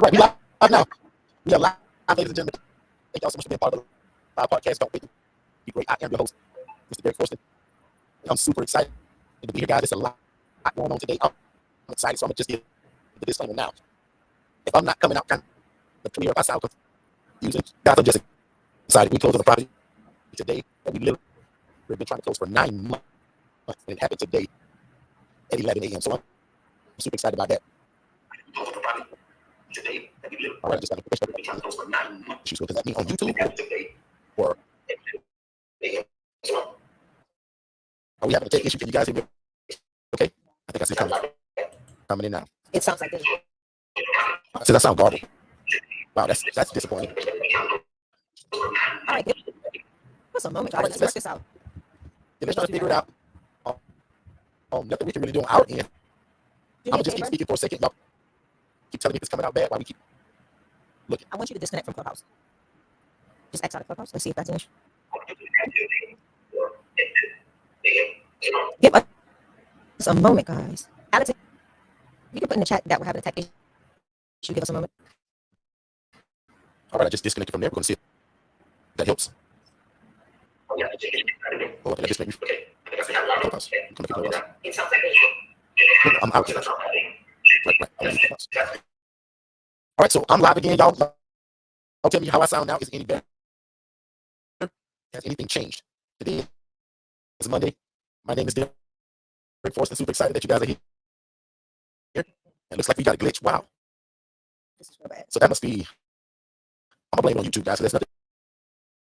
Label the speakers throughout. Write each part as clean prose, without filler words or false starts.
Speaker 1: All right, we live now. We are live, ladies and gentlemen. Thank y'all so much for being part of the live podcast. Don't wait to be great. I am your host, Mr. Derek Forston. I'm super excited to be here, guys. There's a lot going on today. I'm excited, so I'm going to just give the disclaimer now. If I'm not coming out kind of clear, if I sound confusing, guys, I'm just excited. We closed on the property today that we literally been trying to close for 9 months, and it happened today at 11 a.m. So I'm super excited about that. Today, all right, I just got a question. Does that mean on YouTube or are we having a tech issue? Can you guys hear me? Okay, I think I see it coming in now.
Speaker 2: It sounds like this.
Speaker 1: So that sounds garbage. Wow, that's disappointing.
Speaker 2: All right, give us a moment. All right, let's work this out.
Speaker 1: Yeah, let's try to figure it out. Nothing we can really do on our end. I'm gonna just keep speaking for a second. Y'all keep telling me if it's coming out bad while we keep looking.
Speaker 2: I want you to disconnect from Clubhouse. Just X out of Clubhouse. Let's see if that's an issue. Give us a moment, guys. Alex, you can put in the chat that we're having a tech issue. Give us a moment.
Speaker 1: All right, I just disconnected from there. We're going to see if that helps. Oh, I just made me. I'm out. Right. All right, so I'm live again, y'all. Don't tell me how I sound now. Is it any better? Has anything changed? Today is Monday. My name is Derek Forston. Super excited that you guys are here. It looks like we got a glitch. Wow.
Speaker 2: This is real bad.
Speaker 1: So that must be. I'm gonna blame it on YouTube, guys. So that's nothing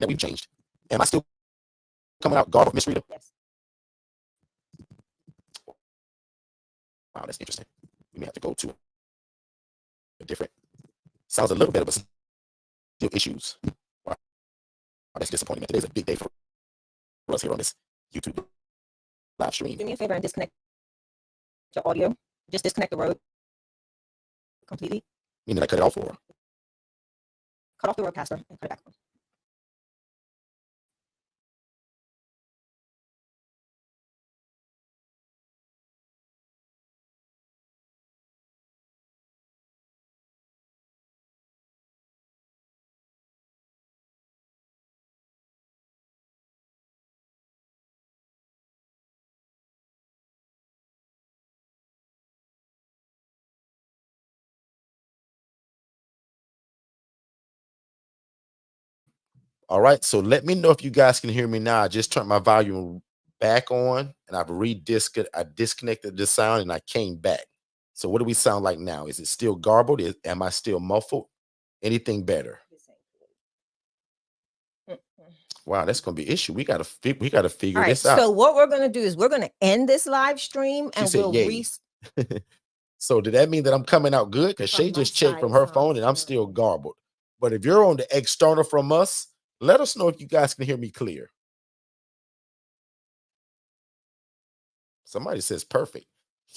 Speaker 1: that we've changed. Am I still coming out garbled, Miss Rita?
Speaker 2: Yes.
Speaker 1: Wow, that's interesting. We may have to go to a different. Sounds a little bit of a still issues. Wow, that's disappointing. Today's a big day for us here on this YouTube live stream.
Speaker 2: Do me a favor and disconnect your audio. Just disconnect the road completely.
Speaker 1: Meaning I cut it off or?
Speaker 2: Cut off the roadcaster and put it back on.
Speaker 1: All right, so let me know if you guys can hear me now. I just turned my volume back on and I disconnected the sound and I came back. So what do we sound like now? Is it still garbled? Am I still muffled? Anything better? Wow, that's gonna be an issue. We gotta figure this out.
Speaker 2: So what we're gonna do is we're gonna end this live stream and we'll
Speaker 1: So did that mean that I'm coming out good? Because Shay just checked from her phone and I'm still garbled. But if you're on the external from us, let us know if you guys can hear me clear. Somebody says perfect.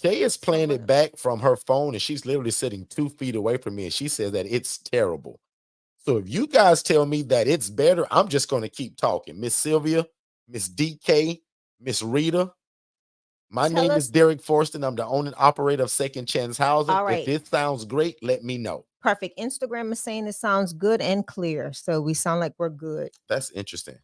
Speaker 1: Shay is playing it back from her phone and she's literally sitting 2 feet away from me and she says that it's terrible. So if you guys tell me that it's better, I'm just going to keep talking. Miss Sylvia, Miss DK, Miss Rita. My name is Derek Forston. I'm the owner and operator of Second Chance Housing.
Speaker 2: All right.
Speaker 1: If this sounds great, let me know.
Speaker 2: Perfect. Instagram is saying it sounds good and clear. So we sound like we're good.
Speaker 1: That's interesting.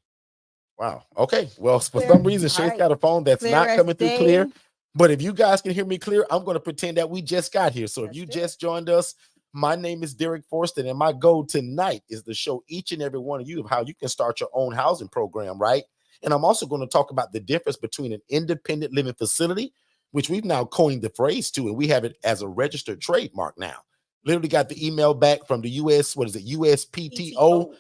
Speaker 1: Wow. Okay. Well, for some reason, Shay's got a phone that's not coming through clear. But if you guys can hear me clear, I'm going to pretend that we just got here. So if you just joined us, my name is Derek Forston, and my goal tonight is to show each and every one of you of how you can start your own housing program, right? And I'm also going to talk about the difference between an independent living facility, which we've now coined the phrase to, and we have it as a registered trademark now. Literally got the email back from the US, what is it, USPTO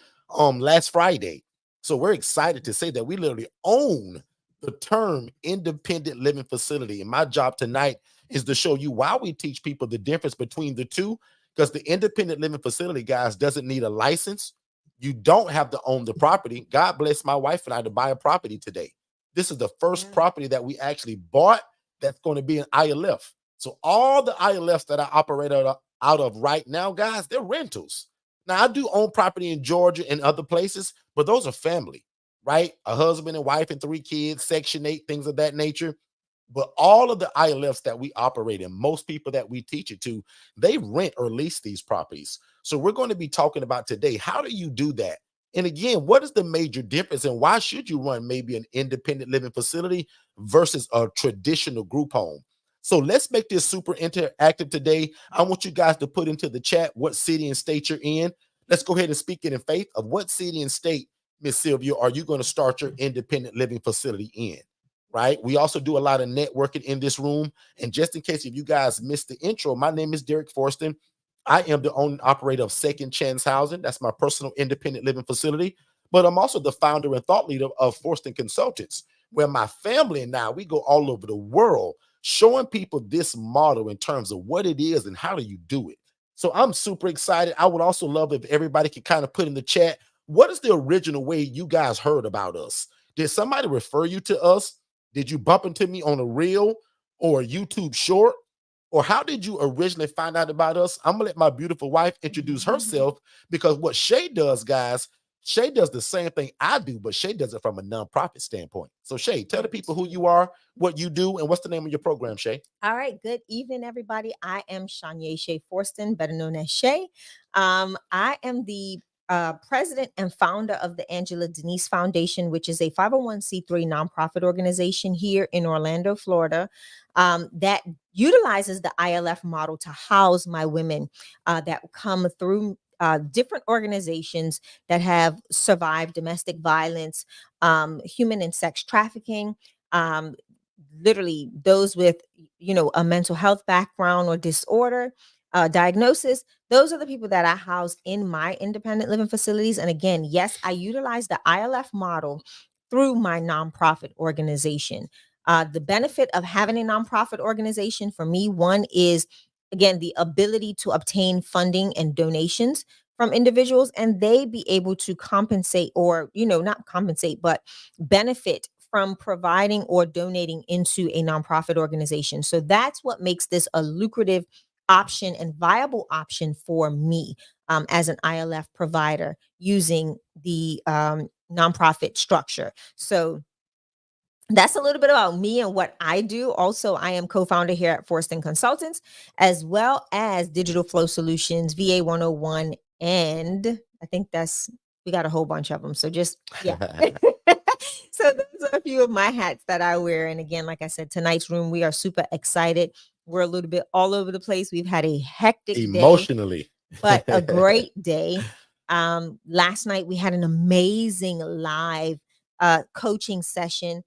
Speaker 1: last Friday. So we're excited to say that we literally own the term independent living facility. And my job tonight is to show you why we teach people the difference between the two, because the independent living facility, guys, doesn't need a license. You don't have to own the property. God bless my wife and I to buy a property today. This is the first property that we actually bought that's going to be an ILF. So all the ILFs that I operate out of right now, guys, they're rentals. Now, I do own property in Georgia and other places, but those are family, right? A husband and wife and 3 kids, Section 8, things of that nature. But all of the ILFs that we operate in, most people that we teach it to, they rent or lease these properties. So we're going to be talking about today, how do you do that? And again, what is the major difference and why should you run maybe an independent living facility versus a traditional group home? So let's make this super interactive today. I want you guys to put into the chat what city and state you're in. Let's go ahead and speak it in faith of what city and state, Miss Sylvia, are you going to start your independent living facility in? Right? We also do a lot of networking in this room. And just in case if you guys missed the intro, my name is Derek Forston. I am the owner and operator of Second Chance Housing. That's my personal independent living facility. But I'm also the founder and thought leader of Forston Consultants, where my family and I, we go all over the world showing people this model in terms of what it is and how do you do it. So I'm super excited. I would also love if everybody could kind of put in the chat, what is the original way you guys heard about us? Did somebody refer you to us? Did you bump into me on a reel or a YouTube short? Or how did you originally find out about us? I'm gonna let my beautiful wife introduce herself, because what Shay does, guys, Shay does the same thing I do, but Shay does it from a nonprofit standpoint. So Shay, tell the people who you are, what you do, and what's the name of your program, Shay?
Speaker 2: All right. Good evening, everybody. I am Shanye Shay Forston, better known as Shay. I am the president and founder of the Angela Denise Foundation, which is a 501c3 nonprofit organization here in Orlando, Florida, that utilizes the ILF model to house my women that come through different organizations that have survived domestic violence, human and sex trafficking, literally those with a mental health background or disorder diagnosis. Those are the people that I house in my independent living facilities. And again, yes, I utilize the ILF model through my nonprofit organization. The benefit of having a nonprofit organization for me, one is, again, the ability to obtain funding and donations from individuals, and they be able to compensate, or not compensate, but benefit from providing or donating into a nonprofit organization. So that's what makes this a lucrative option and viable option for me as an ILF provider using the nonprofit structure. So that's a little bit about me and what I do. Also, I am co-founder here at Forston Consultants, as well as Digital Flow Solutions, VA 101, and I think we got a whole bunch of them. So just, yeah. So those are a few of my hats that I wear. And again, like I said, tonight's room, we are super excited. We're a little bit all over the place. We've had a hectic
Speaker 1: emotionally
Speaker 2: day, but a great day. Last night we had an amazing live coaching session,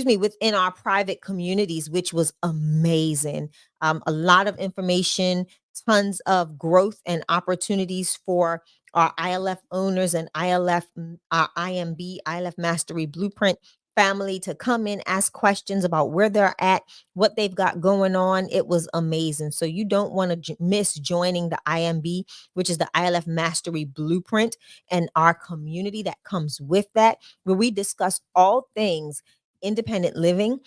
Speaker 2: within our private communities, which was amazing. A lot of information, tons of growth and opportunities for our ILF owners and ILF, our IMB, ILF Mastery Blueprint family to come in, ask questions about where they're at, what they've got going on. It was amazing. So you don't want to miss joining the IMB, which is the ILF Mastery Blueprint, and our community that comes with that, where we discuss all things independent living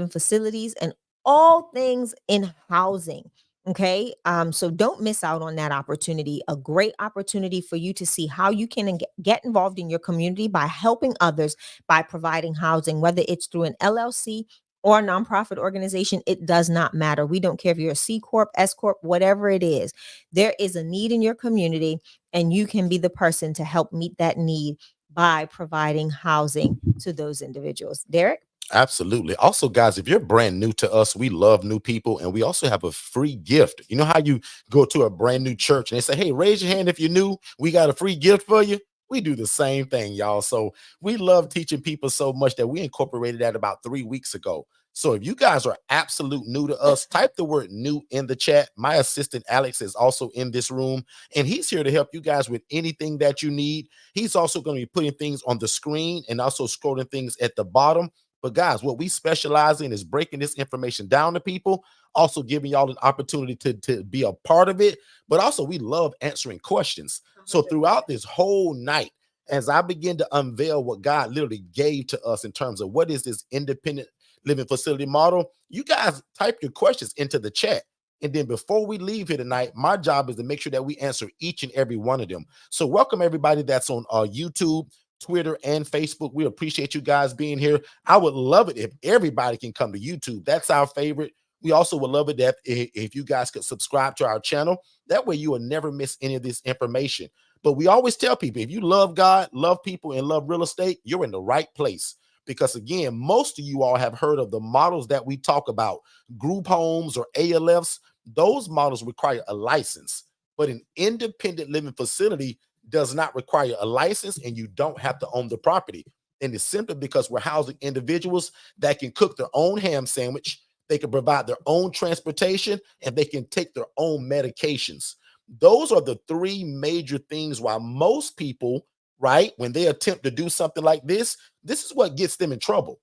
Speaker 2: facilities, and all things in housing. Okay. So don't miss out on that opportunity. A great opportunity for you to see how you can get involved in your community by helping others, by providing housing, whether it's through an LLC or a nonprofit organization. It does not matter. We don't care if you're a C Corp, S Corp, whatever it is. There is a need in your community, and you can be the person to help meet that need by providing housing to those individuals. Derek?
Speaker 1: Absolutely. Also, guys, if you're brand new to us, we love new people, and we also have a free gift. You know how you go to a brand new church and they say, hey, raise your hand if you're new. We got a free gift for you. We do the same thing, y'all. So we love teaching people so much that we incorporated that about 3 weeks ago. So if you guys are absolute new to us, type the word new in the chat. My assistant, Alex, is also in this room, and he's here to help you guys with anything that you need. He's also going to be putting things on the screen and also scrolling things at the bottom. But guys, what we specialize in is breaking this information down to people, also giving y'all an opportunity to be a part of it. But also we love answering questions. So throughout this whole night, as I begin to unveil what God literally gave to us in terms of what is this independent living facility model, you guys type your questions into the chat. And then before we leave here tonight, my job is to make sure that we answer each and every one of them. So welcome everybody that's on YouTube. Twitter, and Facebook. We appreciate you guys being here. I would love it if everybody can come to YouTube. That's our favorite. We also would love it if you guys could subscribe to our channel. That way you will never miss any of this information. But we always tell people, if you love God, love people, and love real estate, you're in the right place. Because again, most of you all have heard of the models that we talk about, group homes or ILFs. Those models require a license, but an independent living facility does not require a license, and you don't have to own the property. And it's simply because we're housing individuals that can cook their own ham sandwich, they can provide their own transportation, and they can take their own medications. Those are the three major things why most people, right, when they attempt to do something like this is what gets them in trouble.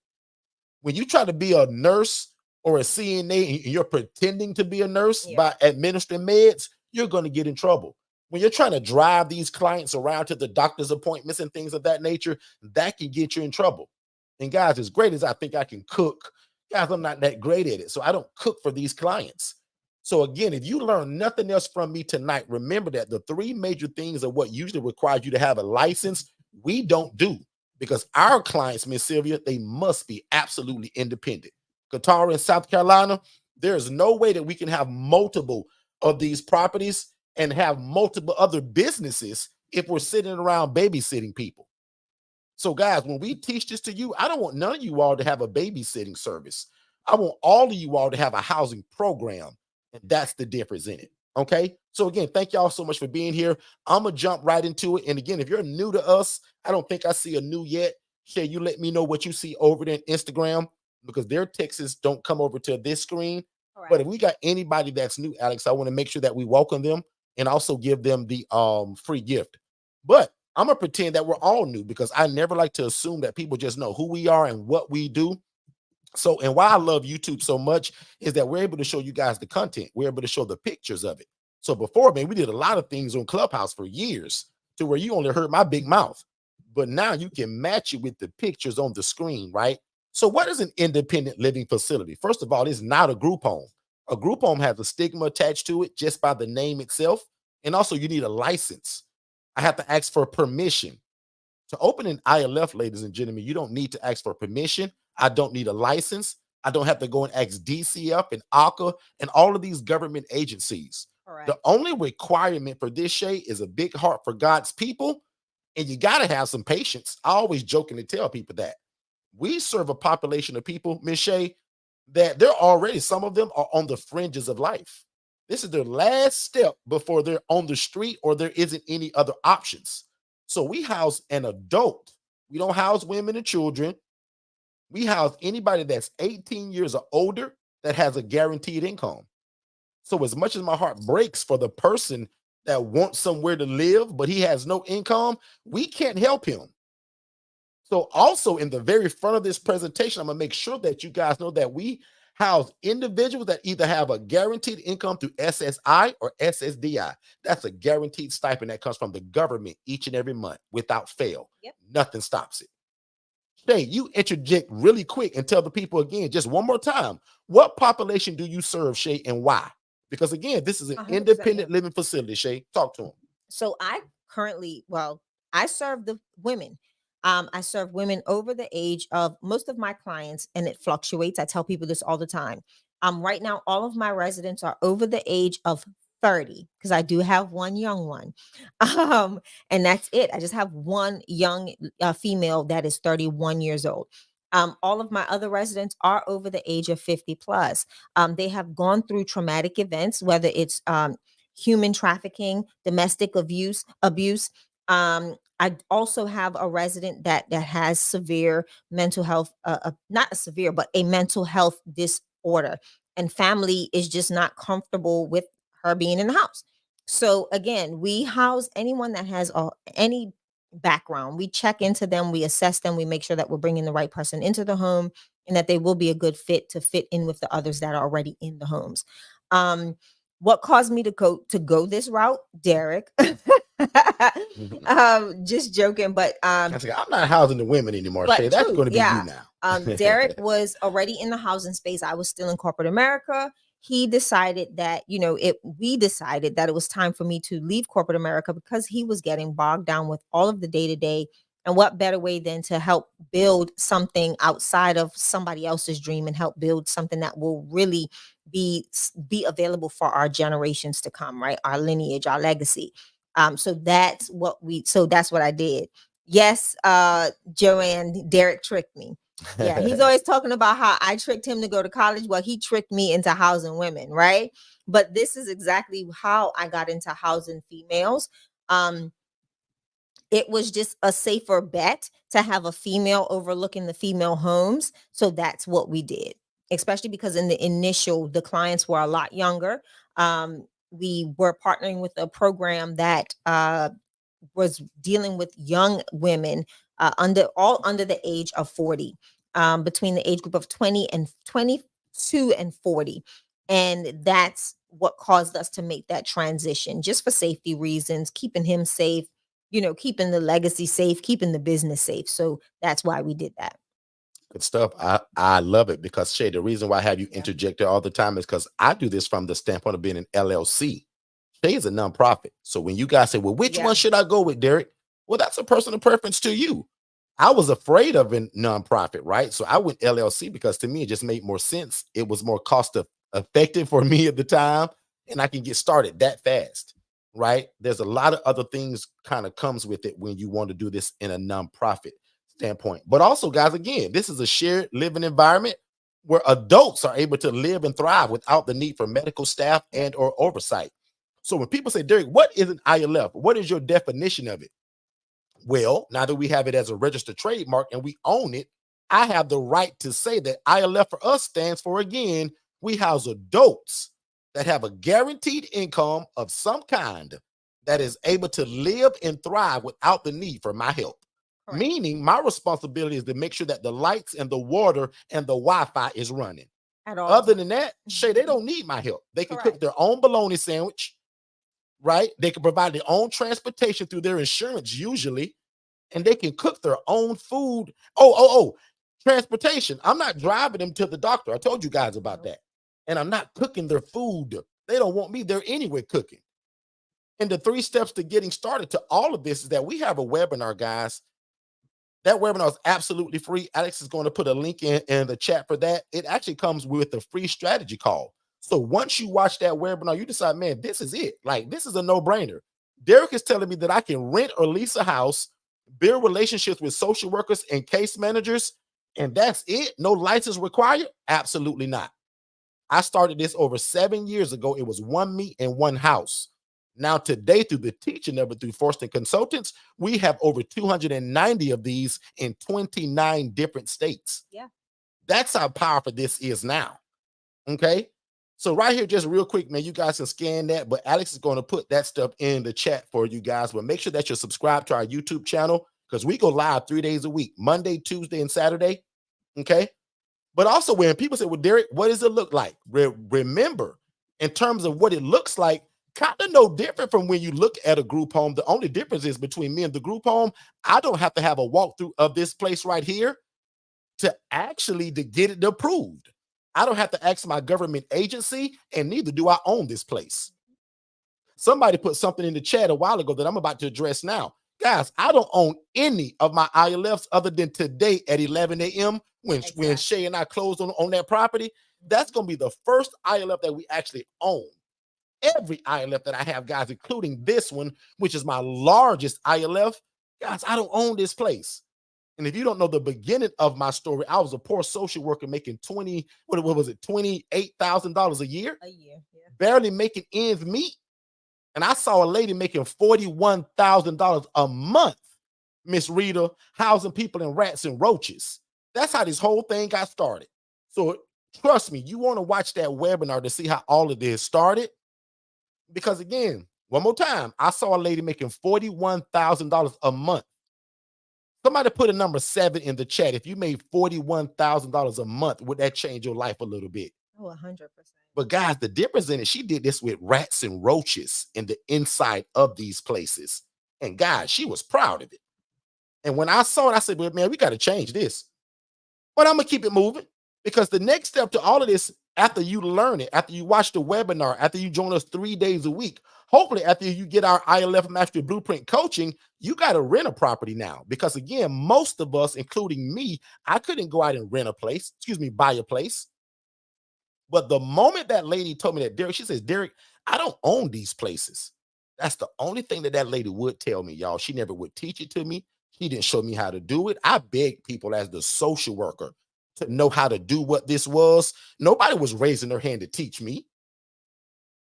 Speaker 1: When you try to be a nurse or a CNA and you're pretending to be a nurse by administering meds, you're going to get in trouble. When you're trying to drive these clients around to the doctor's appointments and things of that nature, that can get you in trouble. And guys, as great as I think I can cook, guys, I'm not that great at it. So I don't cook for these clients. So again, if you learn nothing else from me tonight, remember that the three major things are what usually requires you to have a license. We don't do, because our clients, Miss Sylvia, they must be absolutely independent. Qatar in South Carolina, there's no way that we can have multiple of these properties and have multiple other businesses if we're sitting around babysitting people. So guys, when we teach this to you, I don't want none of you all to have a babysitting service. I want all of you all to have a housing program, and that's the difference in it. Okay. So again, thank y'all so much for being here. I'm gonna jump right into it. And again, if you're new to us, I don't think I see a new yet. Shay, you let me know what you see over there on Instagram, because their texts don't come over to this screen. Right. But if we got anybody that's new, Alex, I want to make sure that we welcome them and also give them the free gift. But I'm gonna pretend that we're all new, because I never like to assume that people just know who we are and what we do. So, and why I love YouTube so much is that we're able to show you guys the content. We're able to show the pictures of it. So before, man, we did a lot of things on Clubhouse for years to where you only heard my big mouth. But now you can match it with the pictures on the screen, right? So what is an independent living facility? First of all, it's not a group home. A group home has a stigma attached to it just by the name itself. And also you need a license. I have to ask for permission. To open an ILF, ladies and gentlemen, you don't need to ask for permission. I don't need a license. I don't have to go and ask DCF and ACA and all of these government agencies. Right. The only requirement for this, Shay, is a big heart for God's people, and you got to have some patience. I always jokingly tell people that we serve a population of people, Miss Shay, that they're already, some of them are on the fringes of life. This is their last step before they're on the street or there isn't any other options. So we house an adult. We don't house women and children. We house anybody that's 18 years or older that has a guaranteed income. So as much as my heart breaks for the person that wants somewhere to live, but he has no income, we can't help him. So also in the very front of this presentation, I'm going to make sure that you guys know that we house individuals that either have a guaranteed income through SSI or SSDI. That's a guaranteed stipend that comes from the government each and every month without fail. Yep. Nothing stops it. Shay, you interject really quick and tell the people again, just one more time, what population do you serve, Shay, and why? Because again, this is an independent living facility, Shay. Talk to them.
Speaker 2: So I currently, I serve the women. I serve women over the age of most of my clients, and it fluctuates. I tell people this all the time. Right now, all of my residents are over the age of 30, because I do have one young one. And that's it. I just have one young female that is 31 years old. All of my other residents are over the age of 50 plus. They have gone through traumatic events, whether it's human trafficking, domestic abuse. I also have a resident that has severe mental health, not severe, but a mental health disorder, and family is just not comfortable with her being in the house. So again, we house anyone that has any background. We check into them, we assess them, we make sure that we're bringing the right person into the home and that they will be a good fit to fit in with the others that are already in the homes. What caused me to go this route, Derek? Just joking, but
Speaker 1: I'm not housing the women anymore. Shay, that's going to be you now.
Speaker 2: Derek was already in the housing space. I was still in corporate America. He decided that, we decided that it was time for me to leave corporate America because he was getting bogged down with all of the day-to-day And what better way than to help build something outside of somebody else's dream and help build something that will really be available for our generations to come, right? Our lineage, our legacy. So that's what I did. Yes, Joanne, Derek tricked me. Yeah, he's always talking about how I tricked him to go to college. Well, he tricked me into housing women, right? But this is exactly how I got into housing females. It was just a safer bet to have a female overlooking the female homes. So that's what we did, especially because in the initial, the clients were a lot younger. We were partnering with a program that was dealing with young women under the age of 40, between the age group of 22 and 40. And that's what caused us to make that transition, just for safety reasons, keeping him safe, keeping the legacy safe, keeping the business safe. So that's why we did that.
Speaker 1: Good stuff. I love it because Shay, the reason why I have you interject all the time is because I do this from the standpoint of being an LLC. Shay is a nonprofit. So when you guys say, well, which one should I go with, Derek? Well, that's a personal preference to you. I was afraid of a nonprofit, right? So I went LLC because to me, it just made more sense. It was more cost effective for me at the time, and I can get started that fast, right? There's a lot of other things kind of comes with it when you want to do this in a nonprofit standpoint. But also, guys, again, this is a shared living environment where adults are able to live and thrive without the need for medical staff and or oversight. So when people say, Derek, what is an ILF? What is your definition of it? Well, now that we have it as a registered trademark and we own it, I have the right to say that ILF for us stands for, again, we house adults that have a guaranteed income of some kind that is able to live and thrive without the need for my help. Correct. Meaning my responsibility is to make sure that the lights and the water and the Wi-Fi is running. Other than that, Shay, they don't need my help. They can cook their own bologna sandwich, right? They can provide their own transportation through their insurance usually, and they can cook their own food. Transportation. I'm not driving them to the doctor. I told you guys about that. And I'm not cooking their food. They don't want me there anyway cooking. And the 3 steps to getting started to all of this is that we have a webinar, guys. That webinar is absolutely free. Alex is going to put a link in the chat for that. It actually comes with a free strategy call. So once you watch that webinar, you decide, man, this is it. Like, this is a no-brainer. Derek is telling me that I can rent or lease a house, build relationships with social workers and case managers, and that's it? No license required? Absolutely not. I started this over 7 years ago. It was 1 meet and 1 house. Now today, through the teaching of it through Forston Consultants, we have over 290 of these in 29 different states. Yeah. That's how powerful this is now. Okay. So right here, just real quick, man, you guys can scan that, but Alex is going to put that stuff in the chat for you guys. But make sure that you're subscribed to our YouTube channel because we go live 3 days a week, Monday, Tuesday, and Saturday. Okay. But also when people say, well, Derek, what does it look like? Remember, in terms of what it looks like, kind of no different from when you look at a group home. The only difference is between me and the group home, I don't have to have a walkthrough of this place right here to get it approved. I don't have to ask my government agency, and neither do I own this place. Somebody put something in the chat a while ago that I'm about to address now. Guys, I don't own any of my ILFs other than today at 11 a.m. when Shay and I closed on that property. That's going to be the first ILF that we actually own. Every ILF that I have, guys, including this one, which is my largest ILF, guys, I don't own this place. And if you don't know the beginning of my story, I was a poor social worker making $28,000 a year, barely making ends meet. And I saw a lady making $41,000 a month, Miss Rita, housing people in rats and roaches. That's how this whole thing got started. So trust me, you want to watch that webinar to see how all of this started. Because again, one more time, I saw a lady making $41,000 a month. Somebody put a number 7 in the chat. If you made $41,000 a month, would that change your life a little bit?
Speaker 2: Oh, 100%.
Speaker 1: But guys, the difference in it, she did this with rats and roaches in the inside of these places. And guys, she was proud of it. And when I saw it, I said, well, man, we got to change this. But I'm going to keep it moving because the next step to all of this, After you learn it, after you watch the webinar, after you join us 3 days a week, hopefully after you get our ILF Mastery Blueprint coaching, you got to rent a property now. Because again, most of us, including me, I couldn't go out and rent a place, buy a place. But the moment that lady told me that, Derek, she says, Derek, I don't own these places. That's the only thing that lady would tell me, y'all. She never would teach it to me. She didn't show me how to do it. I begged people as the social worker to know how to do what this was. Nobody was raising their hand to teach me.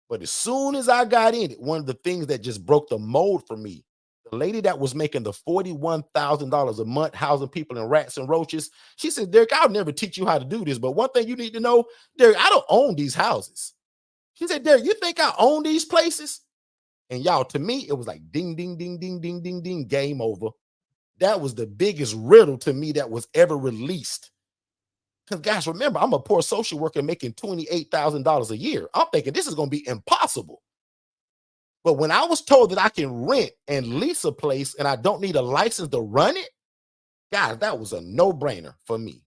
Speaker 1: But as soon as I got in it, one of the things that just broke the mold for me, the lady that was making the $41,000 a month housing people in rats and roaches, she said, Derek, I'll never teach you how to do this. But one thing you need to know, Derek, I don't own these houses. She said, Derek, you think I own these places? And y'all, to me, it was like ding, ding, ding, ding, ding, ding, ding, game over. That was the biggest riddle to me that was ever released. Because guys, remember, I'm a poor social worker making $28,000 a year. I'm thinking this is going to be impossible. But when I was told that I can rent and lease a place and I don't need a license to run it, guys, that was a no-brainer for me.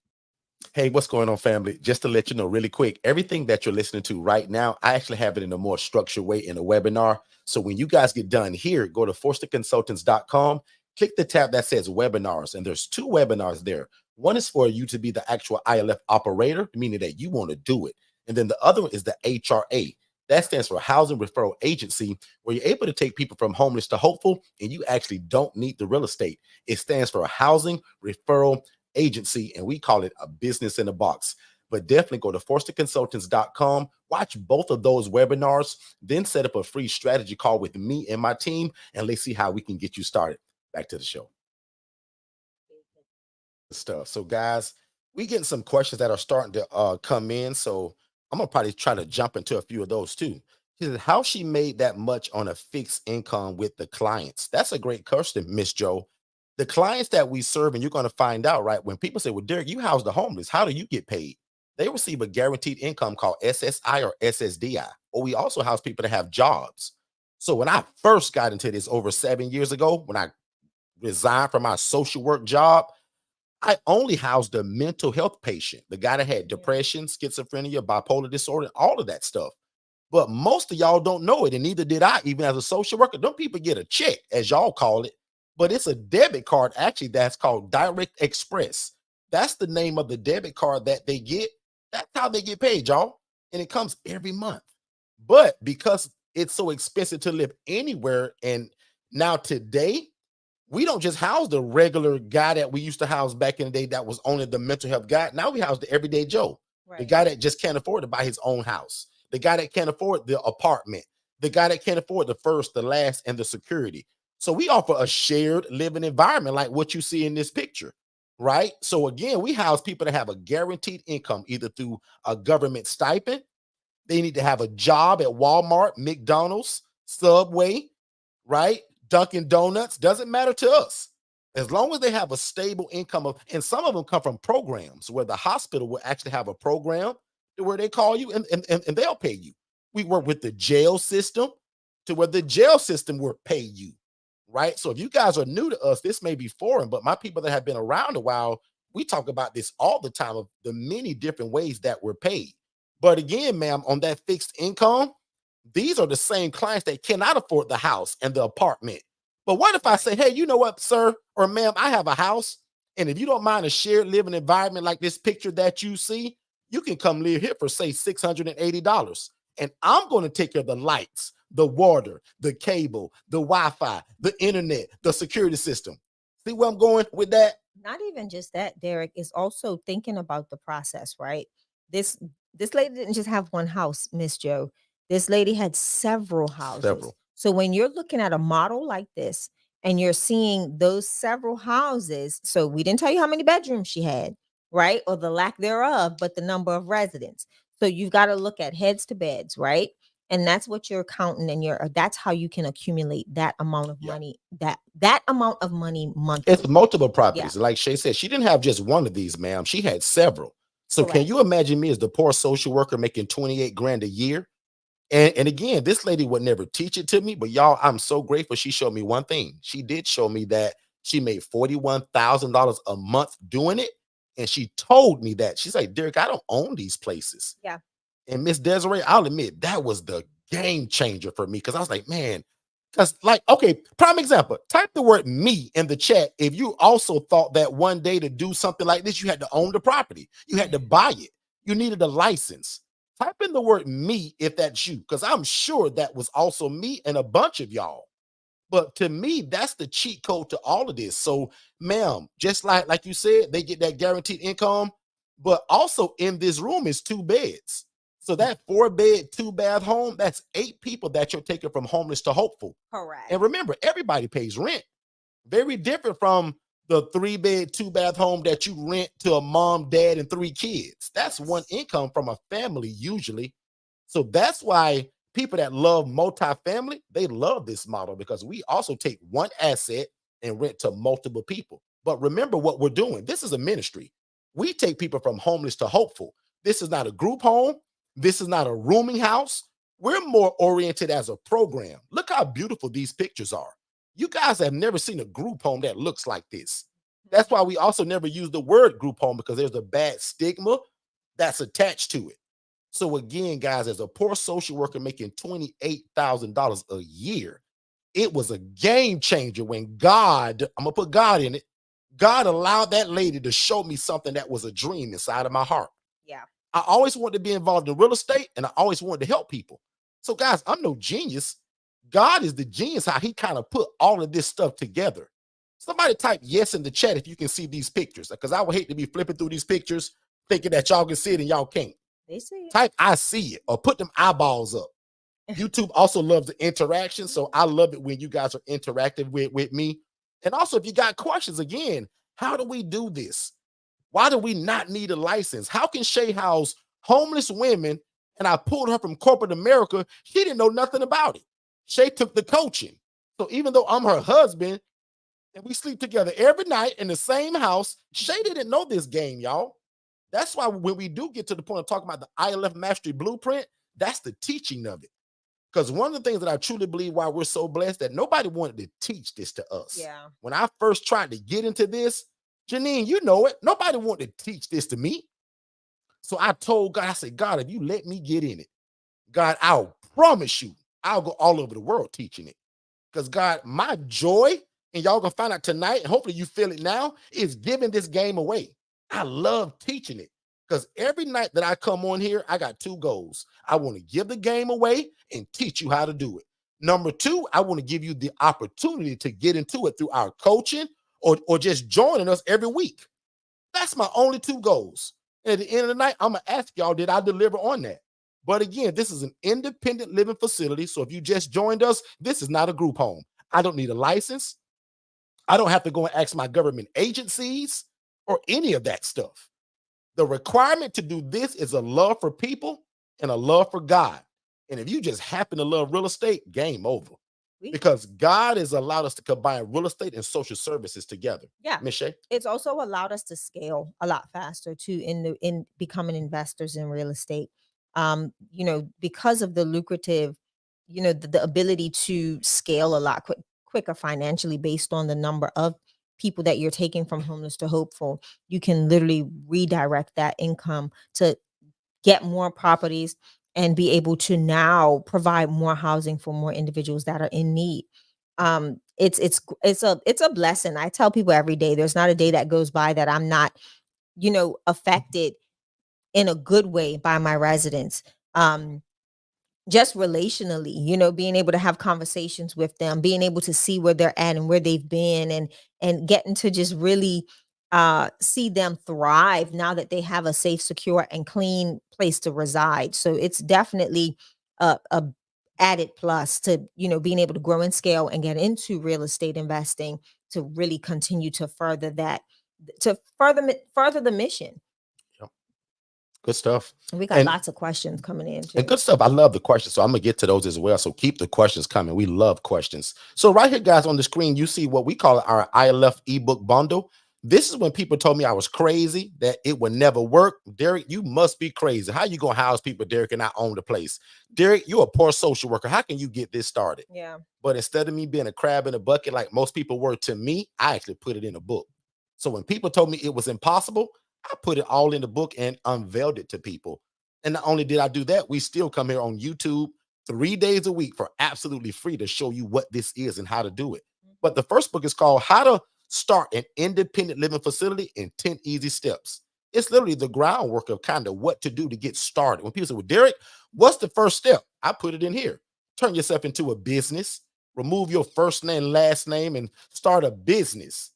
Speaker 1: Hey, what's going on, family? Just to let you know really quick, everything that you're listening to right now, I actually have it in a more structured way in a webinar. So when you guys get done here, go to forsterconsultants.com, click the tab that says webinars, and there's 2 webinars there. One is for you to be the actual ILF operator, meaning that you want to do it. And then the other one is the HRA. That stands for Housing Referral Agency, where you're able to take people from homeless to hopeful, and you actually don't need the real estate. It stands for Housing Referral Agency, and we call it a business in a box. But definitely go to forsterconsultants.com, watch both of those webinars, then set up a free strategy call with me and my team, and let's see how we can get you started. Back to the show. Stuff. So guys, we getting some questions that are starting to come in. So I'm gonna probably try to jump into a few of those too. She said, how she made that much on a fixed income with the clients. That's a great question, Miss Joe. The clients that we serve, and you're going to find out, right? When people say, well, Derek, you house the homeless, how do you get paid? They receive a guaranteed income called SSI or SSDI. Or we also house people that have jobs. So when I first got into this over 7 years ago, when I resigned from my social work job, I only housed a mental health patient, the guy that had depression, schizophrenia, bipolar disorder, all of that stuff. But most of y'all don't know it, and neither did I, even as a social worker. Them people get a check, as y'all call it, but it's a debit card, actually, that's called Direct Express. That's the name of the debit card that they get. That's how they get paid, y'all. And it comes every month. But because it's so expensive to live anywhere, and now today, we don't just house the regular guy that we used to house back in the day that was only the mental health guy. Now we house the everyday Joe, the guy that just can't afford to buy his own house, the guy that can't afford the apartment, the guy that can't afford the first, the last, and the security. So we offer a shared living environment like what you see in this picture, right? So again, we house people that have a guaranteed income, either through a government stipend. They need to have a job at Walmart, McDonald's, Subway, right? Dunkin' Donuts, doesn't matter to us. As long as they have a stable income of, and some of them come from programs where the hospital will actually have a program where they call you and they'll pay you. We work with the jail system to where the jail system will pay you, right? So if you guys are new to us, this may be foreign, but my people that have been around a while, we talk about this all the time of the many different ways that we're paid. But again, ma'am, on that fixed income, these are the same clients that cannot afford the house and the apartment. But what if I say, hey, you know what, sir or ma'am, I have a house, and if you don't mind a shared living environment like this picture that you see, you can come live here for, say, $680. And I'm going to take care of the lights, the water, the cable, the Wi-Fi, the internet, the security system. See where I'm going with that?
Speaker 2: Not even just that, Derek, is also thinking about the process, right? This lady didn't just have one house, Miss Joe. This lady had several houses. So when you're looking at a model like this and you're seeing those several houses, so we didn't tell you how many bedrooms she had, right? Or the lack thereof, but the number of residents. So you've got to look at heads to beds, right? And that's what you're counting, and that's how you can accumulate that amount of money, that amount of money monthly.
Speaker 1: It's multiple properties. Like Shay said, she didn't have just one of these, ma'am. She had several. So can you imagine me as the poor social worker making 28 grand a year? And again, this lady would never teach it to me, but y'all, I'm so grateful she showed me one thing. She did show me that she made $41,000 a month doing it. And she told me that. She's like, Derek, I don't own these places.
Speaker 2: Yeah.
Speaker 1: And Miss Desiree, I'll admit that was the game changer for me because I was like, man, because like, okay, prime example, type the word me in the chat if you also thought that one day to do something like this, you had to own the property, you had to buy it, you needed a license. Type in the word me if that's you, because I'm sure that was also me and a bunch of y'all. But to me, that's the cheat code to all of this. So, ma'am, just like you said, they get that guaranteed income, but also in this room is 2 beds. So that 4-bed, 2-bath home, that's 8 people that you're taking from homeless to hopeful.
Speaker 2: Correct.
Speaker 1: And remember, everybody pays rent. Very different from the 3-bed, 2-bath home that you rent to a mom, dad, and 3 kids. That's one income from a family usually. So that's why people that love multifamily, they love this model because we also take one asset and rent to multiple people. But remember what we're doing. This is a ministry. We take people from homeless to hopeful. This is not a group home. This is not a rooming house. We're more oriented as a program. Look how beautiful these pictures are. You guys have never seen a group home that looks like this. That's why we also never use the word group home, because there's a bad stigma that's attached to it. So again, guys, as a poor social worker making $28,000 a year, it was a game changer when God, I'm gonna put God in it, God allowed that lady to show me something that was a dream inside of my heart.
Speaker 2: Yeah.
Speaker 1: I always wanted to be involved in real estate, and I always wanted to help people. So guys, I'm no genius. God is the genius, how he kind of put all of this stuff together. Somebody type yes in the chat if you can see these pictures, because I would hate to be flipping through these pictures thinking that y'all can see it and y'all can't.
Speaker 2: They see it.
Speaker 1: Type I see it or put them eyeballs up. YouTube also loves the interaction, so I love it when you guys are interactive with me. And also, if you got questions, again, how do we do this? Why do we not need a license? How can Shay house homeless women? And I pulled her from corporate America. She didn't know nothing about it. Shay took the coaching. So even though I'm her husband and we sleep together every night in the same house, Shay didn't know this game, y'all. That's why when we do get to the point of talking about the ILF Mastery Blueprint, that's the teaching of it. Because one of the things that I truly believe why we're so blessed, that nobody wanted to teach this to us.
Speaker 2: Yeah.
Speaker 1: When I first tried to get into this, Janine, you know it, nobody wanted to teach this to me. So I told God, I said, God, if you let me get in it, God, I'll promise you, I'll go all over the world teaching it. Because God, my joy, and y'all gonna find out tonight, and hopefully you feel it now, is giving this game away. I love teaching it. Because every night that I come on here, I got 2 goals. I want to give the game away and teach you how to do it. Number 2, I want to give you the opportunity to get into it through our coaching or just joining us every week. That's my only 2 goals. And at the end of the night, I'm going to ask y'all, did I deliver on that? But again, this is an independent living facility. So if you just joined us, this is not a group home. I don't need a license. I don't have to go and ask my government agencies or any of that stuff. The requirement to do this is a love for people and a love for God. And if you just happen to love real estate, game over. Because God has allowed us to combine real estate and social services together.
Speaker 2: Yeah.
Speaker 1: Ms. Shay?
Speaker 2: It's also allowed us to scale a lot faster too in becoming investors in real estate. Because of the lucrative, the ability to scale a lot quicker financially based on the number of people that you're taking from homeless to hopeful. You can literally redirect that income to get more properties and be able to now provide more housing for more individuals that are in need. It's a blessing. I tell people every day, there's not a day that goes by that I'm not, affected in a good way by my residents. Just relationally, being able to have conversations with them, being able to see where they're at and where they've been, and getting to just really see them thrive now that they have a safe, secure, and clean place to reside. So it's definitely a added plus to being able to grow and scale and get into real estate investing to really continue to further that, to further the mission.
Speaker 1: Good stuff.
Speaker 2: We got lots of questions coming in too.
Speaker 1: And good stuff. I love the questions. So I'm going to get to those as well. So keep the questions coming. We love questions. So right here, guys, on the screen, you see what we call our ILF ebook bundle. This is when people told me I was crazy, that it would never work. Derek, you must be crazy. How you going to house people, Derek, and not own the place? Derek, you're a poor social worker. How can you get this started?
Speaker 2: Yeah.
Speaker 1: But instead of me being a crab in a bucket like most people were to me, I actually put it in a book. So when people told me it was impossible, I put it all in the book and unveiled it to people. And not only did I do that, we still come here on YouTube 3 days a week for absolutely free to show you what this is and how to do it. But the first book is called How to Start an Independent Living Facility in 10 Easy Steps. It's literally the groundwork of kind of what to do to get started. When people say, well, Derek, what's the first step? I put it in here. Turn yourself into a business. Remove your first name, last name, and start a business.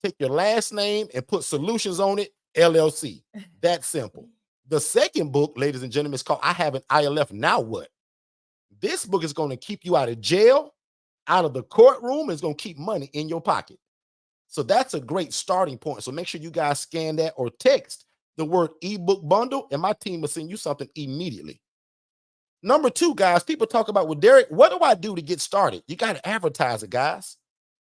Speaker 1: Take your last name and put solutions on it, LLC. That's simple. The second book, ladies and gentlemen, is called I Have an ILF, Now What? This book is going to keep you out of jail, out of the courtroom. It's going to keep money in your pocket. So that's a great starting point. So make sure you guys scan that or text the word ebook bundle, and my team will send you something immediately. Number 2, guys, people talk about, well, Derek, what do I do to get started? You got to advertise it, guys.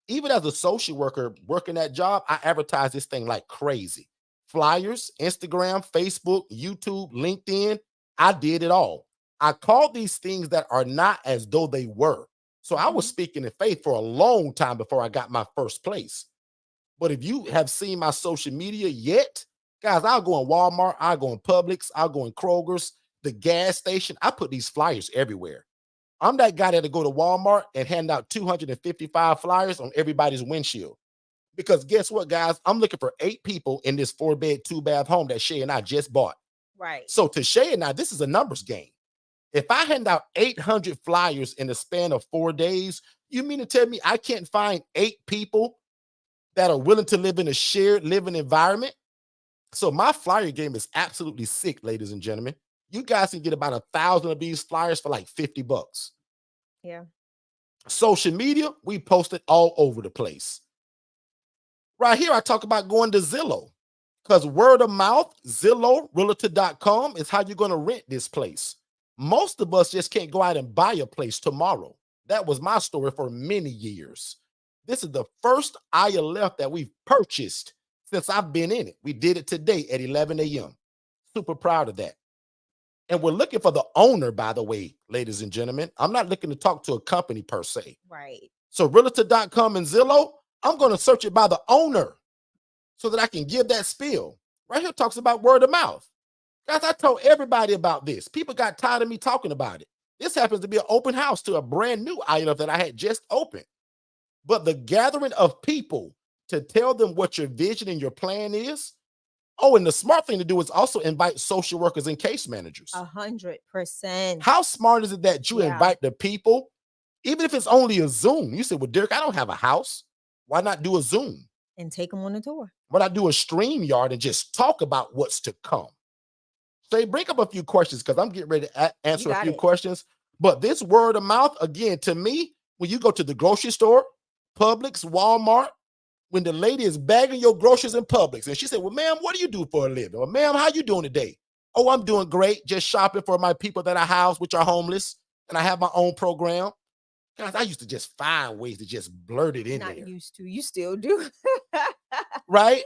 Speaker 1: Even as a social worker working that job, I advertise this thing like crazy. Flyers, Instagram, Facebook, YouTube, LinkedIn. I did it all. I called these things that are not as though they were. So I was speaking in faith for a long time before I got my first place. But if you have seen my social media yet, guys, I'll go in Walmart, I'll go in Publix, I'll go in Kroger's, the gas station. I put these flyers everywhere. I'm that guy that'll go to Walmart and hand out 255 flyers on everybody's windshield. Because guess what, guys? I'm looking for 8 people in this 4-bed, 2-bath home that Shay and I just bought.
Speaker 2: Right.
Speaker 1: So to Shay and I, this is a numbers game. If I hand out 800 flyers in the span of 4 days, you mean to tell me I can't find 8 people that are willing to live in a shared living environment? So my flyer game is absolutely sick, ladies and gentlemen. You guys can get about 1,000 of these flyers for like $50.
Speaker 2: Yeah.
Speaker 1: Social media, we post it all over the place. Right here, I talk about going to Zillow, because word of mouth, Zillow, realtor.com is how you're going to rent this place. Most of us just can't go out and buy a place tomorrow. That was my story for many years. This is the first ILF that we've purchased since I've been in it. We did it today at 11 a.m. Super proud of that. And we're looking for the owner, by the way, ladies and gentlemen. I'm not looking to talk to a company per se.
Speaker 2: Right.
Speaker 1: So realtor.com and Zillow, I'm going to search it by the owner so that I can give that spiel. Right here talks about word of mouth. Guys, I told everybody about this. People got tired of me talking about it. This happens to be an open house to a brand new ILF that I had just opened. But the gathering of people to tell them what your vision and your plan is. Oh, and the smart thing to do is also invite social workers and case managers.
Speaker 2: 100%.
Speaker 1: How smart is it that you invite the people, even if it's only a Zoom? You said, well, Derek, I don't have a house. Why not do a Zoom?
Speaker 2: And take them on a tour.
Speaker 1: Why not do a StreamYard and just talk about what's to come? So bring up a few questions, because I'm getting ready to answer a few questions. But this word of mouth, again, to me, when you go to the grocery store, Publix, Walmart, when the lady is bagging your groceries in Publix, and she said, well, ma'am, what do you do for a living? Or, ma'am, how you doing today? Oh, I'm doing great. Just shopping for my people that I house, which are homeless, and I have my own program. Guys, I used to just find ways to just blurt it in there.
Speaker 2: Not used to. You still do.
Speaker 1: Right?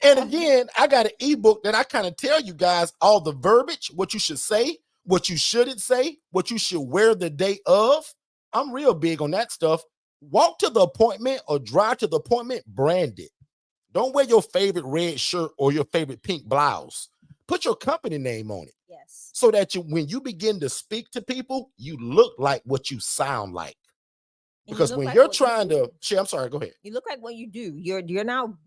Speaker 1: And again, I got an ebook that I kind of tell you guys all the verbiage, what you should say, what you shouldn't say, what you should wear the day of. I'm real big on that stuff. Walk to the appointment or drive to the appointment branded. Don't wear your favorite red shirt or your favorite pink blouse. Put your company name on it.
Speaker 2: Yes.
Speaker 1: So that when you begin to speak to people, you look like what you sound like. Because when you're trying to share, I'm sorry, go ahead.
Speaker 2: You look like what you do. You're now,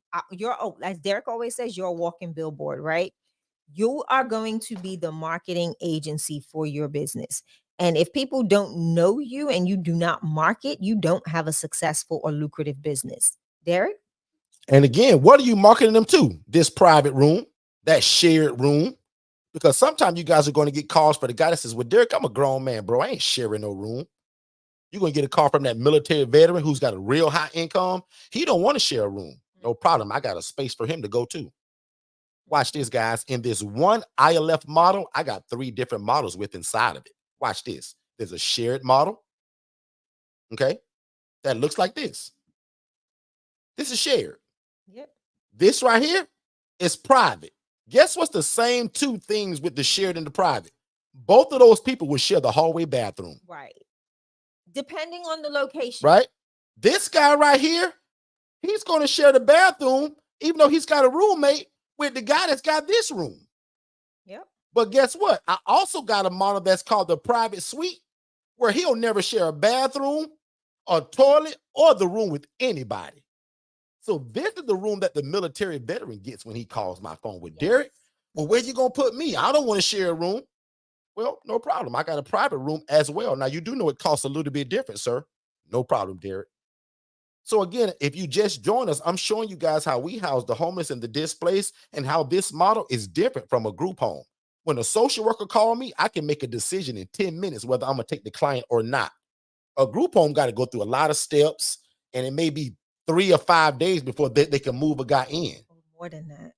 Speaker 2: as Derek always says, you're a walking billboard, right? You are going to be the marketing agency for your business. And if people don't know you and you do not market, you don't have a successful or lucrative business. Derek?
Speaker 1: And again, what are you marketing them to? This private room, that shared room. Because sometimes you guys are going to get calls for the guy that says, well, Derek, I'm a grown man, bro. I ain't sharing no room. You're going to get a call from that military veteran who's got a real high income. He don't want to share a room. No problem. I got a space for him to go to. Watch this, guys. In this one ILF model, I got 3 different models with inside of it. Watch this. There's a shared model. Okay. That looks like this. This is shared.
Speaker 2: Yep.
Speaker 1: This right here is private. Guess what's the same 2 things with the shared and the private? Both of those people will share the hallway bathroom.
Speaker 2: Right. Depending on the location.
Speaker 1: Right. This guy right here, he's going to share the bathroom, even though he's got a roommate with the guy that's got this room.
Speaker 2: Yep.
Speaker 1: But guess what? I also got a model that's called the private suite, where he'll never share a bathroom, a toilet, or the room with anybody. So this is the room that the military veteran gets when he calls my phone with Derek. Well, where you gonna put me? I don't want to share a room. Well, no problem. I got a private room as well. Now you do know it costs a little bit different, sir. No problem, Derek. So again, if you just join us, I'm showing you guys how we house the homeless and the displaced and how this model is different from a group home. When a social worker calls me, I can make a decision in 10 minutes whether I'm gonna take the client or not. A group home got to go through a lot of steps, and it may be 3 or 5 days before they can move a guy in.
Speaker 2: More than that.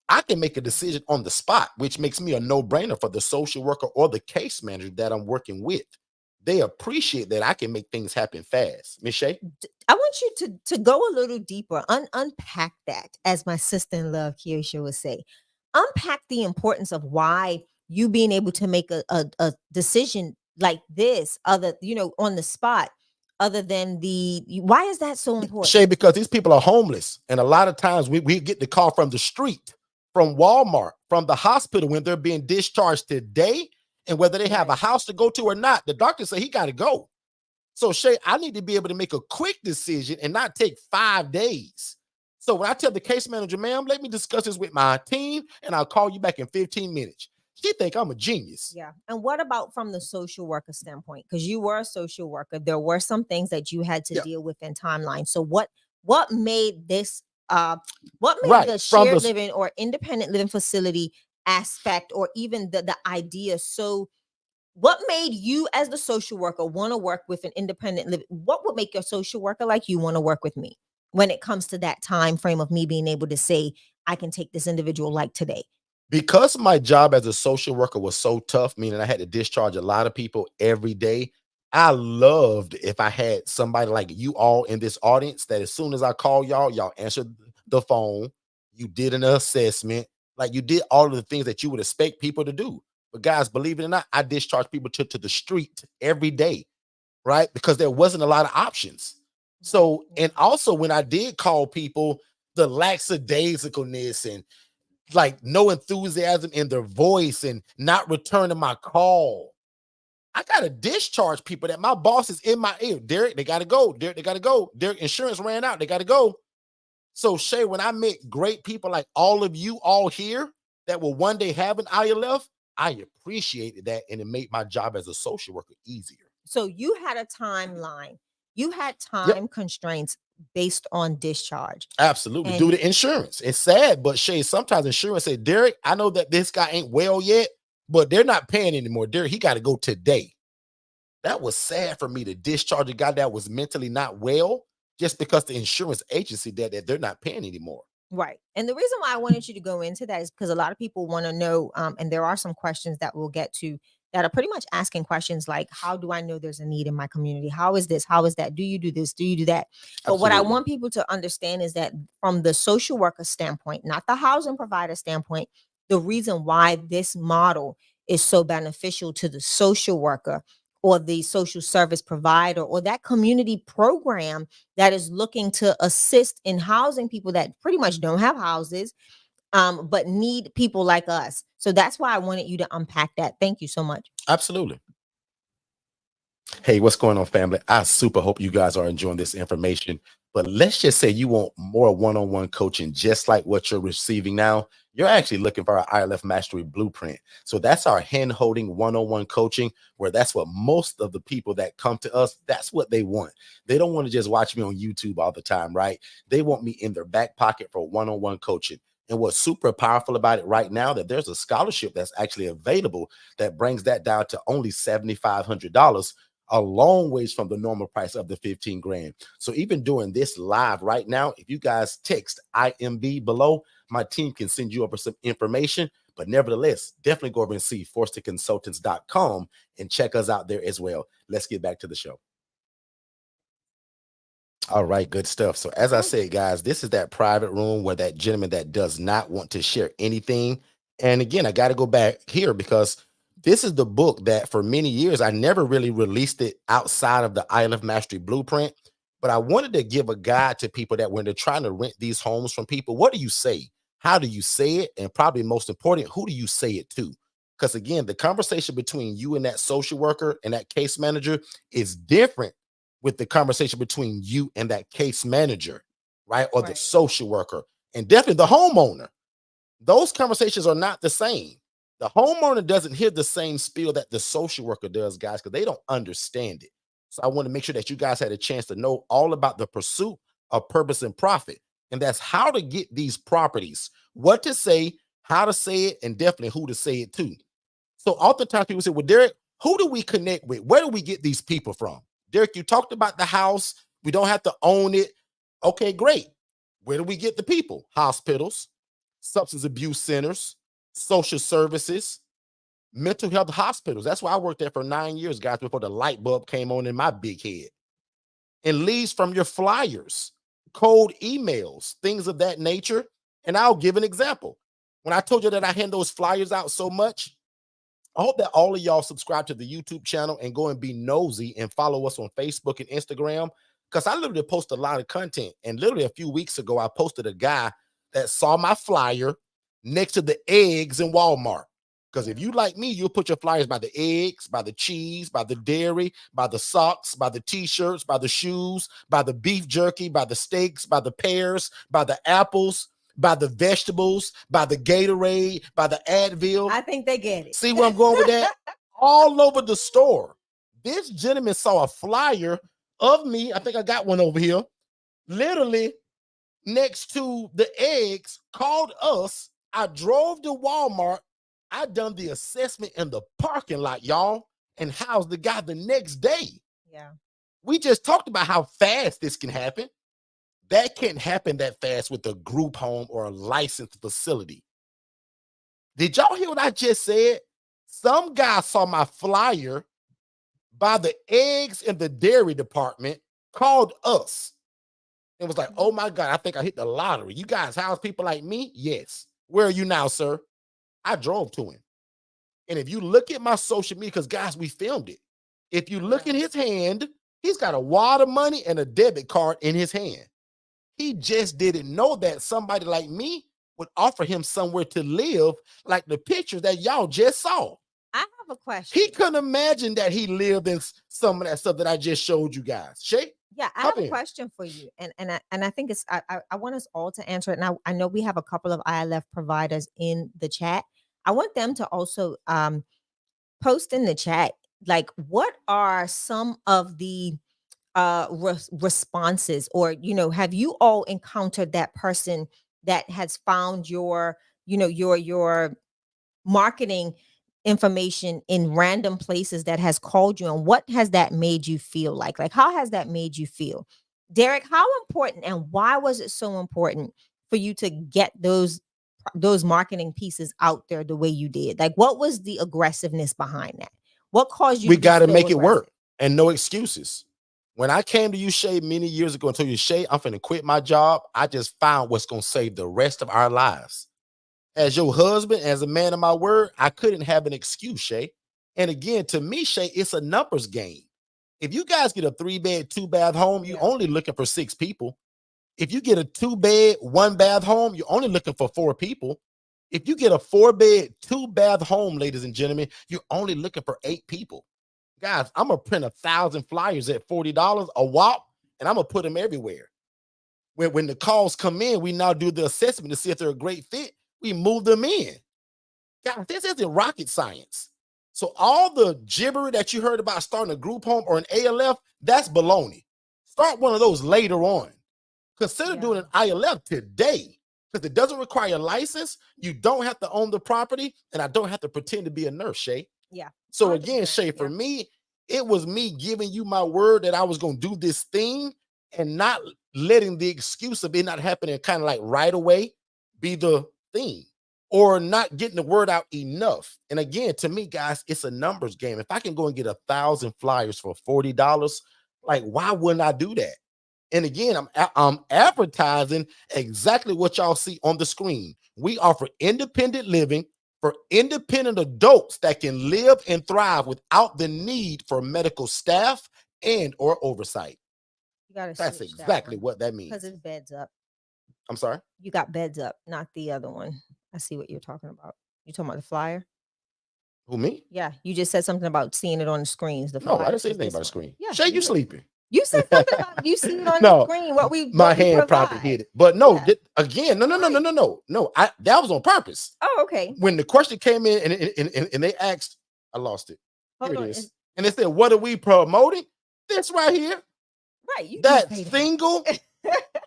Speaker 1: I can make a decision on the spot, which makes me a no-brainer for the social worker or the case manager that I'm working with. They appreciate that I can make things happen fast. Ms. Shay?
Speaker 2: I want you to go a little deeper, unpack that, as my sister-in-law Kiosha would say. Unpack the importance of why you being able to make a decision like this, other, on the spot, other than why is that so important?
Speaker 1: Shay, because these people are homeless. And a lot of times we get the call from the street, from Walmart, from the hospital when they're being discharged today, and whether they have a house to go to or not, the doctor say he got to go. So Shay, I need to be able to make a quick decision and not take 5 days. So when I tell the case manager, ma'am, let me discuss this with my team and I'll call you back in 15 minutes. She think I'm a genius.
Speaker 2: Yeah. And what about from the social worker standpoint? Because you were a social worker, there were some things that you had to deal with in timeline. So what made this the shared living or independent living facility aspect, or even the idea, so what made you as the social worker want to work with an independent living? What would make your social worker like you want to work with me when it comes to that time frame of me being able to say I can take this individual like today?
Speaker 1: Because my job as a social worker was so tough, meaning I had to discharge a lot of people every day, I loved if I had somebody like you all in this audience that as soon as I call y'all answered the phone, you did an assessment, like you did all of the things that you would expect people to do. But guys, believe it or not, I discharge people to the street every day, right? Because there wasn't a lot of options. So, and also when I did call people, the lackadaisicalness and like no enthusiasm in their voice and not returning my call. I gotta discharge people that my boss is in my ear. Derek, they gotta go. Derek, they gotta go. Derek, insurance ran out. They gotta go. So Shay, when I met great people like all of you all here that will one day have an ILF, I appreciated that, and it made my job as a social worker easier.
Speaker 2: So you had a timeline. You had time constraints based on discharge.
Speaker 1: Absolutely. Due to insurance. It's sad, but Shay, sometimes insurance said, Derek, I know that this guy ain't well yet, but they're not paying anymore. Derek, he got to go today. That was sad for me to discharge a guy that was mentally not well just because the insurance agency that they're not paying anymore.
Speaker 2: Right. And the reason why I wanted you to go into that is because a lot of people want to know, and there are some questions that we'll get to that are pretty much asking questions like, how do I know there's a need in my community? How is this? How is that? Do you do this? Do you do that? But what I want people to understand is that from the social worker standpoint, not the housing provider standpoint, the reason why this model is so beneficial to the social worker or the social service provider or that community program that is looking to assist in housing people that pretty much don't have houses, but need people like us. So that's why I wanted you to unpack that. Thank you so much.
Speaker 1: Absolutely. Hey, what's going on, family? I super hope you guys are enjoying this information. But let's just say you want more one-on-one coaching, just like what you're receiving now. You're actually looking for our ILF Mastery Blueprint. So that's our hand-holding one-on-one coaching, where that's what most of the people that come to us, that's what they want. They don't want to just watch me on YouTube all the time, right? They want me in their back pocket for one-on-one coaching. And what's super powerful about it right now, that there's a scholarship that's actually available that brings that down to only $7,500, a long ways from the normal price of the 15 grand. So even doing this live right now, if you guys text IMB below, my team can send you over some information. But nevertheless, definitely go over and see forsterconsultants.com and check us out there as well. Let's get back to the show. All right, good stuff. So as I said, guys, this is that private room where that gentleman that does not want to share anything. And again, I got to go back here because this is the book that for many years, I never really released it outside of the ILF Mastery Blueprint. But I wanted to give a guide to people that when they're trying to rent these homes from people, what do you say? How do you say it? And probably most important, who do you say it to? Because again, the conversation between you and that social worker and that case manager is different with the conversation between you and that case manager, right? Or the social worker, and definitely the homeowner. Those conversations are not the same. The homeowner doesn't hear the same spiel that the social worker does, guys, because they don't understand it. So I want to make sure that you guys had a chance to know all about the pursuit of purpose and profit. And that's how to get these properties, what to say, how to say it, and definitely who to say it to. So oftentimes people say, well, Derek, who do we connect with? Where do we get these people from? Derek, you talked about the house. We don't have to own it. Okay, great. Where do we get the people? Hospitals, substance abuse centers, social services, mental health hospitals. That's why I worked there for 9 years, guys, before the light bulb came on in my big head. And leads from your flyers, cold emails, things of that nature. And I'll give an example. When I told you that I hand those flyers out so much, I hope that all of y'all subscribe to the YouTube channel and go and be nosy and follow us on Facebook and Instagram, because I literally post a lot of content. And literally a few weeks ago, I posted a guy that saw my flyer next to the eggs in Walmart. Because if you like me, you'll put your flyers by the eggs, by the cheese, by the dairy, by the socks, by the t-shirts, by the shoes, by the beef jerky, by the steaks, by the pears, by the apples, by the vegetables, by the Gatorade, by the Advil.
Speaker 2: I think they get it.
Speaker 1: See where I'm going with that? All over the store. This gentleman saw a flyer of me. I think I got one over here. Literally next to the eggs, called us. I drove to Walmart. I done the assessment in the parking lot, y'all, and housed the guy the next day.
Speaker 2: Yeah.
Speaker 1: We just talked about how fast this can happen. That can't happen that fast with a group home or a licensed facility. Did y'all hear what I just said? Some guy saw my flyer by the eggs in the dairy department, called us, and was like, oh my God, I think I hit the lottery. You guys house people like me? Yes. Where are you now, sir? I drove to him. And if you look at my social media, because guys, we filmed it. If you look at his hand, he's got a wad of money and a debit card in his hand. He just didn't know that somebody like me would offer him somewhere to live, like the pictures that y'all just saw.
Speaker 2: I have a question.
Speaker 1: He couldn't imagine that he lived in some of that stuff that I just showed you guys. Shay?
Speaker 2: Yeah, I have a question for you, and I think it's I want us all to answer it. Now I know we have a couple of ILF providers in the chat. I want them to also post in the chat, like, what are some of the responses, or have you all encountered that person that has found your your marketing information in random places, that has called you, and what has that made you feel like how has that made you feel? Derek, how important and why was it so important for you to get those marketing pieces out there the way you did? Like, what was the aggressiveness behind that? What caused you
Speaker 1: we
Speaker 2: to
Speaker 1: got to
Speaker 2: so
Speaker 1: make it
Speaker 2: aggressive?
Speaker 1: work, and no excuses. When I came to you, Shay, many years ago and told you, Shay, I'm finna quit my job, I just found what's gonna save the rest of our lives. As your husband, as a man of my word, I couldn't have an excuse, Shay. And again, to me, Shay, it's a numbers game. If you guys get a 3-bed, 2-bath home, you're only looking for 6 people. If you get a 2-bed, 1-bath home, you're only looking for 4 people. If you get a 4-bed, 2-bath home, ladies and gentlemen, you're only looking for 8 people. Guys, I'm gonna print 1,000 flyers at $40 a whop, and I'm gonna put them everywhere. When the calls come in, we now do the assessment to see if they're a great fit. We move them in. Guys, this isn't rocket science. So all the gibber that you heard about starting a group home or an ALF, that's baloney. Start one of those later on. Consider doing an ILF today, because it doesn't require a license. You don't have to own the property, and I don't have to pretend to be a nurse, Shay.
Speaker 2: Yeah.
Speaker 1: So again, Shay, for me, it was me giving you my word that I was going to do this thing, and not letting the excuse of it not happening kind of like right away be the thing, or not getting the word out enough. And again, to me, guys, it's a numbers game. If I can go and get 1,000 flyers for $40, like, why wouldn't I do that? And again, I'm advertising exactly what y'all see on the screen. We offer independent living for independent adults that can live and thrive without the need for medical staff and or oversight. That's exactly what that means.
Speaker 2: Because it's beds up.
Speaker 1: I'm sorry?
Speaker 2: You got beds up, not the other one. I see what you're talking about. You talking about the flyer?
Speaker 1: Who, me?
Speaker 2: Yeah, you just said something about seeing it on the screens.
Speaker 1: No, I didn't say anything about the screen.
Speaker 2: Yeah,
Speaker 1: Shay, you sleeping?
Speaker 2: You said something about you see it on
Speaker 1: No,
Speaker 2: the screen. What we
Speaker 1: my
Speaker 2: what we
Speaker 1: hand probably
Speaker 2: provide.
Speaker 1: hit it, but no,
Speaker 2: Yeah.
Speaker 1: again, no. That was on purpose.
Speaker 2: Oh, okay.
Speaker 1: When the question came in and they asked, I lost it. Here it is. And they said, "What are we promoting?" This right here,
Speaker 2: right? You
Speaker 1: that single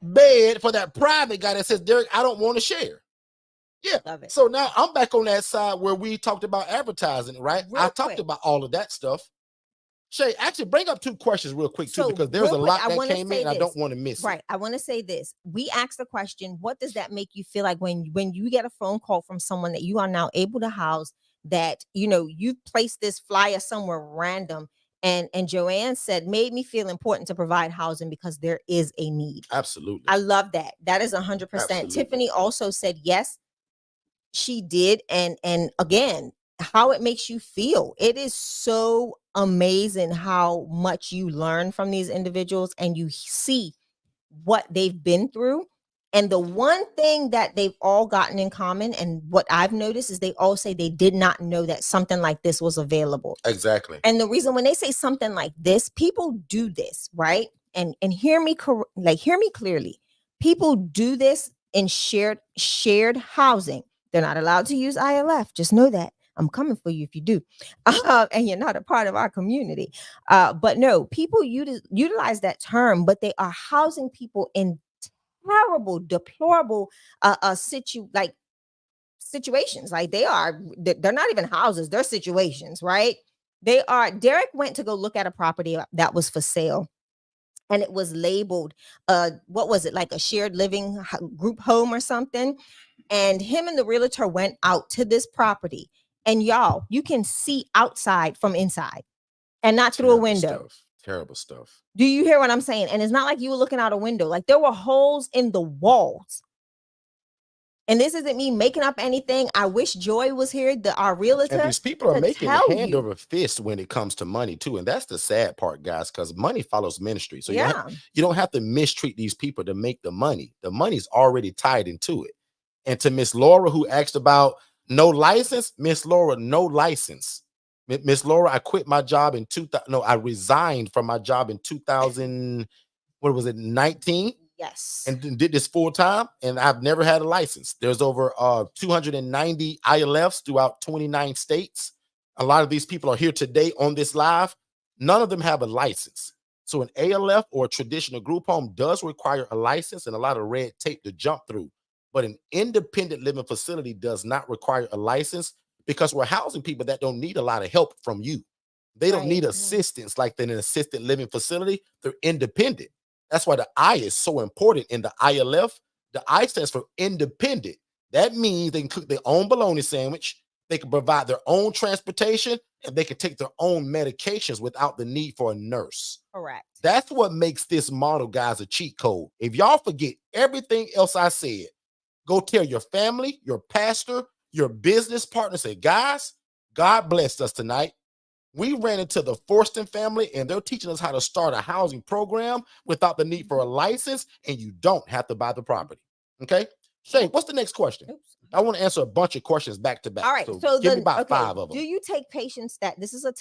Speaker 1: bed for that private guy that says, "Derek, I don't want to share." Yeah.
Speaker 2: Love it.
Speaker 1: So now I'm back on that side where we talked about advertising, right? I talked about all of that stuff. Shay, actually bring up 2 questions real quick too, because there's a lot that came in and I don't want to miss
Speaker 2: it. I want to say this. We asked the question, what does that make you feel like when you get a phone call from someone that you are now able to house, that you placed this flyer somewhere random, and Joanne said, made me feel important to provide housing because there is a need.
Speaker 1: Absolutely.
Speaker 2: I love that. That is 100%.
Speaker 1: Absolutely.
Speaker 2: Tiffany also said yes, she did. And again, how it makes you feel. It is so amazing how much you learn from these individuals and you see what they've been through. And the one thing that they've all gotten in common, and what I've noticed, is they all say they did not know that something like this was available.
Speaker 1: Exactly.
Speaker 2: And the reason when they say something like this, people do this, right? And hear me clearly. People do this in shared housing. They're not allowed to use ILF. Just know that. I'm coming for you if you do. And you're not a part of our community. But no, people utilize that term, but they are housing people in terrible, deplorable situations. Like they're not even houses, they're situations, right? They are. Derek went to go look at a property that was for sale. And it was labeled, what was it, like a shared living group home or something? And him and the realtor went out to this property. And y'all, you can see outside from inside and not through a window.
Speaker 1: Terrible stuff.
Speaker 2: Do you hear what I'm saying? And it's not like you were looking out a window. Like there were holes in the walls. And this isn't me making up anything. I wish Joy was here, our realtor.
Speaker 1: And these people are making hand over fist when it comes to money too. And that's the sad part, guys, because money follows ministry. So you don't have to mistreat these people to make the money. The money's already tied into it. And to Miss Laura, who asked about no license, Miss Laura, no license. Miss Laura, I quit my job in 2000. No, I resigned from my job in 2000. What was it, 19?
Speaker 2: Yes.
Speaker 1: And did this full time, and I've never had a license. There's over 290 ILFs throughout 29 states. A lot of these people are here today on this live. None of them have a license. So an ALF or a traditional group home does require a license and a lot of red tape to jump through. But an independent living facility does not require a license because we're housing people that don't need a lot of help from you. They don't need assistance like in an assisted living facility. They're independent. That's why the I is so important in the ILF. The I stands for independent. That means they can cook their own bologna sandwich. They can provide their own transportation, and they can take their own medications without the need for a nurse.
Speaker 2: Correct.
Speaker 1: That's what makes this model, guys, a cheat code. If y'all forget everything else I said, go tell your family, your pastor, your business partner, say, guys, God blessed us tonight. We ran into the Forston family, and they're teaching us how to start a housing program without the need for a license, and you don't have to buy the property. Okay? Shay, what's the next question? Oops. I want to answer a bunch of questions back to back.
Speaker 2: All right. So
Speaker 1: give me about 5 of them.
Speaker 2: Do you take patients that this is a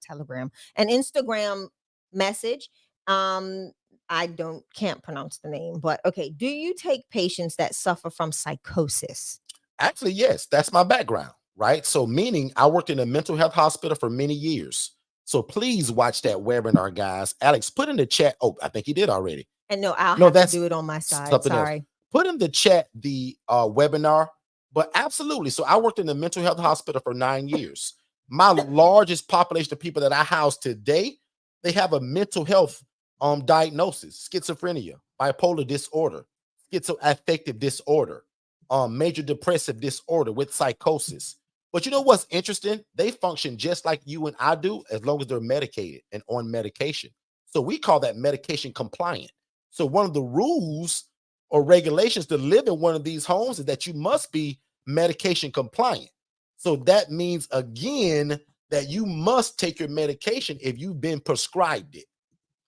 Speaker 2: Telegram, an Instagram message? I can't pronounce the name, but okay. Do you take patients that suffer from psychosis?
Speaker 1: Actually, yes, that's my background. Right. So meaning I worked in a mental health hospital for many years. So please watch that webinar, guys. Alex, put in the chat. Oh, I think he did already.
Speaker 2: And no, I'll have to do it on my side. Sorry.
Speaker 1: Else. Put in the chat the webinar. But absolutely. So I worked in a mental health hospital for 9 years. My largest population of people that I house today, they have a mental health diagnosis: schizophrenia, bipolar disorder, schizoaffective disorder, major depressive disorder with psychosis. But you know what's interesting? They function just like you and I do as long as they're medicated and on medication. So we call that medication compliant. So one of the rules or regulations to live in one of these homes is that you must be medication compliant. So that means, again, that you must take your medication if you've been prescribed it.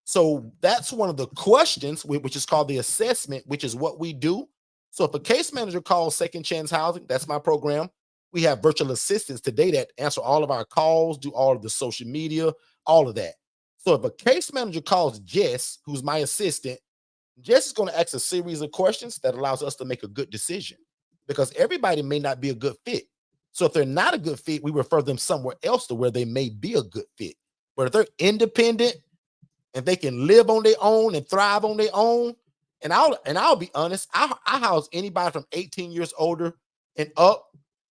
Speaker 1: So that's one of the questions, which is called the assessment, which is what we do. So if a case manager calls Second Chance Housing, that's my program, We have virtual assistants today that answer all of our calls, do all of the social media, all of that. So if a case manager calls Jess, who's my assistant, Jess is going to ask a series of questions that allows us to make a good decision, because everybody may not be a good fit. So if they're not a good fit, we refer them somewhere else to where they may be a good fit. But if they're independent and they can live on their own and thrive on their own, and I'll be honest, I house anybody from 18 years older and up,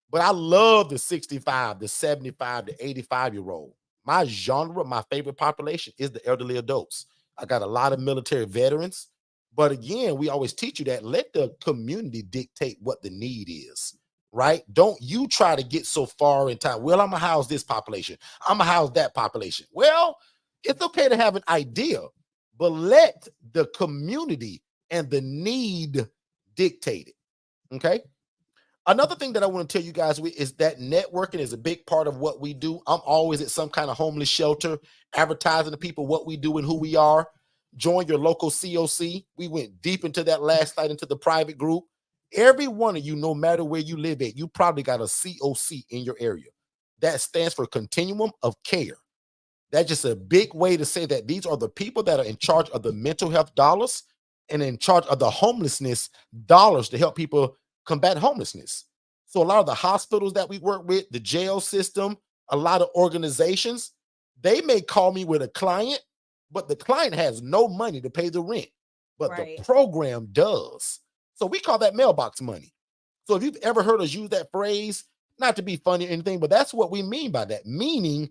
Speaker 1: but I love the 65, the 75, the 85-year-old. My genre, my favorite population is the elderly adults. I got a lot of military veterans, but again, we always teach you that let the community dictate what the need is, right? Don't you try to get so far in time. Well, I'm gonna house this population. I'm gonna house that population. Well, it's okay to have an idea, but let the community and the need dictate it. Okay. Another thing that I want to tell you guys is that networking is a big part of what we do. I'm always at some kind of homeless shelter, advertising to people what we do and who we are. Join your local COC. We went deep into that last night into the private group. Every one of you, no matter where you live at, you probably got a COC in your area. That stands for Continuum of Care. That's just a big way to say that these are the people that are in charge of the mental health dollars and in charge of the homelessness dollars to help people combat homelessness. So a lot of the hospitals that we work with, the jail system, a lot of organizations, they may call me with a client, but the client has no money to pay the rent, but the program does. So we call that mailbox money. So if you've ever heard us use that phrase, not to be funny or anything, but that's what we mean by that, meaning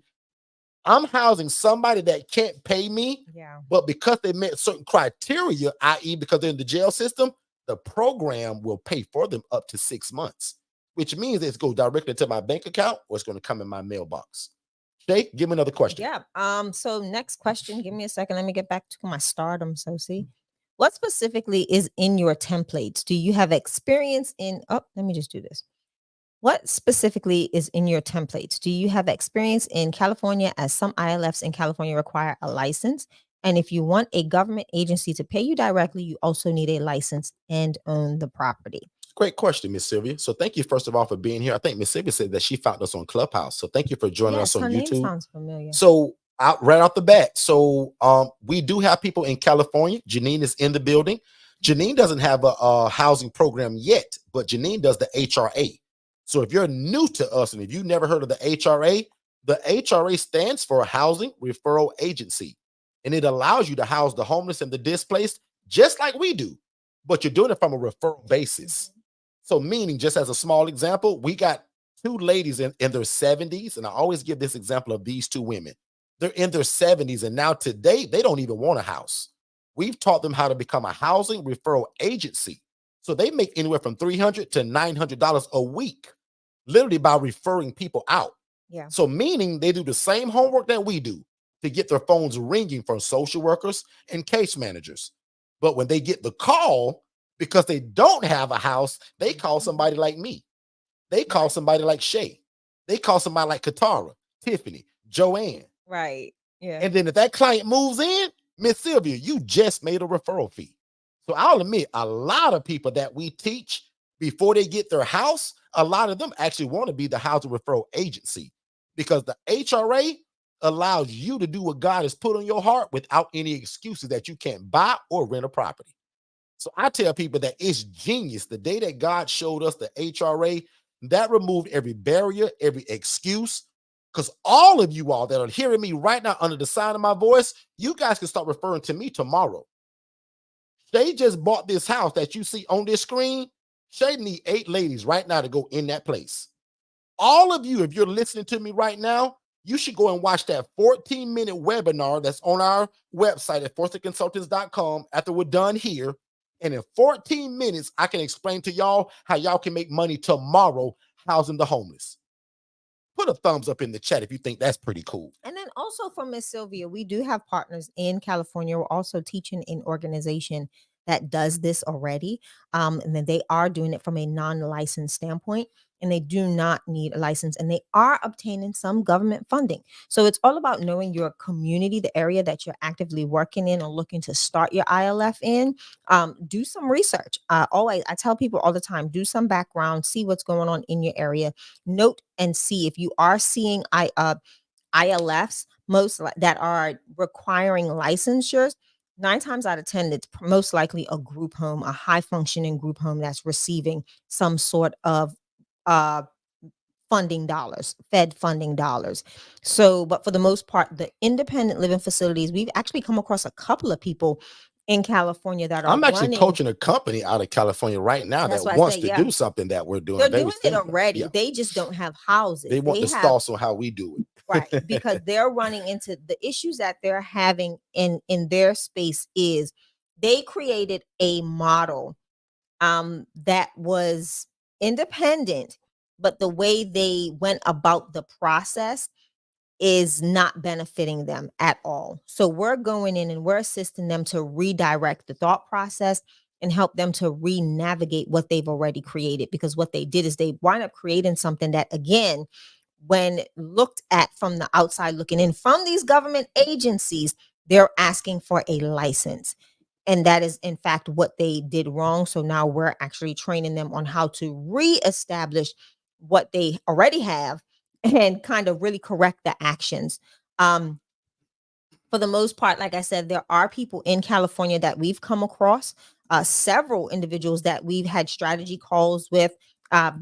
Speaker 1: I'm housing somebody that can't pay me, but because they met certain criteria, i.e., because they're in the jail system, the program will pay for them up to 6 months, which means it's go directly to my bank account or it's going to come in my mailbox. Shay, give me another question.
Speaker 2: Yeah. So next question. Give me a second. Let me get back to my stardom. So see, what specifically is in your templates? Do you have experience in? Oh, let me just do this. What specifically is in your templates? Do you have experience in California, as some ILFs in California require a license? And if you want a government agency to pay you directly, you also need a license and own the property.
Speaker 1: Great question, Miss Sylvia. So thank you, first of all, for being here. I think Miss Sylvia said that she found us on Clubhouse. So thank you for joining us on
Speaker 2: her
Speaker 1: YouTube.
Speaker 2: Name sounds familiar.
Speaker 1: So right off the bat, so we do have people in California. Janine is in the building. Janine doesn't have a housing program yet, but Janine does the HRA. So if you're new to us and if you've never heard of the HRA stands for Housing Referral Agency. And it allows you to house the homeless and the displaced just like we do, but you're doing it from a referral basis. So meaning, just as a small example, we got two ladies in their 70s, and I always give this example of these two women. They're in their 70s, and now today they don't even want a house. We've taught them how to become a housing referral agency. So they make anywhere from $300 to $900 a week, literally by referring people out.
Speaker 2: Yeah.
Speaker 1: So meaning they do the same homework that we do to get their phones ringing from social workers and case managers. But when they get the call, because they don't have a house, they call somebody like me. They call somebody like Shay. They call somebody like Katara, Tiffany, Joanne.
Speaker 2: Right. Yeah.
Speaker 1: And then if that client moves in, Miss Sylvia, you just made a referral fee. So I'll admit, a lot of people that we teach before they get their house, a lot of them actually want to be the housing referral agency, because the HRA allows you to do what God has put on your heart without any excuses that you can't buy or rent a property. So I tell people that it's genius. The day that God showed us the HRA, that removed every barrier, every excuse. Because all of you all that are hearing me right now under the sound of my voice, you guys can start referring to me tomorrow. They just bought this house that you see on this screen. Shay need 8 ladies right now to go in that place. All of you, if you're listening to me right now, you should go and watch that 14-minute webinar that's on our website at forsterconsultants.com after we're done here. And in 14 minutes, I can explain to y'all how y'all can make money tomorrow housing the homeless. Put a thumbs up in the chat if you think that's pretty cool.
Speaker 2: And then also for Miss Sylvia, we do have partners in California. We're also teaching an organization that does this already. And then they are doing it from a non-licensed standpoint. and they do not need a license, and they are obtaining some government funding. So it's all about knowing your community, the area that you're actively working in or looking to start your ILF in. Do some research. Always, I tell people all the time, do some background, see what's going on in your area, note and see if you are seeing ILFs that are requiring licensures. 9 times out of 10, it's most likely a group home, a high functioning group home that's receiving some sort of uh, funding dollars, Fed funding dollars. So, but for the most part, the independent living facilities, we've actually come across a couple of people in California that are
Speaker 1: I'm actually
Speaker 2: running.
Speaker 1: coaching a company out of California right now that wants to do something that we're doing.
Speaker 2: They're doing it already.
Speaker 1: Yeah.
Speaker 2: They just don't have houses.
Speaker 1: They want the sauce on how we do it.
Speaker 2: Right, because they're running into the issues that they're having in their space is they created a model that was independent, but the way they went about the process is not benefiting them at all. So we're going in and we're assisting them to redirect the thought process and help them to re-navigate what they've already created, because what they did is they wind up creating something that, again, when looked at from the outside looking in from these government agencies, they're asking for a license. And that is, in fact, what they did wrong. So now we're actually training them on how to reestablish what they already have and kind of really correct the actions. For the most part, like I said, there are people in California that we've come across, several individuals that we've had strategy calls with.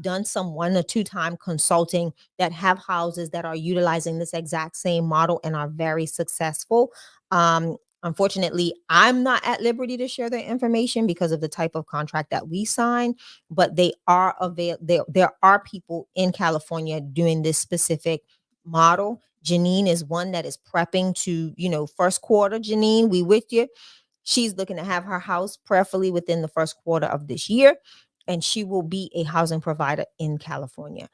Speaker 2: Done some 1 or 2 time consulting that have houses that are utilizing this exact same model and are very successful. Unfortunately, I'm not at liberty to share their information because of the type of contract that we sign, but they are there are people in California doing this specific model. Janine is one that is prepping to, first quarter. Janine, we with you. She's looking to have her house prayerfully within the first quarter of this year, and she will be a housing provider in California.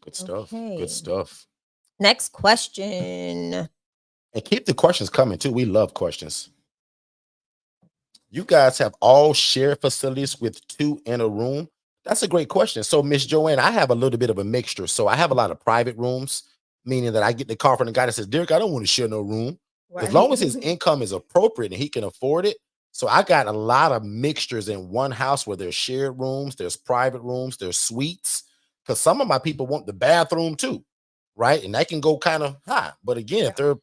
Speaker 1: Good stuff. Okay. Good stuff.
Speaker 2: Next question.
Speaker 1: And keep the questions coming too. We love questions. You guys have all shared facilities with 2 in a room? That's a great question. So, Miss Joanne, I have a little bit of a mixture. So I have a lot of private rooms, meaning that I get the call from the guy that says, Derek, I don't want to share no room. Right. As long as his income is appropriate and he can afford it. So I got a lot of mixtures in one house where there's shared rooms, there's private rooms, there's suites. Because some of my people want the bathroom too, right? And that can go kind of high. But again, if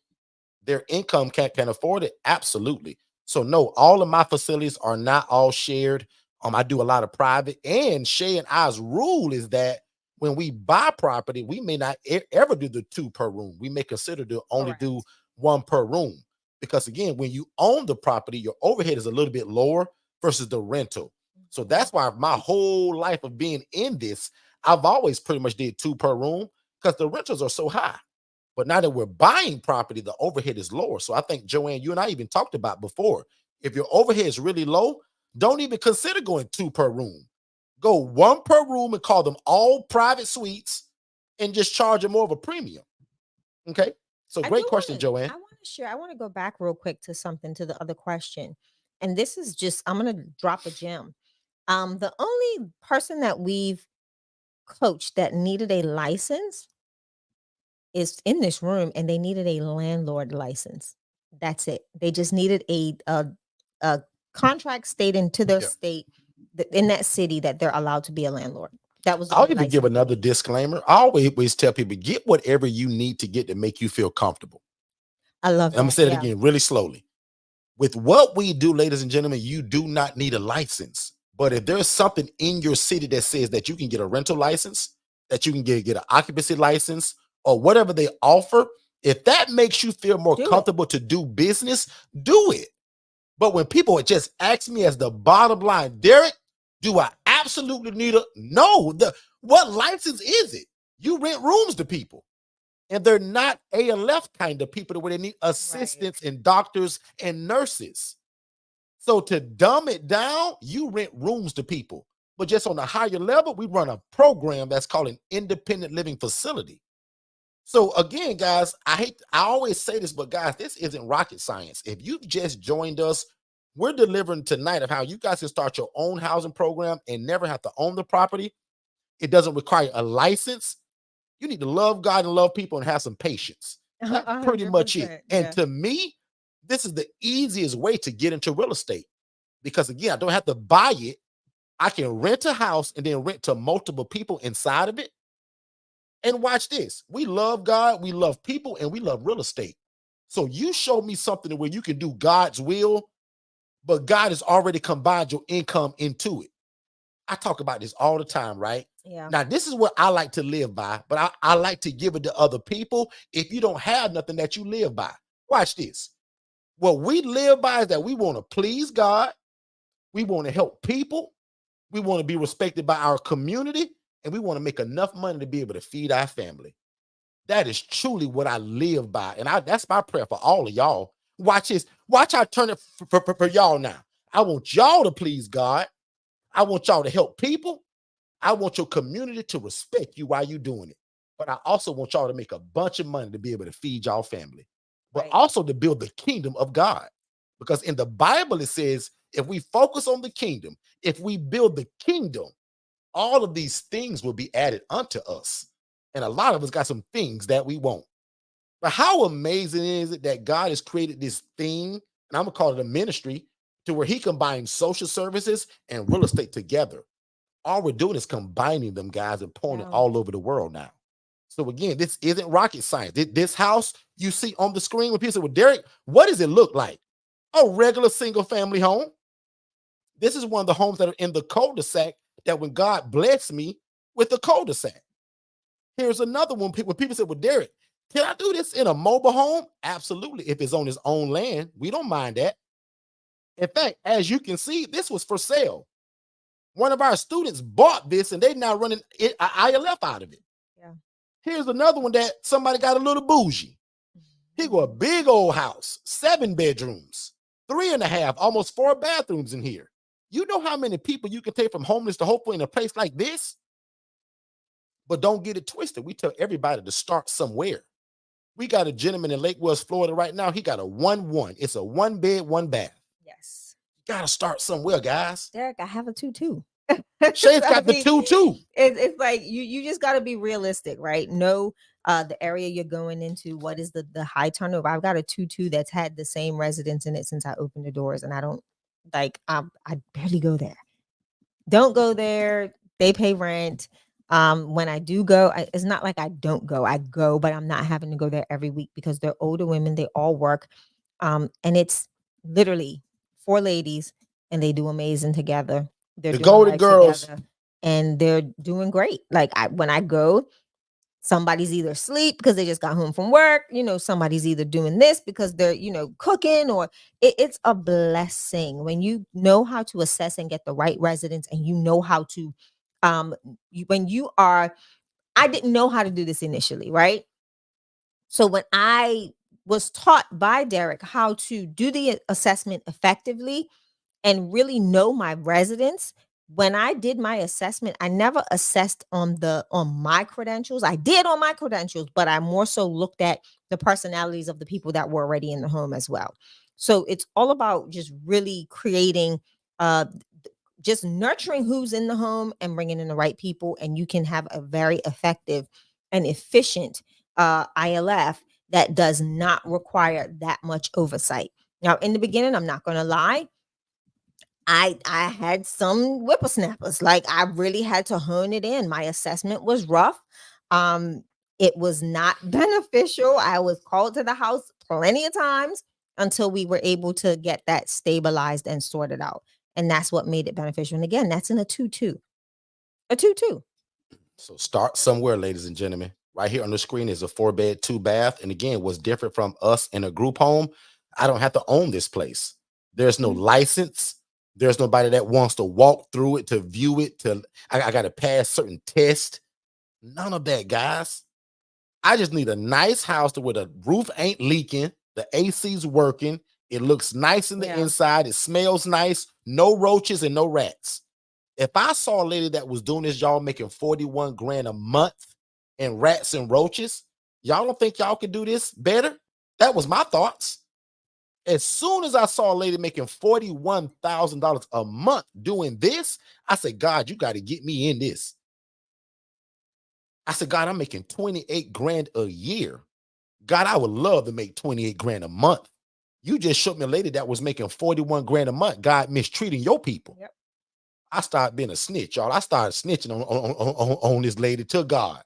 Speaker 1: their income can afford it, absolutely. So no, all of my facilities are not all shared. I do a lot of private, and Shay and I's rule is that when we buy property, we may not ever do the 2 per room. We may consider to only do 1 per room, because again, when you own the property, your overhead is a little bit lower versus the rental. So that's why my whole life of being in this, I've always pretty much did 2 per room because the rentals are so high. But now that we're buying property, the overhead is lower. So I think, Joanne, you and I even talked about before, if your overhead is really low, don't even consider going 2 per room. Go 1 per room and call them all private suites and just charge them more of a premium. Okay. So great question, Joanne.
Speaker 2: I want to go back real quick to the other question. And this is just, I'm going to drop a gem. The only person that we've coached that needed a license is in this room, and they needed a landlord license. That's it. They just needed a contract stating to their state in that city that they're allowed to be a landlord. That was.
Speaker 1: I'll even give another disclaimer. I always tell people, get whatever you need to get to make you feel comfortable.
Speaker 2: I love that.
Speaker 1: I'm gonna say it again really slowly. With what we do, ladies and gentlemen, you do not need a license. But if there's something in your city that says that you can get a rental license, that you can get an occupancy license, or whatever they offer, if that makes you feel more comfortable to do business, do it. But when people just ask me as the bottom line, Derek, do I absolutely need a no? What license is it? You rent rooms to people, and they're not ALF kind of people where they need assistants and doctors and nurses. So to dumb it down, you rent rooms to people. But just on a higher level, we run a program that's called an independent living facility. So again, guys, I always say this, but guys, this isn't rocket science. If you've just joined us, We're delivering tonight of how you guys can start your own housing program and never have to own the property. It doesn't require a license. You need to love God and love people and have some patience. That's pretty much it. And to me, this is the easiest way to get into real estate because, again, I don't have to buy it. I can rent a house and then rent to multiple people inside of it. And watch this. We love God, we love people, and we love real estate. So you show me something where you can do God's will, but God has already combined your income into it. I talk about this all the time, right?
Speaker 2: Yeah.
Speaker 1: Now, this is what I like to live by, but I like to give it to other people if you don't have nothing that you live by. Watch this. What we live by is that we want to please God. We want to help people. We want to be respected by our community. And we want to make enough money to be able to feed our family. That is truly what I live by. And that's my prayer for all of y'all. Watch this. Watch how I turn it for y'all now. I want y'all to please God. I want y'all to help people. I want your community to respect you while you're doing it. But I also want y'all to make a bunch of money to be able to feed y'all family, but also to build the kingdom of God. Because in the Bible, it says, if we focus on the kingdom, if we build the kingdom, all of these things will be added unto us. And a lot of us got some things that we want. But how amazing is it that God has created this thing, and I'm going to call it a ministry, to where he combines social services and real estate together. All we're doing is combining them, guys, and pouring it all over the world now. So again, this isn't rocket science. This house you see on the screen when people say, well, Derek, what does it look like? A regular single family home. This is one of the homes that are in the cul-de-sac that when God blessed me with the cul-de-sac. Here's another one. When people say, well, Derek, can I do this in a mobile home? Absolutely. If it's on his own land, we don't mind that. In fact, as you can see, this was for sale. One of our students bought this and they're now running an ILF out of it.
Speaker 2: Yeah.
Speaker 1: Here's another one that somebody got a little bougie. He got a big old house, 7 bedrooms, 3.5, almost 4 bathrooms in here. You know how many people you can take from homeless to hopeful in a place like this? But don't get it twisted. We tell everybody to start somewhere. We got a gentleman in Lake Wales, Florida right now. He got a 1-1. It's a 1 bed, 1 bath.
Speaker 2: Yes.
Speaker 1: You got to start somewhere, guys.
Speaker 2: Derek, I have a 2-2.
Speaker 1: Shay's got the 2-2.
Speaker 2: It's like you just got to be realistic, right? Know the area you're going into. What is the high turnover? I've got a 2-2 that's had the same residents in it since I opened the doors, and I don't I barely go there. Don't go there. They pay rent. When I do go, it's not like I don't go. I go, but I'm not having to go there every week because they're older women. They all work, and it's literally 4 ladies, and they do amazing together. They're doing
Speaker 1: Golden Girls,
Speaker 2: together, and they're doing great. Like when I go, somebody's either asleep because they just got home from work. Somebody's either doing this because they're cooking, or it's a blessing when you know how to assess and get the right residents, and you know how to I didn't know how to do this initially, right? So when I was taught by Derek how to do the assessment effectively and really know my residents, when I did my assessment, I never assessed on my credentials. I did on my credentials, but I more so looked at the personalities of the people that were already in the home as well. So it's all about just really creating just nurturing who's in the home and bringing in the right people, and you can have a very effective and efficient ILF that does not require that much oversight. Now, in the beginning, I'm not going to lie, I had some whippersnappers. Like I really had to hone it in. My assessment was rough. It was not beneficial. I was called to the house plenty of times until we were able to get that stabilized and sorted out. And that's what made it beneficial. And again, that's in a 2-2. A 2-2.
Speaker 1: So start somewhere, ladies and gentlemen. Right here on the screen is a 4-bed, 2-bath. And again, what's different from us in a group home, I don't have to own this place. There's no license. There's nobody that wants to walk through it, to view it, I got to pass certain tests. None of that, guys. I just need a nice house where the roof ain't leaking, the AC's working, it looks nice in the inside, it smells nice, no roaches and no rats. If I saw a lady that was doing this, y'all making 41 grand a month and rats and roaches, y'all don't think y'all could do this better? That was my thoughts. As soon as I saw a lady making $41,000 a month doing this, I said, God, you got to get me in this. I said, God, I'm making 28 grand a year. God, I would love to make 28 grand a month. You just showed me a lady that was making 41 grand a month. God mistreating your people.
Speaker 2: Yep.
Speaker 1: I started being a snitch, y'all. I started snitching on this lady to God.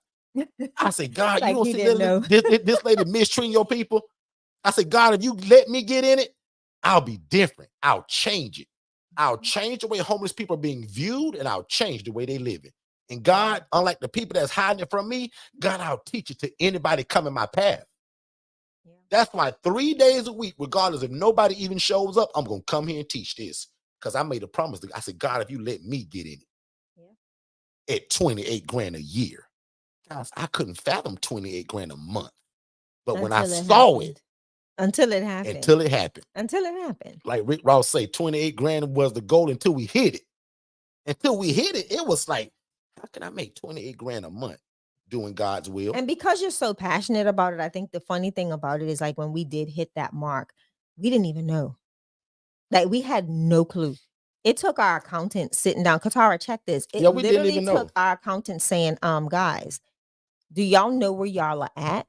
Speaker 1: I said, God, you
Speaker 2: Like
Speaker 1: don't
Speaker 2: he
Speaker 1: see
Speaker 2: didn't know.
Speaker 1: this lady mistreating your people? I said, God, if you let me get in it, I'll be different. I'll change it. I'll change the way homeless people are being viewed, and I'll change the way they live it. And God, unlike the people that's hiding it from me, God, I'll teach it to anybody coming my path.
Speaker 2: Yeah.
Speaker 1: That's why 3 days a week, regardless if nobody even shows up, I'm going to come here and teach this. Because I made a promise. I said, God, if you let me get in it at 28 grand a year, guys, I couldn't fathom 28 grand a month. But when I saw it,
Speaker 2: until it happened.
Speaker 1: Like Rick Ross say, 28 grand was the goal until we hit it. Until we hit it, it was like, how can I make 28 grand a month doing God's will?
Speaker 2: And because you're so passionate about it, I think the funny thing about it is like when we did hit that mark, we didn't even know. Like we had no clue. It took our accountant sitting down. Katara, check this. It
Speaker 1: We didn't even know.
Speaker 2: took our accountant saying, guys, do y'all know where y'all are at?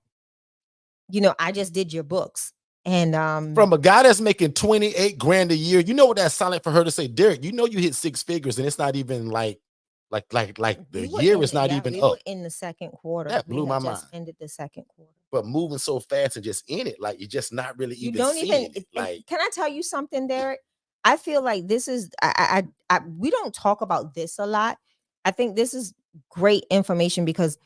Speaker 2: You know, I just did your books. And
Speaker 1: from a guy that's making 28 grand a year, you know what that sounded like for her to say, Derek, you know you hit six figures and it's not even like the year is not even up.
Speaker 2: Were in the second quarter.
Speaker 1: That blew my mind.
Speaker 2: Ended the second quarter.
Speaker 1: But moving so fast and just in it, like you're just not really
Speaker 2: You
Speaker 1: even
Speaker 2: don't
Speaker 1: seeing
Speaker 2: even
Speaker 1: it. Like,
Speaker 2: can I tell you something, Derek? I feel like this is we don't talk about this a lot. I think this is great information because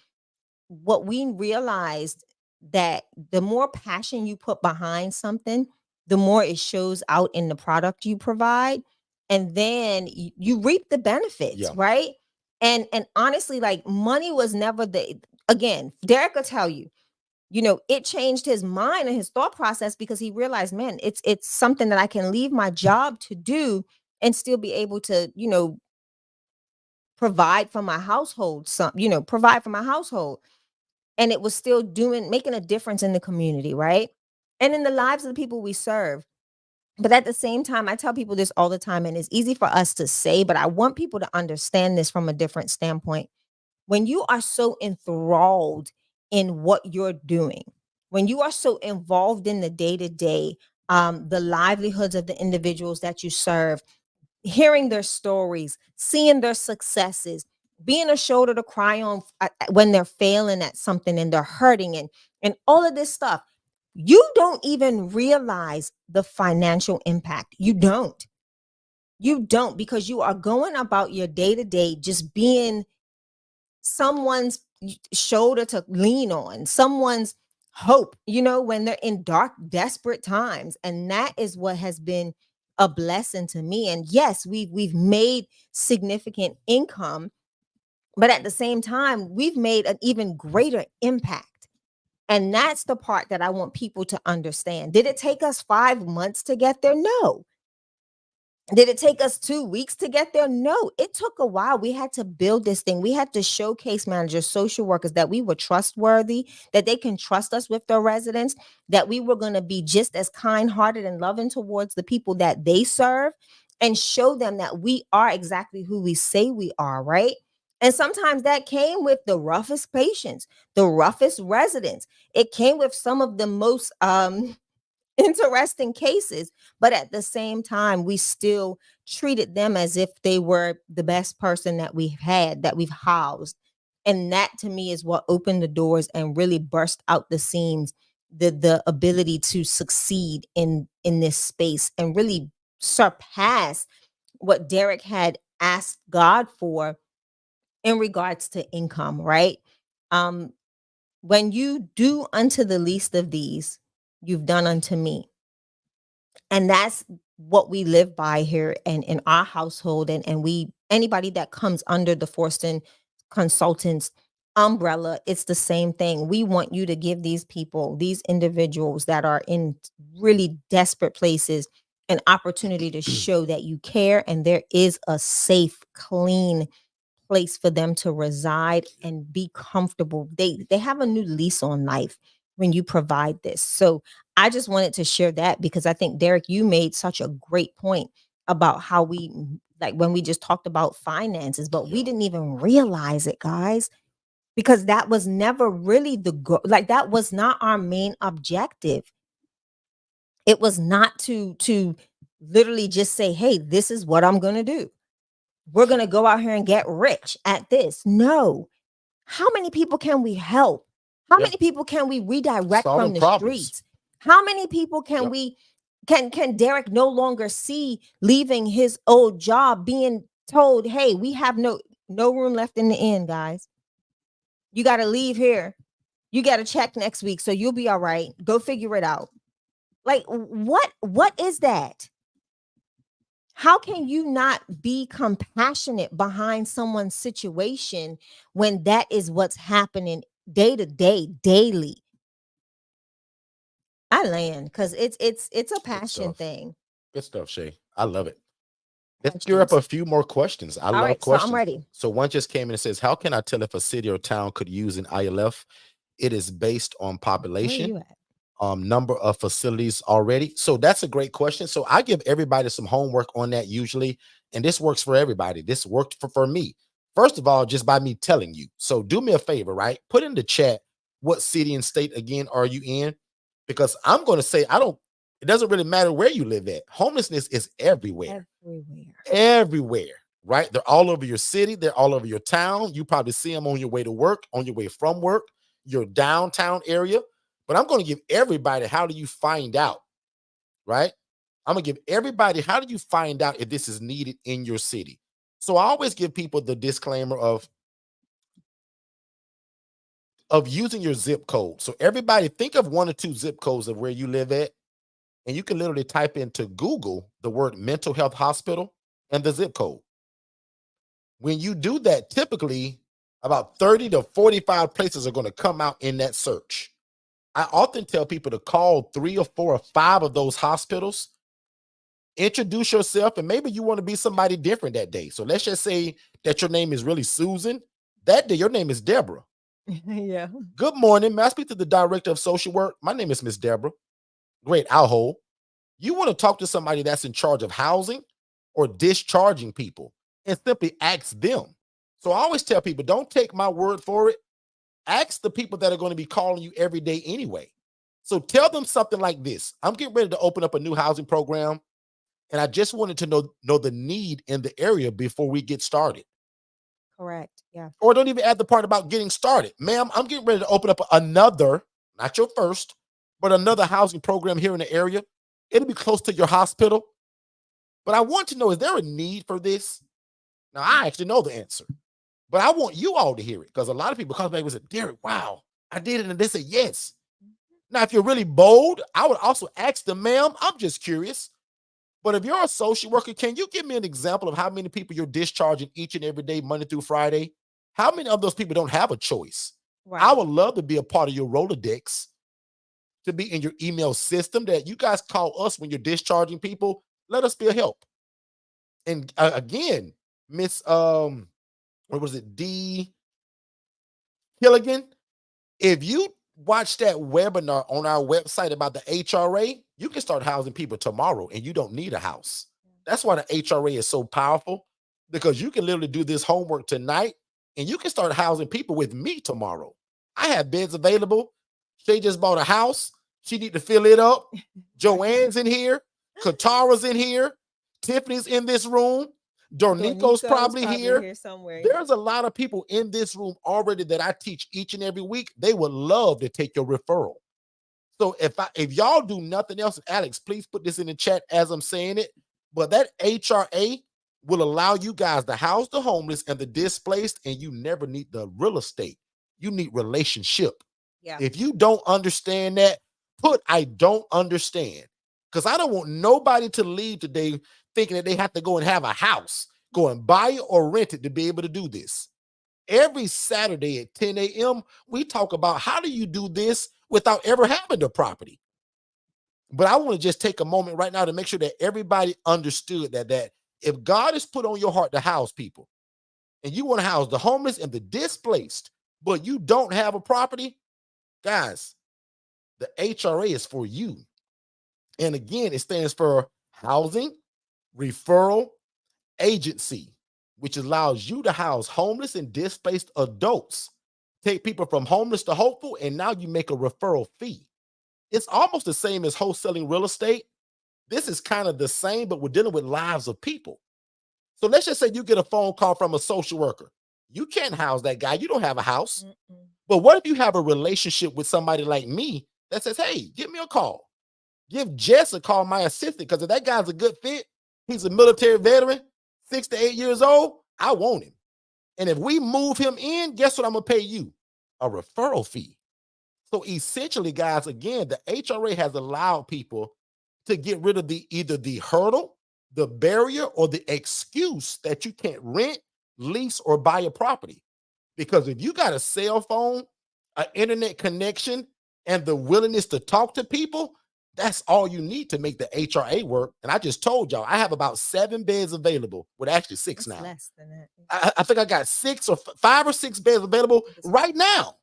Speaker 2: what we realized that the more passion you put behind something, the more it shows out in the product you provide, and then you reap the benefits, right? And honestly, like money was never again, Derek will tell you, you know, it changed his mind and his thought process because he realized, man, it's something that I can leave my job to do and still be able to, you know, provide for my household, provide for my household. And it was still making a difference in the community, right? And in the lives of the people we serve. But at the same time, I tell people this all the time, and it's easy for us to say, but I want people to understand this from a different standpoint. When you are so enthralled in what you're doing, when you are so involved in the day to day, the livelihoods of the individuals that you serve, hearing their stories, seeing their successes, being a shoulder to cry on when they're failing at something and they're hurting and all of this stuff, you don't even realize the financial impact. You don't. You don't, because you are going about your day to day just being someone's shoulder to lean on, someone's hope, you know, when they're in dark, desperate times. And that is what has been a blessing to me. And yes, we've made significant income, but at the same time, we've made an even greater impact. And that's the part that I want people to understand. Did it take us 5 months to get there? No. Did it take us 2 weeks to get there? No, it took a while. We had to build this thing. We had to show case managers, social workers that we were trustworthy, that they can trust us with their residents, that we were going to be just as kind-hearted and loving towards the people that they serve, and show them that we are exactly who we say we are, right? And sometimes that came with the roughest patients, the roughest residents. It came with some of the most interesting cases, but at the same time, we still treated them as if they were the best person that we've had, that we've housed. And that to me is what opened the doors and really burst out the seams, the ability to succeed in this space and really surpass what Derek had asked God for in regards to income, right? Um, when you do unto the least of these, you've done unto me. And that's what we live by here and in our household. And we, anybody that comes under the Forston Consultants umbrella, it's the same thing. We want you to give these people, these individuals that are in really desperate places, an opportunity to show that you care and there is a safe, clean place for them to reside and be comfortable. They have a new lease on life when you provide this. So I just wanted to share that because I think, Derek, you made such a great point about how we, like when we just talked about finances, but we didn't even realize it, guys, because that was never really the like that was not our main objective. It was not to literally just say, hey, this is what I'm going to do. We're going to go out here and get rich at this. No. How many people can we help? How many people can we redirect from the streets? How many people can we can Derek no longer see leaving his old job, being told, hey, we have no room left in the inn, guys. You got to leave here. You got to check next week, so you'll be all right. Go figure it out. Like, what is that? How can you not be compassionate behind someone's situation when that is what's happening day to day, daily? I land because it's a passion thing.
Speaker 1: Good stuff, Shay. I love it. Let's gear up a few more questions. I love questions.
Speaker 2: So I'm ready.
Speaker 1: So one just came in and says, how can I tell if a city or town could use an ILF? It is based on population, number of facilities already. So that's a great question. So I give everybody some homework on that usually, and this works for everybody. This worked for me. First of all, just by me telling you. So do me a favor, right? Put in the chat, what city and state again are you in? Because I'm going to say, it doesn't really matter where you live at. Homelessness is everywhere. Everywhere, right? They're all over your city. They're all over your town. You probably see them on your way to work, on your way from work, your downtown area. But I'm going to give everybody, how do you find out, right? I'm going to give everybody, how do you find out if this is needed in your city? So I always give people the disclaimer of using your zip code. So everybody think of 1 or 2 zip codes of where you live at, and you can literally type into Google the word mental health hospital and the zip code. When you do that, typically about 30 to 45 places are going to come out in that search. I often tell people to call 3 or 4 or 5 of those hospitals, introduce yourself, and maybe you want to be somebody different that day. So let's just say that your name is really Susan. That day, your name is Deborah.
Speaker 2: Yeah.
Speaker 1: Good morning. May I speak to the director of social work? My name is Miss Deborah. Great, I'll hold. You want to talk to somebody that's in charge of housing or discharging people, and simply ask them. So I always tell people, don't take my word for it. Ask the people that are going to be calling you every day anyway. So tell them something like this. I'm getting ready to open up a new housing program, and I just wanted to know the need in the area before we get started.
Speaker 2: Correct. Yeah.
Speaker 1: Or don't even add the part about getting started. Ma'am, I'm getting ready to open up another, not your first, but another housing program here in the area. It'll be close to your hospital. But I want to know, is there a need for this? Now, I actually know the answer, but I want you all to hear it, because a lot of people come back and say, Derek, wow, I did it. And they say, yes. Now, if you're really bold, I would also ask them, ma'am, I'm just curious. But if you're a social worker, can you give me an example of how many people you're discharging each and every day, Monday through Friday? How many of those people don't have a choice? Right. I would love to be a part of your Rolodex, to be in your email system, that you guys call us when you're discharging people. Let us be a help. And again, Miss, what was it? D. Hilligan. If you watch that webinar on our website about the HRA, you can start housing people tomorrow, and you don't need a house. That's why the HRA is so powerful, because you can literally do this homework tonight, and you can start housing people with me tomorrow. I have beds available. She just bought a house. She need to fill it up. Joanne's in here. Katara's in here. Tiffany's in this room. Dornico's probably here somewhere. There's a lot of people in this room already that I teach each and every week. They would love to take your referral. So if y'all do nothing else, Alex, please put this in the chat as I'm saying it. But that HRA will allow you guys to house the homeless and the displaced, and you never need the real estate. You need relationship. Yeah. If you don't understand that, put I don't understand. Because I don't want nobody to leave today thinking that they have to go and have a house, go and buy it or rent it to be able to do this. Every Saturday at 10 a.m., we talk about how do you do this without ever having the property. But I want to just take a moment right now to make sure that everybody understood that if God has put on your heart to house people, and you want to house the homeless and the displaced, but you don't have a property, guys, The HRA is for you. And again, it stands for Housing Referral Agency, which allows you to house homeless and displaced adults, take people from homeless to hopeful, and now you make a referral fee. It's almost the same as wholesaling real estate. This is kind of the same, but we're dealing with lives of people. So let's just say you get a phone call from a social worker. You can't house that guy. You don't have a house. But what if you have a relationship with somebody like me that says, hey, give me a call. Give Jess a call, my assistant, because if that guy's a good fit, he's a military veteran, 6 to 8 years old, I want him. And if we move him in, guess what I'm going to pay you? A referral fee. So essentially, guys, again, the HRA has allowed people to get rid of either the hurdle, the barrier, or the excuse that you can't rent, lease, or buy a property. Because if you got a cell phone, an internet connection, and the willingness to talk to people, that's all you need to make the HRA work. And I just told y'all, I have about 7 beds available. Well, actually 6 now.
Speaker 2: Less than that.
Speaker 1: I think I got 5 or 6 beds available right now.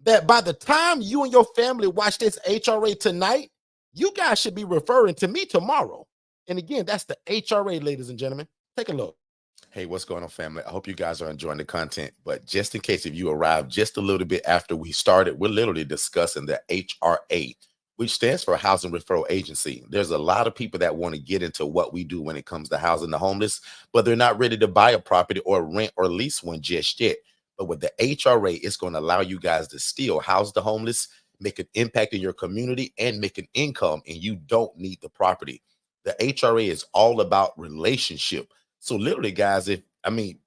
Speaker 1: That by the time you and your family watch this HRA tonight, you guys should be referring to me tomorrow. And again, that's the HRA, ladies and gentlemen. Take a look. Hey, what's going on, family? I hope you guys are enjoying the content. But just in case if you arrived just a little bit after we started, we're literally discussing the HRA, which stands for Housing Referral Agency. There's a lot of people that want to get into what we do when it comes to housing the homeless, but they're not ready to buy a property or rent or lease one just yet. But with the HRA, it's going to allow you guys to still house the homeless, make an impact in your community, and make an income, and you don't need the property. The HRA is all about relationship. So literally, guys,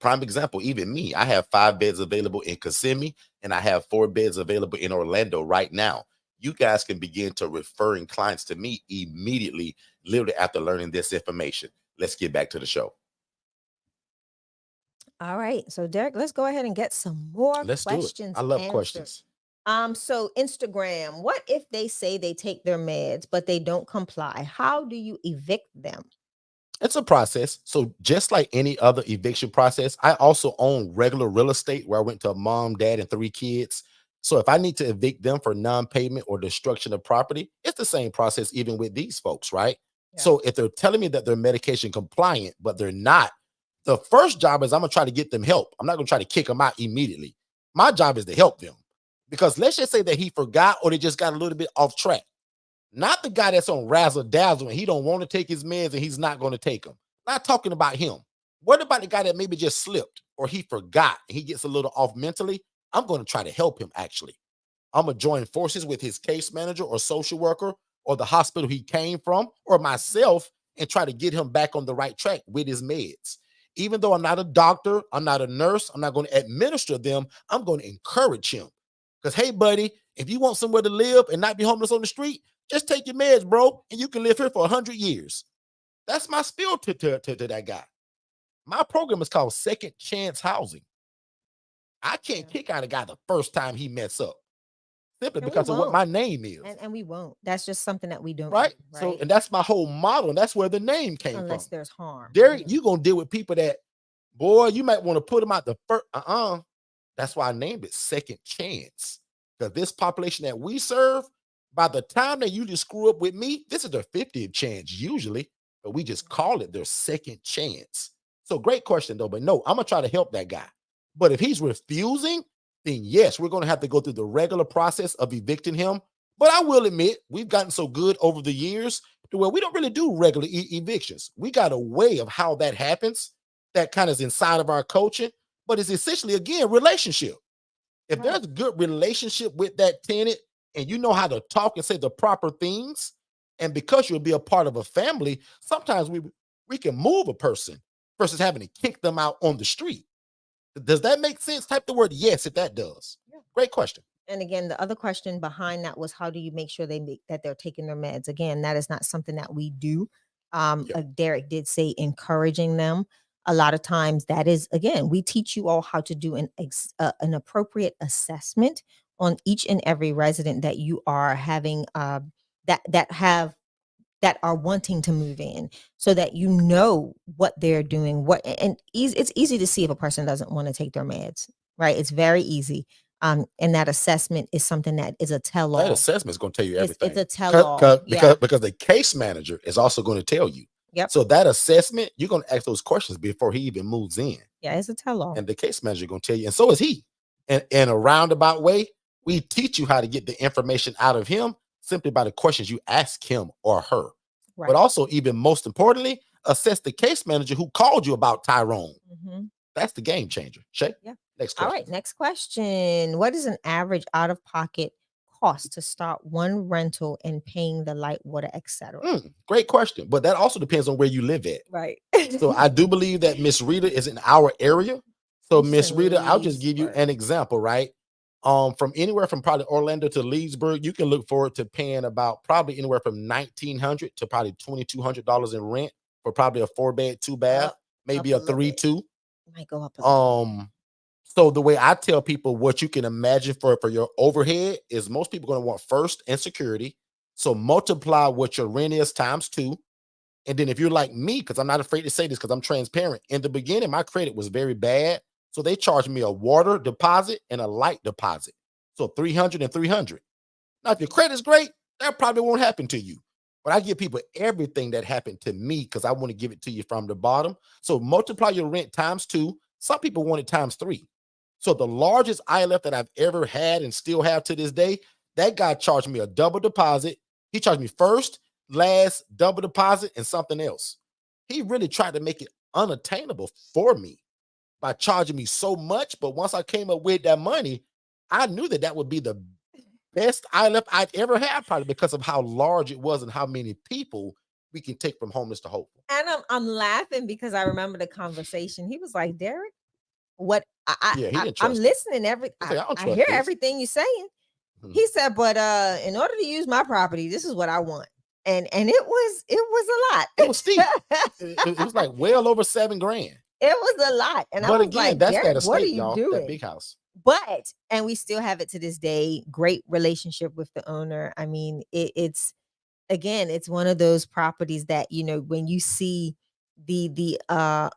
Speaker 1: prime example, even me, I have 5 beds available in Kissimmee, and I have 4 beds available in Orlando right now. You guys can begin to referring clients to me immediately, literally after learning this information. Let's get back to the show.
Speaker 2: All right. So Derek, let's go ahead and get some more questions.
Speaker 1: I love questions.
Speaker 2: So Instagram, what if they say they take their meds, but they don't comply? How do you evict them?
Speaker 1: It's a process. So just like any other eviction process, I also own regular real estate where I went to a mom, dad, and 3 kids. So if I need to evict them for non-payment or destruction of property, it's the same process even with these folks, right? Yeah. So if they're telling me that they're medication compliant, but they're not, the first job is I'm going to try to get them help. I'm not going to try to kick them out immediately. My job is to help them. Because let's just say that he forgot or they just got a little bit off track. Not the guy that's on razzle dazzle and he don't want to take his meds and he's not going to take them. Not talking about him. What about the guy that maybe just slipped or he forgot and he gets a little off mentally? I'm going to try to help him actually. I'm going to join forces with his case manager or social worker or the hospital he came from or myself and try to get him back on the right track with his meds. Even though I'm not a doctor, I'm not a nurse, I'm not going to administer them, I'm going to encourage him. Because, hey, buddy, if you want somewhere to live and not be homeless on the street, just take your meds, bro, and you can live here for 100 years. That's my spiel to that guy. My program is called Second Chance Housing. I can't kick out a guy the first time he mess up simply because of what my name is.
Speaker 2: And we won't. That's just something that we don't
Speaker 1: do, right? So, and that's my whole model, and that's where the name came from.
Speaker 2: Unless there's harm.
Speaker 1: Derek, you're going to deal with people that, boy, you might want to put them out the first. That's why I named it Second Chance. Because this population that we serve, by the time that you just screw up with me, this is their 50th chance usually, but we just call it their second chance. So great question though, but no, I'm going to try to help that guy. But if he's refusing, then yes, we're going to have to go through the regular process of evicting him. But I will admit, we've gotten so good over the years to where we don't really do regular evictions. We got a way of how that happens that kind of is inside of our coaching, but it's essentially, again, relationship. If there's a good relationship with that tenant and you know how to talk and say the proper things, and because you'll be a part of a family, sometimes we can move a person versus having to kick them out on the street. Does that make sense? Type the word yes if that does. Yeah. Great question.
Speaker 2: And again, the other question behind that was, how do you make sure that they're taking their meds? Again, that is not something that we do. Derek did say encouraging them. A lot of times that is, again, we teach you all how to do an appropriate assessment on each and every resident that you are having that are wanting to move in, so that you know what they're doing. It's easy to see if a person doesn't want to take their meds, right? It's very easy. And that assessment is something that is a tell-all.
Speaker 1: That assessment is going to tell you everything.
Speaker 2: It's a tell-all.
Speaker 1: Because the case manager is also going to tell you.
Speaker 2: Yep.
Speaker 1: So that assessment, you're going to ask those questions before he even moves in.
Speaker 2: Yeah, it's a tell-all.
Speaker 1: And the case manager is going to tell you, and so is he. And in a roundabout way, we teach you how to get the information out of him simply by the questions you ask him or her. Right. But also, even most importantly, assess the case manager who called you about Tyrone. That's the game changer. Shay?
Speaker 2: Yeah.
Speaker 1: Next question.
Speaker 2: All right, next question. What is an average out-of-pocket cost to start one rental and paying the light, water, etc.?
Speaker 1: Great question. But that also depends on where you live at.
Speaker 2: Right.
Speaker 1: So I do believe that Miss Rita is in our area. So Miss Rita, I'll just give you an example, right? From anywhere from probably Orlando to Leesburg, you can look forward to paying about probably anywhere from $1,900 to probably $2,200 in rent for probably a 4-bed, 2-bath, maybe a 3-2.
Speaker 2: Might go up.
Speaker 1: So the way I tell people what you can imagine for your overhead is most people are going to want first and security. So multiply what your rent is times 2. And then if you're like me, because I'm not afraid to say this because I'm transparent, in the beginning, my credit was very bad. So they charged me a water deposit and a light deposit. So $300 and $300. Now, if your credit's great, that probably won't happen to you. But I give people everything that happened to me because I want to give it to you from the bottom. So multiply your rent times 2. Some people want it times 3. So the largest ILF that I've ever had and still have to this day, that guy charged me a double deposit. He charged me first, last, double deposit, and something else. He really tried to make it unattainable for me by charging me so much. But once I came up with that money, I knew that that would be the best ILF I'd ever had, probably because of how large it was and how many people we can take from homeless to hopeful.
Speaker 2: And I'm laughing because I remember the conversation. He was like, Derek, what I'm listening I hear everything you're saying. He said, but in order to use my property, this is what I want. And it was a lot.
Speaker 1: It was steep. it was like well over $7,000.
Speaker 2: It was a lot. And
Speaker 1: but
Speaker 2: I was
Speaker 1: again,
Speaker 2: like,
Speaker 1: that's that
Speaker 2: what are
Speaker 1: estate,
Speaker 2: you
Speaker 1: y'all.
Speaker 2: doing?
Speaker 1: That big house.
Speaker 2: But and we still have it to this day. Great relationship with the owner. I mean, it's one of those properties that, you know, when you see the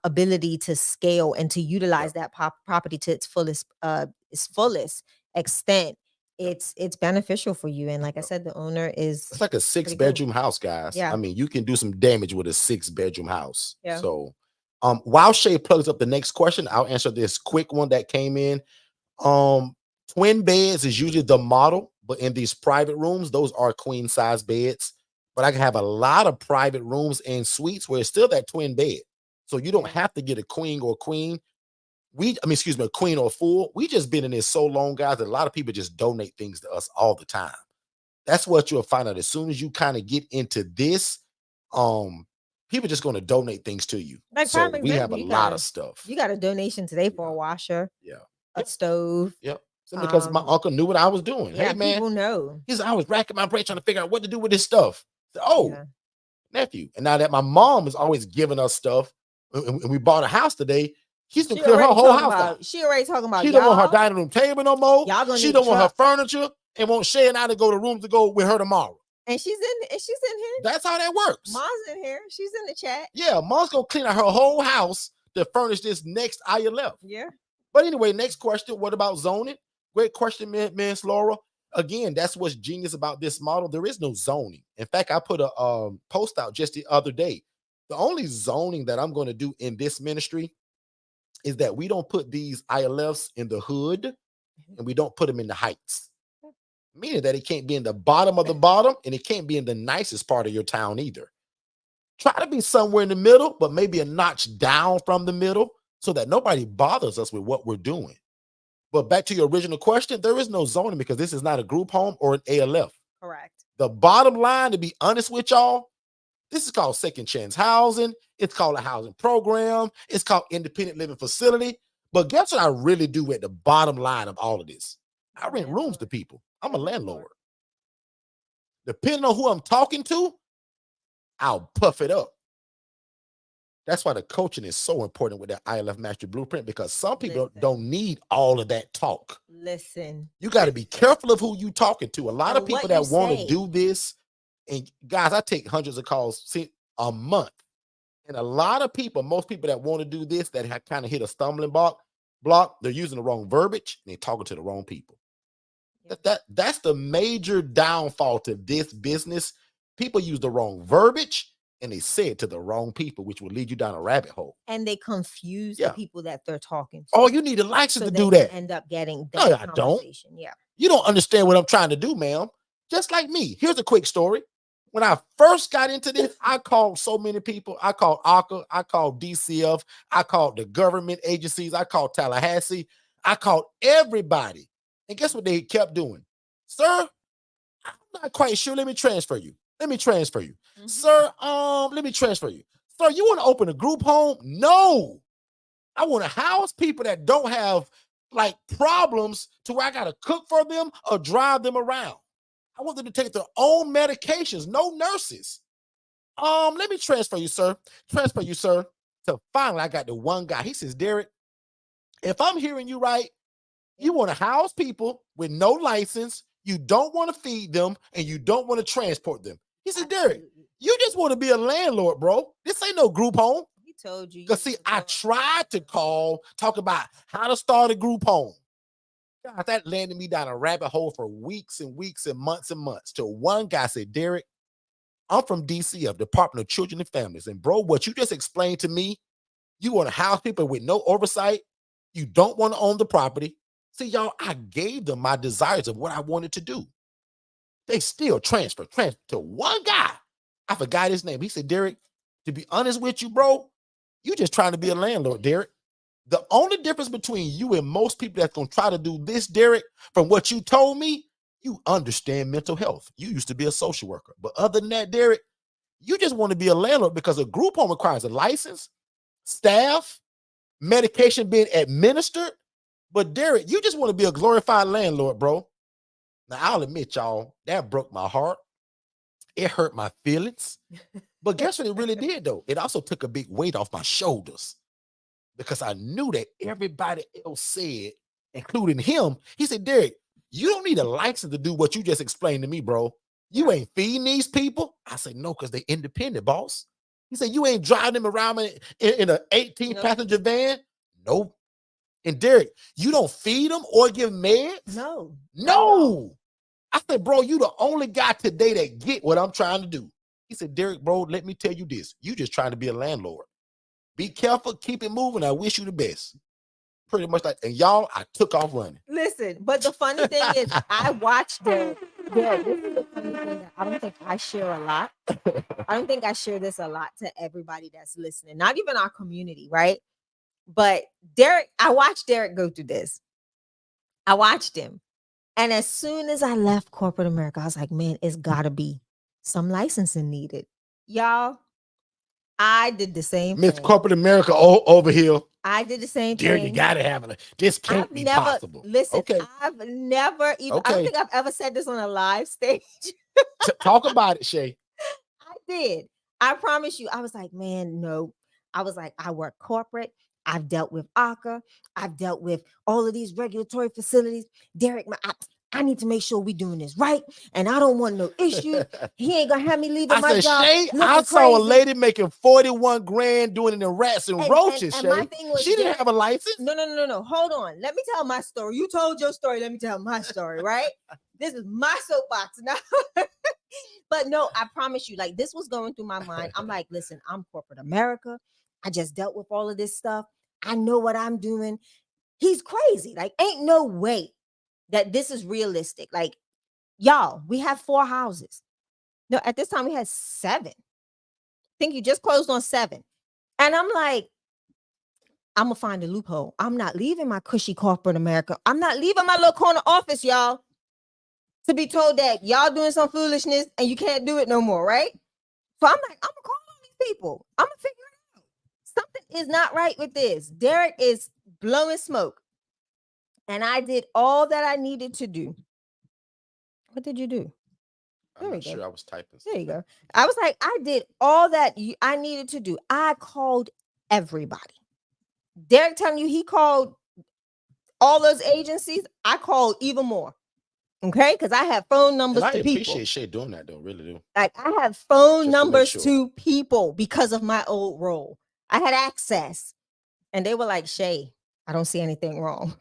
Speaker 2: ability to scale and to utilize that property to its fullest extent, it's beneficial for you. And like I said, the owner is
Speaker 1: it's like a 6-bedroom house, guys.
Speaker 2: Yeah.
Speaker 1: I mean, you can do some damage with a 6-bedroom house.
Speaker 2: Yeah.
Speaker 1: So while Shay plugs up the next question, I'll answer this quick one that came in. Twin beds is usually the model, but in these private rooms, those are queen size beds. But I can have a lot of private rooms and suites where it's still that twin bed. So you don't have to get a queen or a queen. A queen or a full. We just been in this so long, guys, that a lot of people just donate things to us all the time. That's what you'll find out as soon as you kind of get into this. People just going to donate things to you.
Speaker 2: Like
Speaker 1: so we have a lot of stuff.
Speaker 2: You got a donation today for a washer.
Speaker 1: Yeah.
Speaker 2: A stove.
Speaker 1: Yep. Because my uncle knew what I was doing.
Speaker 2: Yeah,
Speaker 1: hey, man.
Speaker 2: People know.
Speaker 1: I was racking my brain trying to figure out what to do with this stuff. Nephew. And now that my mom is always giving us stuff, and we bought a house today, she's gonna clear her whole house out.
Speaker 2: She already talking about
Speaker 1: she don't want her dining room table no more. She don't want her furniture and want Shay and I to go to rooms to go with her tomorrow.
Speaker 2: And she's in here.
Speaker 1: That's how that works.
Speaker 2: Mom's in here. She's in the chat.
Speaker 1: Yeah, mom's gonna clean out her whole house to furnish this next ILF.
Speaker 2: Yeah.
Speaker 1: But anyway, next question. What about zoning? Great question, Miss Laura. Again, that's what's genius about this model. There is no zoning. In fact, I put a post out just the other day. The only zoning that I'm going to do in this ministry is that we don't put these ILFs in the hood and we don't put them in the heights. Meaning that it can't be in the bottom of the bottom and it can't be in the nicest part of your town either. Try to be somewhere in the middle, but maybe a notch down from the middle so that nobody bothers us with what we're doing. But back to your original question, there is no zoning because this is not a group home or an ALF.
Speaker 2: Correct.
Speaker 1: The bottom line, to be honest with y'all, this is called second chance housing. It's called a housing program. It's called independent living facility. But guess what I really do at the bottom line of all of this? I rent rooms to people. I'm a landlord. Depending on who I'm talking to, I'll puff it up. That's why the coaching is so important with that ILF Mastery Blueprint, because some people don't need all of that talk.
Speaker 2: Listen.
Speaker 1: You got to be careful of who you talking to. A lot of people that want to do this, and guys, I take hundreds of calls a month. And a lot of people, most people that want to do this, that have kind of hit a stumbling block, Block, they're using the wrong verbiage and they're talking to the wrong people. That's the major downfall to this business. People use the wrong verbiage and they say it to the wrong people, which will lead you down a rabbit hole.
Speaker 2: And they confuse the people that they're talking to.
Speaker 1: Oh, you need a license to do that.
Speaker 2: End up getting
Speaker 1: that. No, I don't.
Speaker 2: Yeah.
Speaker 1: You don't understand what I'm trying to do, ma'am. Just like me. Here's a quick story. When I first got into this, I called so many people. I called ACA, I called DCF, I called the government agencies, I called Tallahassee, I called everybody. And guess what they kept doing? Sir, I'm not quite sure. Let me transfer you. Mm-hmm. Sir, let me transfer you. Sir, you want to open a group home? No. I want to house people that don't have like problems to where I got to cook for them or drive them around. I want them to take their own medications, no nurses. Let me transfer you, sir. So finally, I got the one guy. He says, Derek, if I'm hearing you right, you want to house people with no license, you don't want to feed them, and you don't want to transport them. He said, Derek, you just want to be a landlord, bro. This ain't no group home.
Speaker 2: He told you.
Speaker 1: Because see, I tried to talk about how to start a group home. God, that landed me down a rabbit hole for weeks and weeks and months till one guy said, Derek, I'm from DCF, Department of Children and Families. And bro, what you just explained to me, you want to house people with no oversight. You don't want to own the property. See, y'all, I gave them my desires of what I wanted to do. They still transfer to one guy. I forgot his name. He said, Derek, to be honest with you, bro, you just trying to be a landlord, Derek. The only difference between you and most people that's going to try to do this, Derek, from what you told me, you understand mental health. You used to be a social worker. But other than that, Derek, you just want to be a landlord because a group home requires a license, staff, medication being administered. But Derek, you just want to be a glorified landlord, bro. Now, I'll admit, y'all, that broke my heart. It hurt my feelings. But guess what it really did, though? It also took a big weight off my shoulders. Because I knew that everybody else said, including him, he said, Derek, you don't need a license to do what you just explained to me, bro. You ain't feeding these people. I said, no, because they independent, boss. He said, you ain't driving them around in an 18-passenger van? Nope. And Derek, you don't feed them or give meds? No. I said, bro, you the only guy today that get what I'm trying to do. He said, Derek, bro, let me tell you this. You just trying to be a landlord. Be careful, keep it moving. I wish you the best. Pretty much like, and y'all, I took off running.
Speaker 2: Listen, but the funny thing is, I watched Derek. This is the funny thing that I don't think I share a lot. I don't think I share this a lot to everybody that's listening, not even our community, right? But Derek, I watched Derek go through this. I watched him. And as soon as I left corporate America, I was like, man, it's got to be some licensing needed. Y'all, I did the same
Speaker 1: Miss
Speaker 2: thing.
Speaker 1: Corporate America over here.
Speaker 2: I did the same
Speaker 1: Derek,
Speaker 2: thing.
Speaker 1: you got to have it. This can't be possible.
Speaker 2: Listen, I've never even, I don't think I've ever said this on a live stage.
Speaker 1: Talk about it, Shay.
Speaker 2: I did. I promise you. I was like, man, no. I was like, I work corporate. I've dealt with ACA. I've dealt with all of these regulatory facilities. Derek, I need to make sure we're doing this right. And I don't want no issues. He ain't going to have me leaving my job.
Speaker 1: Shay, I saw a lady making 41 grand doing it in rats and roaches, Shay. My thing was, she didn't have a license.
Speaker 2: No. Hold on. Let me tell my story. You told your story. Let me tell my story, right? This is my soapbox now. But no, I promise you, like, this was going through my mind. I'm like, listen, I'm corporate America. I just dealt with all of this stuff. I know what I'm doing. He's crazy. Like, ain't no way that this is realistic. Like, y'all, we have 4 houses. No, at this time we had 7. I think you just closed on 7. And I'm like, I'm gonna find a loophole. I'm not leaving my cushy corporate America. I'm not leaving my little corner office, y'all, to be told that y'all doing some foolishness and you can't do it no more, right? So I'm like, I'm gonna call on these people. I'm gonna figure it out. Something is not right with this. Derek is blowing smoke. And I did all that I needed to do. What did you do?
Speaker 1: I'm not sure. I was typing.
Speaker 2: There you go. I was like, I did all that I needed to do. I called everybody. Derek telling you he called all those agencies. I called even more. Okay? Because I have phone numbers to people. I
Speaker 1: appreciate Shay doing that, though. Really do.
Speaker 2: Like, I have phone numbers to people because of my old role. I had access. And they were like, Shay, I don't see anything wrong.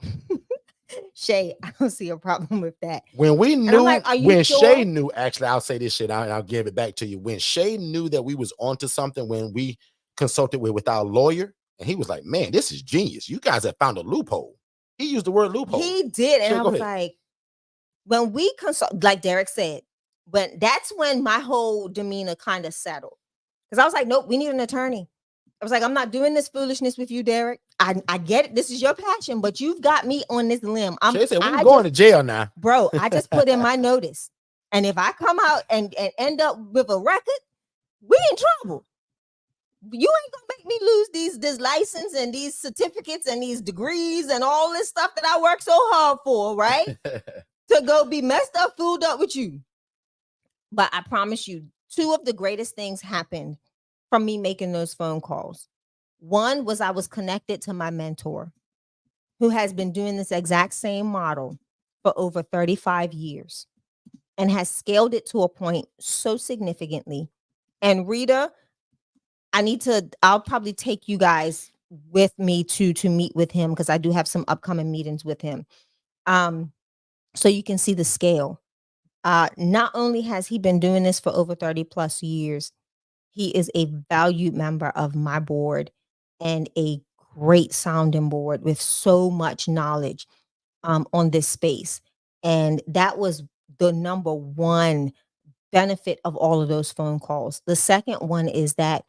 Speaker 2: Shay, I don't see a problem with that.
Speaker 1: When we
Speaker 2: And I'm
Speaker 1: knew,
Speaker 2: like, are you
Speaker 1: when
Speaker 2: sure?
Speaker 1: Shay knew, actually, I'll say this shit, I'll give it back to you. When Shay knew that we was onto something, when we consulted with our lawyer, and he was like, man, this is genius. You guys have found a loophole. He used the word loophole.
Speaker 2: He did. And
Speaker 1: Shay,
Speaker 2: I
Speaker 1: go
Speaker 2: was
Speaker 1: ahead.
Speaker 2: like, when we consult, like Derek said, that's when my whole demeanor kind of settled. Because I was like, nope, we need an attorney. I was like, I'm not doing this foolishness with you, Derek. I get it. This is your passion, but you've got me on this limb.
Speaker 1: Shay said, we're going to jail now.
Speaker 2: Bro, I just put in my notice. And if I come out and end up with a record, we in trouble. You ain't gonna make me lose this license and these certificates and these degrees and all this stuff that I work so hard for, right? To go be messed up, fooled up with you. But I promise you, two of the greatest things happened from me making those phone calls. One was I was connected to my mentor, who has been doing this exact same model for over 35 years and has scaled it to a point so significantly. And Rita, I'll probably take you guys with me to meet with him, because I do have some upcoming meetings with him. So you can see the scale. Not only has he been doing this for over 30 plus years, he is a valued member of my board and a great sounding board with so much knowledge on this space. And that was the number one benefit of all of those phone calls. The second one is that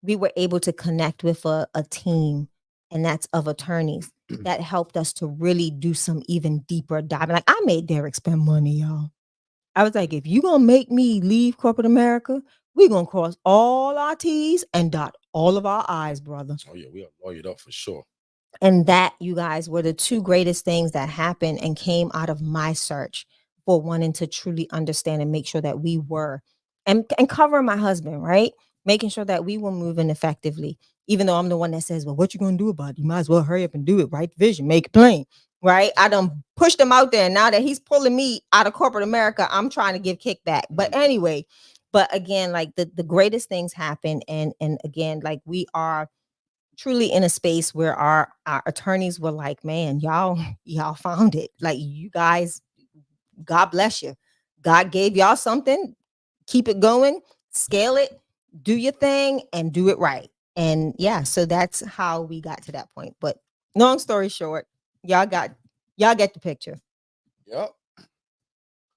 Speaker 2: we were able to connect with a team, and that's of attorneys that helped us to really do some even deeper diving. Like, I made Derek spend money, y'all. I was like, if you're going to make me leave corporate America, we're going to cross all our T's and dot all of our I's, brother.
Speaker 1: Oh, yeah, we are lawyered up for sure.
Speaker 2: And that, you guys, were the two greatest things that happened and came out of my search for wanting to truly understand and make sure that we were, and covering my husband, right? Making sure that we were moving effectively, even though I'm the one that says, well, what you going to do about it? You might as well hurry up and do it, right? Vision, make it plain, right? I done pushed him out there. And now that he's pulling me out of corporate America, I'm trying to give kickback. But anyway, but again, like the greatest things happen. And again, like we are truly in a space where our attorneys were like, man, y'all found it. Like, you guys, God bless you. God gave y'all something. Keep it going, scale it, do your thing, and do it right. And yeah, so that's how we got to that point. But long story short, y'all get the picture.
Speaker 1: Yep.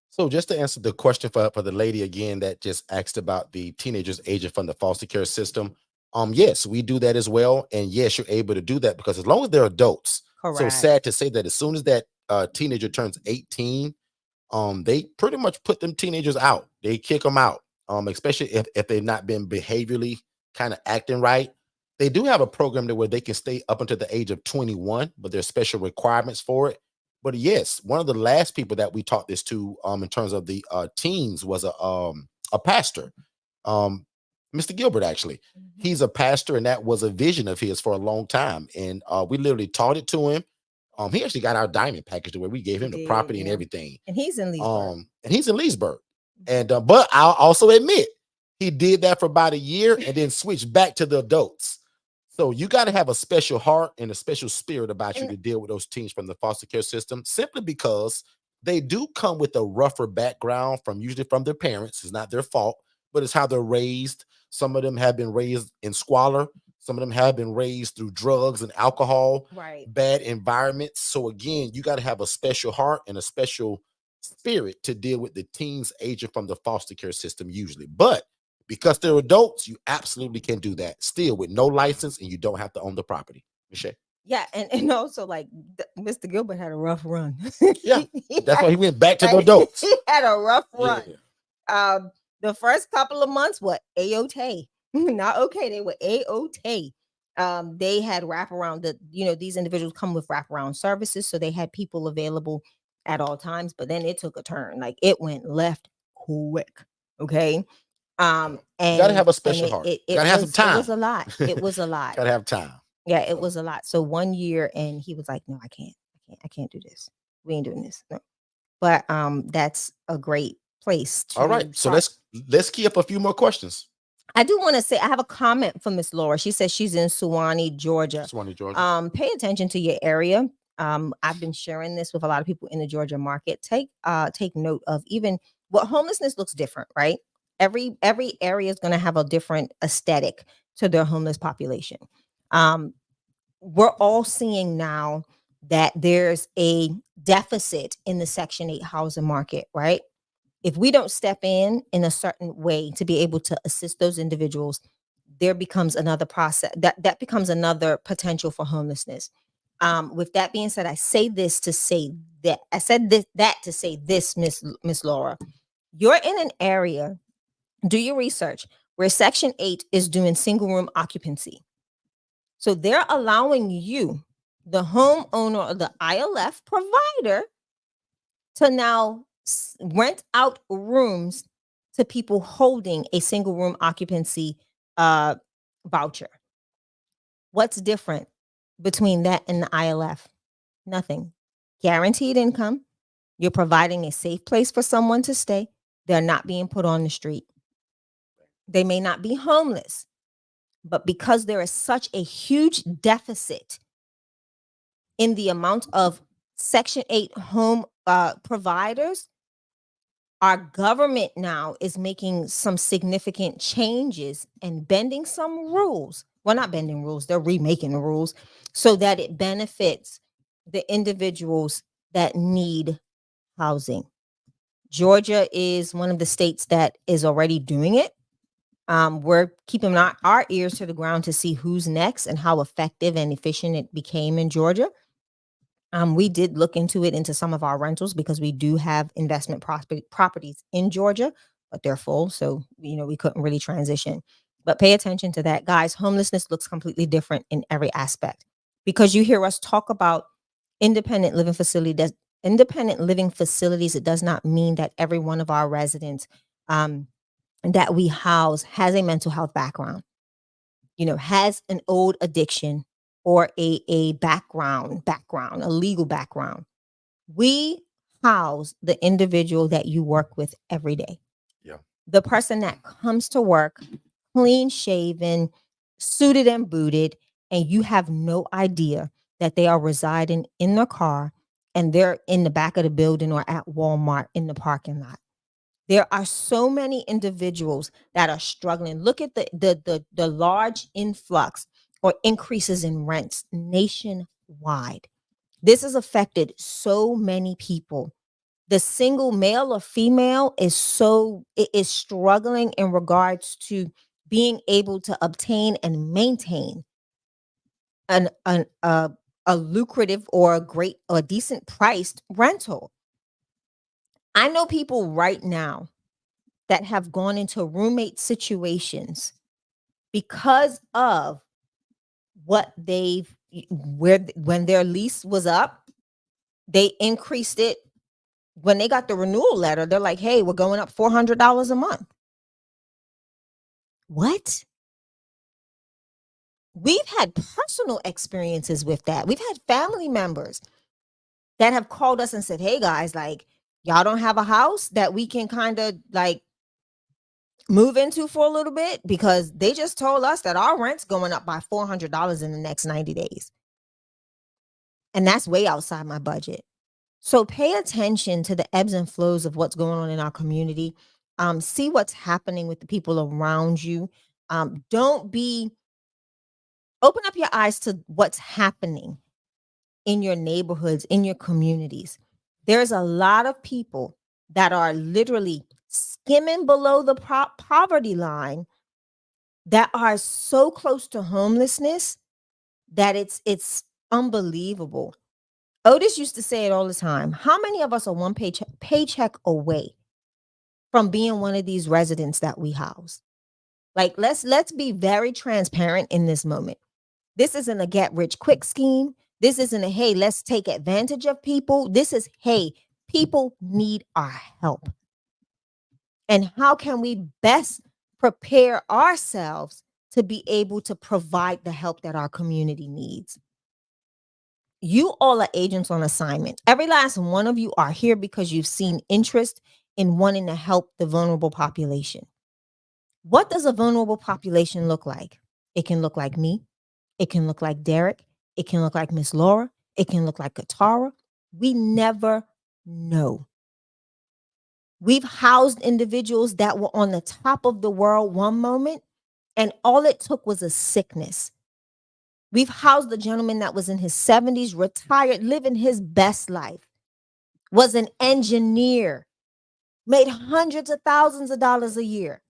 Speaker 1: So just to answer the question for the lady again that just asked about the teenagers aging from the foster care system, yes, we do that as well. And yes, you're able to do that because as long as they're adults.
Speaker 2: Correct.
Speaker 1: So sad to say that as soon as that teenager turns 18, they pretty much put them teenagers out. They kick them out, especially if they've not been behaviorally kind of acting right. They do have a program where they can stay up until the age of 21, but there's special requirements for it. But yes, one of the last people that we taught this to in terms of the teens was a pastor, Mr. Gilbert, actually.
Speaker 2: Mm-hmm.
Speaker 1: He's a pastor, and that was a vision of his for a long time. And we literally taught it to him. He actually got our diamond package where we gave him the property and everything.
Speaker 2: And he's in Leesburg.
Speaker 1: And but I'll also admit he did that for about a year and then switched back to the adults. So you got to have a special heart and a special spirit about you to deal with those teens from the foster care system, simply because they do come with a rougher background usually from their parents. It's not their fault, but it's how they're raised. Some of them have been raised in squalor. Some of them have been raised through drugs and alcohol, bad environments. So again, you got to have a special heart and a special spirit to deal with the teens aging from the foster care system usually. But because they're adults, you absolutely can do that still with no license, and you don't have to own the property. Michelle?
Speaker 2: Yeah, and also, like, Mr. Gilbert had a rough run.
Speaker 1: Yeah, that's why he went back to the adults.
Speaker 2: He had a rough run.
Speaker 1: Yeah.
Speaker 2: The first couple of months were A-OK. Not okay, they were A-OK. They had wraparound. These individuals come with wraparound services, so they had people available at all times. But then it took a turn. Like, it went left quick. Okay. And
Speaker 1: you gotta have a special heart. You gotta have some time.
Speaker 2: It was a lot. It was a lot.
Speaker 1: Gotta have time.
Speaker 2: Yeah, it was a lot. So 1 year, and he was like, no, I can't do this. We ain't doing this. No. But that's a great place to
Speaker 1: all right. So let's key up a few more questions.
Speaker 2: I do want to say I have a comment from Miss Laura. She says she's in Suwanee, Georgia.
Speaker 1: Suwanee, Georgia.
Speaker 2: Pay attention to your area. I've been sharing this with a lot of people in the Georgia market. Take note of even what homelessness looks different, right? Every area is going to have a different aesthetic to their homeless population. We're all seeing now that there's a deficit in the Section 8 housing market, right? If we don't step in a certain way to be able to assist those individuals, there becomes another process that becomes another potential for homelessness. With that being said, I say this to say that I said this that to say this, Miss Laura, you're in an area. Do your research where Section 8 is doing single room occupancy. So they're allowing you, the homeowner or the ILF provider, to now rent out rooms to people holding a single room occupancy voucher. What's different between that and the ILF? Nothing. Guaranteed income. You're providing a safe place for someone to stay. They're not being put on the street. They may not be homeless, but because there is such a huge deficit in the amount of Section 8 home providers, our government now is making some significant changes and bending some rules. Well, not bending rules, they're remaking the rules so that it benefits the individuals that need housing. Georgia is one of the states that is already doing it. We're keeping our ears to the ground to see who's next and how effective and efficient it became in Georgia. We did look into some of our rentals because we do have investment properties in Georgia, but they're full. So, we couldn't really transition. But pay attention to that, guys. Homelessness looks completely different in every aspect because you hear us talk about independent living facilities. It does not mean that every one of our residents that we house has a mental health background, has an old addiction or a background, a legal background. We house the individual that you work with every day.
Speaker 1: Yeah.
Speaker 2: The person that comes to work clean shaven, suited and booted, and you have no idea that they are residing in their car and they're in the back of the building or at Walmart in the parking lot. There are so many individuals that are struggling. Look at the large influx or increases in rents nationwide. This has affected so many people. The single male or female is struggling in regards to being able to obtain and maintain a lucrative or a great or decent priced rental. I know people right now that have gone into roommate situations because of what when their lease was up, they increased it. When they got the renewal letter, they're like, hey, we're going up $400 a month. What? We've had personal experiences with that. We've had family members that have called us and said, hey guys, like, y'all don't have a house that we can kind of like move into for a little bit, because they just told us that our rent's going up by $400 in the next 90 days. And that's way outside my budget. So pay attention to the ebbs and flows of what's going on in our community. See what's happening with the people around you. Open up your eyes to what's happening in your neighborhoods, in your communities. There's a lot of people that are literally skimming below the poverty line that are so close to homelessness that it's unbelievable. Otis used to say it all the time. How many of us are one paycheck away from being one of these residents that we house? Like, let's be very transparent in this moment. This isn't a get rich quick scheme. This isn't a, hey, let's take advantage of people. This is, hey, people need our help. And how can we best prepare ourselves to be able to provide the help that our community needs? You all are agents on assignment. Every last one of you are here because you've seen interest in wanting to help the vulnerable population. What does a vulnerable population look like? It can look like me. It can look like Derek. It can look like Miss Laura. It can look like Katara. We never know. We've housed individuals that were on the top of the world one moment, and all it took was a sickness. We've housed a gentleman that was in his 70s, retired, living his best life, was an engineer, made hundreds of thousands of dollars a year,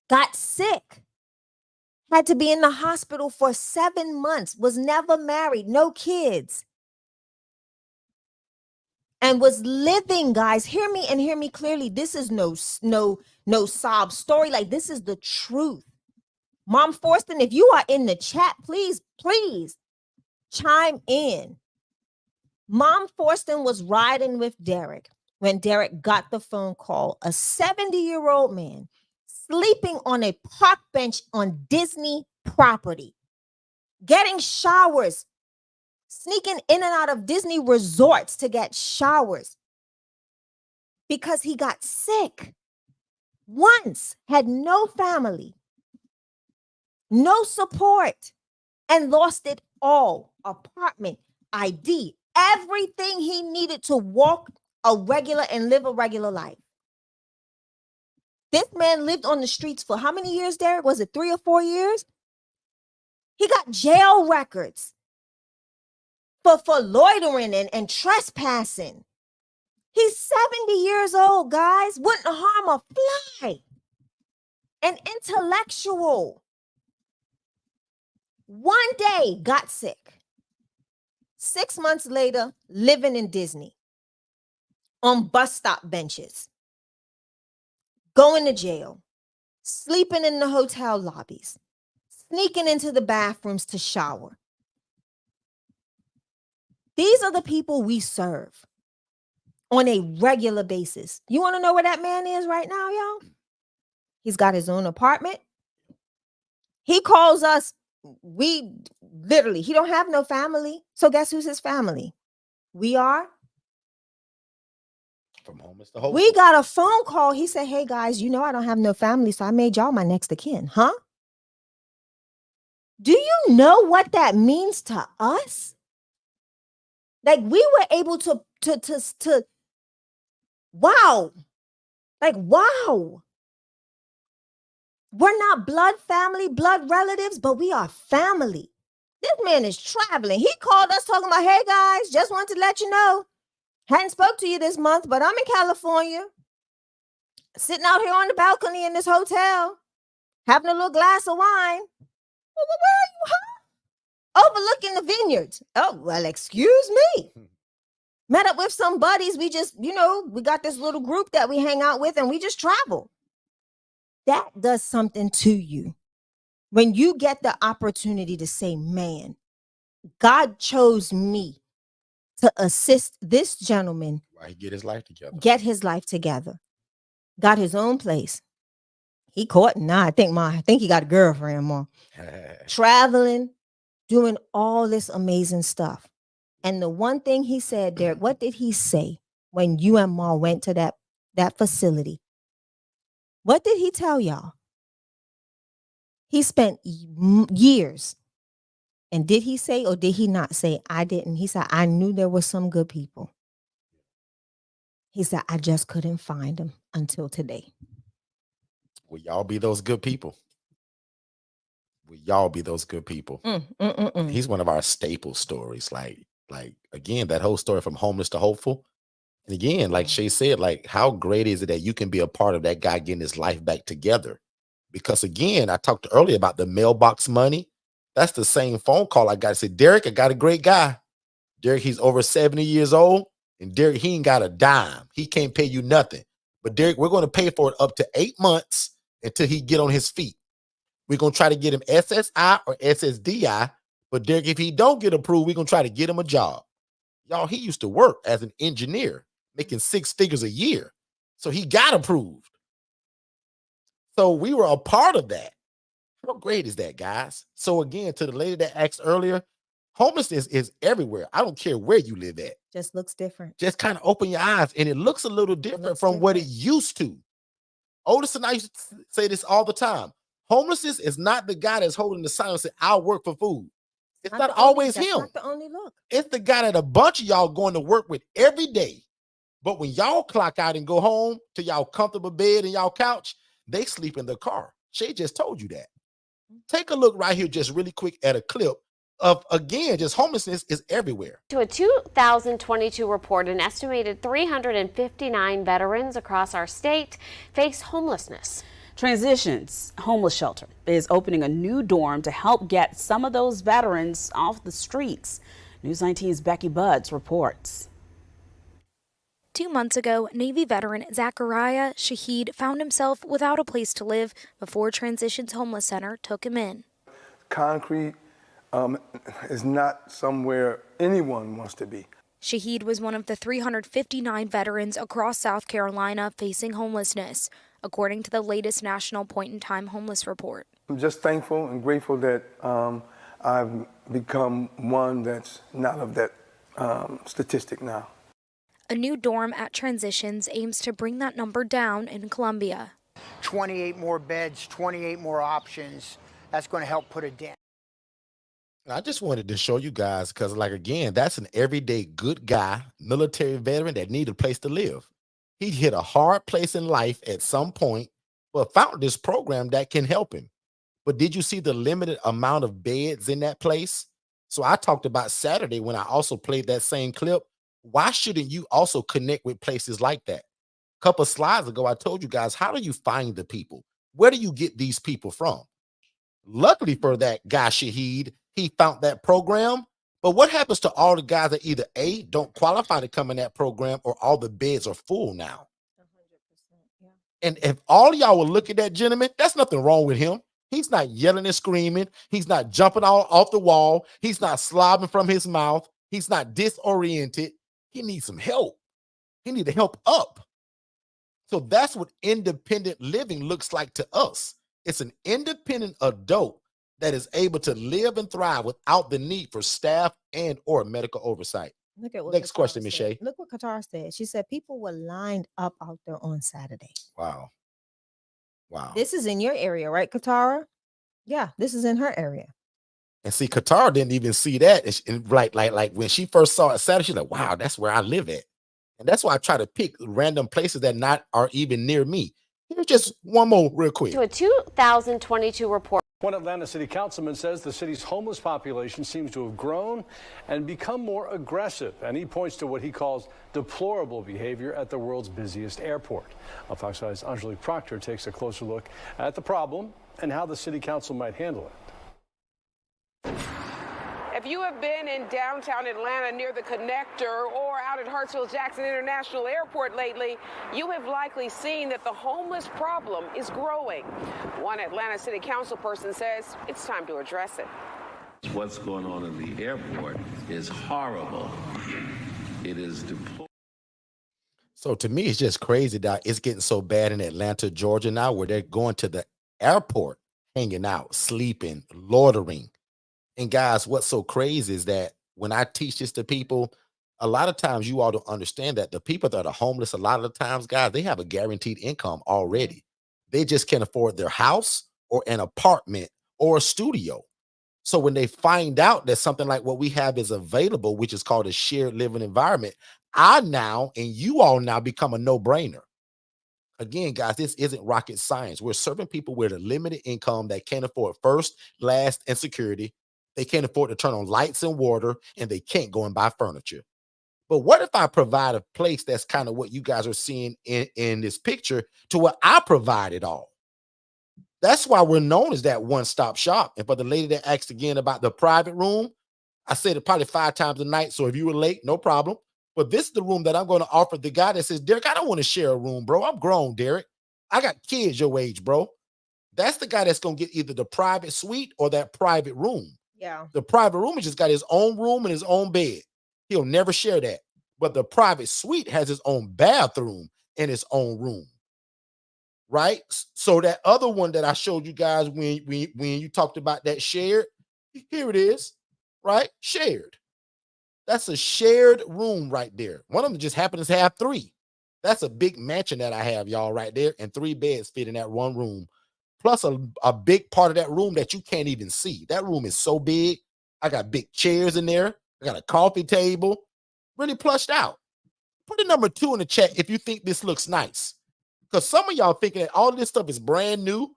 Speaker 2: got sick, had to be in the hospital for 7 months, was never married, no kids, and was living, guys, hear me and hear me clearly. This is no sob story. Like, this is the truth. Mom Forston, if you are in the chat, please chime in. Mom Forston was riding with Derek when Derek got the phone call. A 70-year-old man sleeping on a park bench on Disney property, getting showers, sneaking in and out of Disney resorts to get showers because he got sick. Once, had no family, no support, and lost it all. Apartment, ID, everything he needed to walk a regular and live a regular life. This man lived on the streets for how many years, Derek? Was it 3 or 4 years? He got jail records for loitering and trespassing. He's 70 years old, guys. Wouldn't harm a fly. An intellectual. One day got sick. 6 months later, living in Disney on bus stop benches, going to jail, sleeping in the hotel lobbies, sneaking into the bathrooms to shower. These are the people we serve on a regular basis. You want to know where that man is right now, y'all? He's got his own apartment. He calls us. He don't have no family. So guess who's his family? We are.
Speaker 1: From homeless to hopeful.
Speaker 2: We got a phone call. He said, hey guys, you know I don't have no family, so I made y'all my next of kin. Huh? Do you know what that means to us? Like, we were able to wow. Like, wow. We're not blood family, blood relatives, but we are family. This man is traveling. He called us talking about, hey guys, just wanted to let you know, hadn't spoke to you this month, but I'm in California, sitting out here on the balcony in this hotel, having a little glass of wine. Well, where are you, huh? Overlooking the vineyards. Oh, well, excuse me. Met up with some buddies. We just, we got this little group that we hang out with and we just travel. That does something to you. When you get the opportunity to say, man, God chose me to assist this gentleman.
Speaker 1: Why he get his life together.
Speaker 2: Got his own place. He caught now. I think he got a girlfriend more. Traveling, doing all this amazing stuff. And the one thing he said, Derek, what did he say when you and Ma went to that facility? What did he tell y'all? He spent years. And did he say or did he not say, I didn't? He said, I knew there were some good people. He said, I just couldn't find them until today.
Speaker 1: Will y'all be those good people? Will y'all be those good people? He's one of our staple stories. Like again, that whole story from homeless to hopeful. And again, like Shay said, like, how great is it that you can be a part of that guy getting his life back together? Because again, I talked earlier about the mailbox money. That's the same phone call I got. I said, Derek, I got a great guy. Derek, he's over 70 years old. And Derek, he ain't got a dime. He can't pay you nothing. But Derek, we're going to pay for it up to 8 months until he get on his feet. We're going to try to get him SSI or SSDI. But Derek, if he don't get approved, we're going to try to get him a job. Y'all, he used to work as an engineer, making 6 figures a year. So he got approved. So we were a part of that. How great is that, guys? So again, to the lady that asked earlier, homelessness is everywhere. I don't care where you live at.
Speaker 2: Just looks different.
Speaker 1: Just kind of open your eyes, and it looks a little different from what it used to. Otis and I used to say this all the time. Homelessness is not the guy that's holding the sign and saying, I'll work for food. It's not always him.
Speaker 2: That's not the only look.
Speaker 1: It's the guy that a bunch of y'all going to work with every day. But when y'all clock out and go home to y'all comfortable bed and y'all couch, they sleep in the car. Shay just told you that. Take a look right here just really quick at a clip of, again, just homelessness is everywhere.
Speaker 3: To a 2022 report, an estimated 359 veterans across our state face homelessness.
Speaker 4: Transitions Homeless Shelter is opening a new dorm to help get some of those veterans off the streets. News 19's Becky Buds reports.
Speaker 5: 2 months ago, Navy veteran Zachariah Shaheed found himself without a place to live before Transitions Homeless Center took him in.
Speaker 6: Concrete is not somewhere anyone wants to be.
Speaker 5: Shaheed was one of the 359 veterans across South Carolina facing homelessness, according to the latest National Point-in-Time Homeless Report.
Speaker 6: I'm just thankful and grateful that I've become one that's not of that statistic now.
Speaker 5: A new dorm at Transitions aims to bring that number down in Columbia.
Speaker 7: 28 more beds, 28 more options. That's going to help put it down.
Speaker 1: I just wanted to show you guys because, like, again, that's an everyday good guy, military veteran that needed a place to live. He hit a hard place in life at some point, but found this program that can help him. But did you see the limited amount of beds in that place? So I talked about Saturday when I also played that same clip. Why shouldn't you also connect with places like that? A couple of slides ago, I told you guys, how do you find the people? Where do you get these people from? Luckily for that guy, Shaheed, he found that program. But what happens to all the guys that either A, don't qualify to come in that program, or all the beds are full now?
Speaker 2: 100%, yeah.
Speaker 1: And if all of y'all will look at that gentleman, that's nothing wrong with him. He's not yelling and screaming. He's not jumping all off the wall. He's not slobbing from his mouth. He's not disoriented. He needs some help. He needs to help up. So that's what independent living looks like to us. It's an independent adult that is able to live and thrive without the need for staff and or medical oversight.
Speaker 2: Look at what
Speaker 1: Next
Speaker 2: Qatar
Speaker 1: question, Ms.
Speaker 2: said.
Speaker 1: Shay.
Speaker 2: Look what Qatar said. She said people were lined up out there on Saturday.
Speaker 1: Wow. Wow.
Speaker 2: This is in your area, right, Qatar? Yeah, this is in her area.
Speaker 1: And see, Qatar didn't even see that. And like when she first saw it Saturday, she's like, wow, that's where I live at. And that's why I try to pick random places that are even near me. Here's just one more real quick.
Speaker 3: To a 2022 report.
Speaker 8: One Atlanta city councilman says the city's homeless population seems to have grown and become more aggressive. And he points to what he calls deplorable behavior at the world's busiest airport. Fox 5's Angelique Proctor takes a closer look at the problem and how the city council might handle it.
Speaker 9: If you have been in downtown Atlanta near the connector or out at Hartsfield-Jackson International Airport lately, you have likely seen that the homeless problem is growing. One Atlanta City Council person says it's time to address it.
Speaker 10: What's going on in the airport is horrible. It is deplorable.
Speaker 1: So to me, it's just crazy that it's getting so bad in Atlanta, Georgia now, where they're going to the airport, hanging out, sleeping, loitering. And guys, what's so crazy is that when I teach this to people, a lot of times you all don't understand that the people that are homeless, a lot of the times, guys, they have a guaranteed income already. They just can't afford their house or an apartment or a studio. So when they find out that something like what we have is available, which is called a shared living environment, I now and you all now become a no-brainer. Again, guys, this isn't rocket science. We're serving people with a limited income that can't afford first, last, and security. They can't afford to turn on lights and water, and they can't go and buy furniture. But what if I provide a place that's kind of what you guys are seeing in this picture to what I provide it all? That's why we're known as that one-stop shop. And for the lady that asked again about the private room, I said it probably 5 times a night. So if you were late, no problem. But this is the room that I'm going to offer the guy that says, Derek, I don't want to share a room, bro. I'm grown, Derek. I got kids your age, bro. That's the guy that's going to get either the private suite or that private room.
Speaker 2: Yeah.
Speaker 1: The private room has just got his own room and his own bed. He'll never share that. But the private suite has his own bathroom and his own room. Right? So that other one that I showed you guys when you talked about that shared, here it is, right? Shared. That's a shared room right there. One of them just happens to have 3. That's a big mansion that I have, y'all, right there, and 3 beds fit in that one room. Plus a big part of that room that you can't even see. That room is so big. I got big chairs in there. I got a coffee table, really plushed out. Put a number 2 in the chat if you think this looks nice. Because some of y'all thinking that all this stuff is brand new.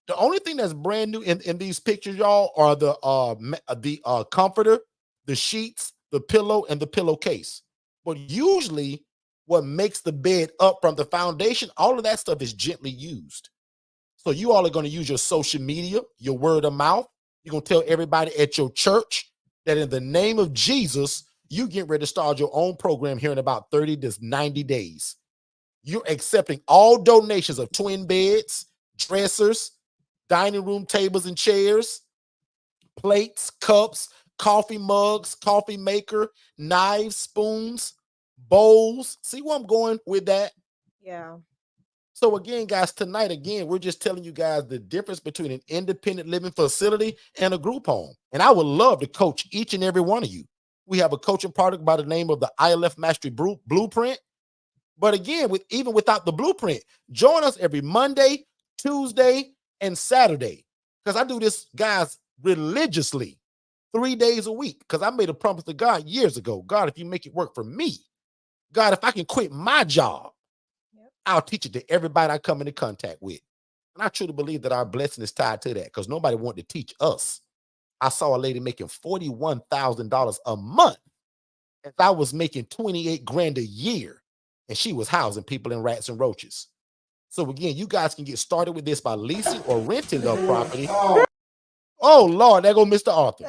Speaker 1: The only thing that's brand new in these pictures, y'all, are the comforter, the sheets, the pillow, and the pillowcase. But usually what makes the bed up from the foundation, all of that stuff is gently used. So you all are going to use your social media, your word of mouth. You're going to tell everybody at your church that in the name of Jesus, you get ready to start your own program here in about 30 to 90 days. You're accepting all donations of twin beds, dressers, dining room tables and chairs, plates, cups, coffee mugs, coffee maker, knives, spoons, bowls. See where I'm going with that?
Speaker 2: Yeah.
Speaker 1: So again, guys, tonight, we're just telling you guys the difference between an independent living facility and a group home. And I would love to coach each and every one of you. We have a coaching product by the name of the ILF Mastery Blueprint. But again, even without the blueprint, join us every Monday, Tuesday, and Saturday. Because I do this, guys, religiously 3 days a week. Because I made a promise to God years ago. God, if you make it work for me, God, if I can quit my job, I'll teach it to everybody I come into contact with. And I truly believe that our blessing is tied to that because nobody wanted to teach us. I saw a lady making $41,000 a month as I was making 28 grand a year. And she was housing people in rats and roaches. So again, you guys can get started with this by leasing or renting the property. Oh Lord, there go Mr. Arthur.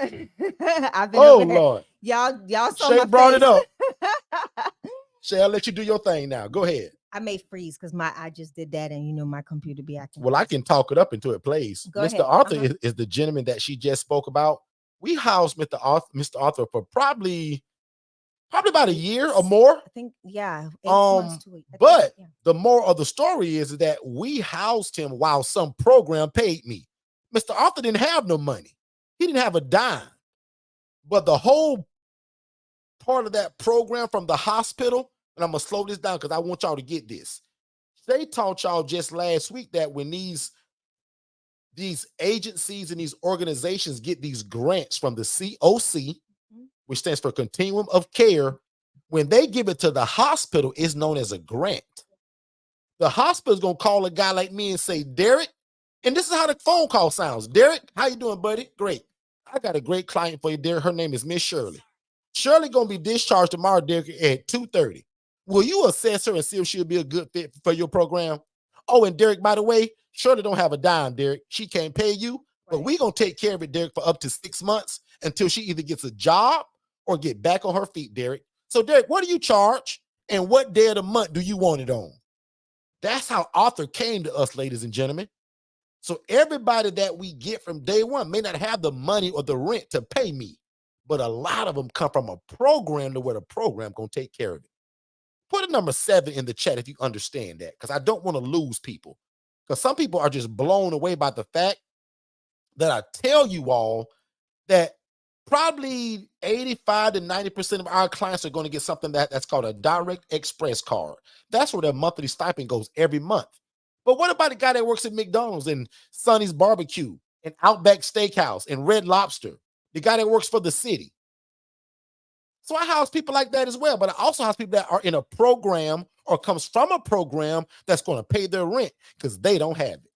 Speaker 2: I've been
Speaker 1: Lord.
Speaker 2: Y'all saw
Speaker 1: Shay
Speaker 2: my
Speaker 1: brought
Speaker 2: face.
Speaker 1: it up. Shay, I'll let you do your thing now. Go ahead.
Speaker 2: I may freeze because I just did that, and my computer be acting.
Speaker 1: Well, I can talk it up until it plays.
Speaker 2: Go
Speaker 1: Mr.
Speaker 2: ahead.
Speaker 1: Arthur is the gentleman that she just spoke about. We housed Mr. Arthur for probably about a year or more.
Speaker 2: I think, 8 months to 8.
Speaker 1: But the moral of the story is that we housed him while some program paid me. Mr. Arthur didn't have no money. He didn't have a dime. But the whole part of that program from the hospital, and I'm going to slow this down because I want y'all to get this. They taught y'all just last week that when these agencies and these organizations get these grants from the COC, which stands for Continuum of Care, when they give it to the hospital, it's known as a grant. The hospital's going to call a guy like me and say, Derek, and this is how the phone call sounds. Derek, how you doing, buddy? Great. I got a great client for you, Derek. Her name is Miss Shirley. Shirley going to be discharged tomorrow, Derek, at 2:30. Will you assess her and see if she'll be a good fit for your program? Oh, and Derek, by the way, Shirley don't have a dime, Derek. She can't pay you, but we're going to take care of it, Derek, for up to 6 months until she either gets a job or get back on her feet, Derek. So, Derek, what do you charge? And what day of the month do you want it on? That's how Arthur came to us, ladies and gentlemen. So everybody that we get from day one may not have the money or the rent to pay me, but a lot of them come from a program to where the program going to take care of it. Put a number 7 in the chat if you understand that, because I don't want to lose people. Because some people are just blown away by the fact that I tell you all that probably 85 to 90% of our clients are going to get something that's called a Direct Express card. That's where their monthly stipend goes every month. But what about the guy that works at McDonald's and Sonny's Barbecue and Outback Steakhouse and Red Lobster? The guy that works for the city. So I house people like that as well, but I also house people that are in a program or comes from a program that's going to pay their rent because they don't have it.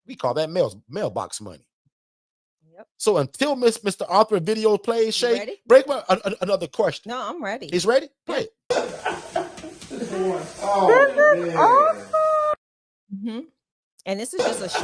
Speaker 1: We call that mailbox money. Yep. So until Mr. Arthur video plays, Shay, break another question.
Speaker 2: No, I'm ready.
Speaker 1: He's ready? Play it.
Speaker 2: And this is just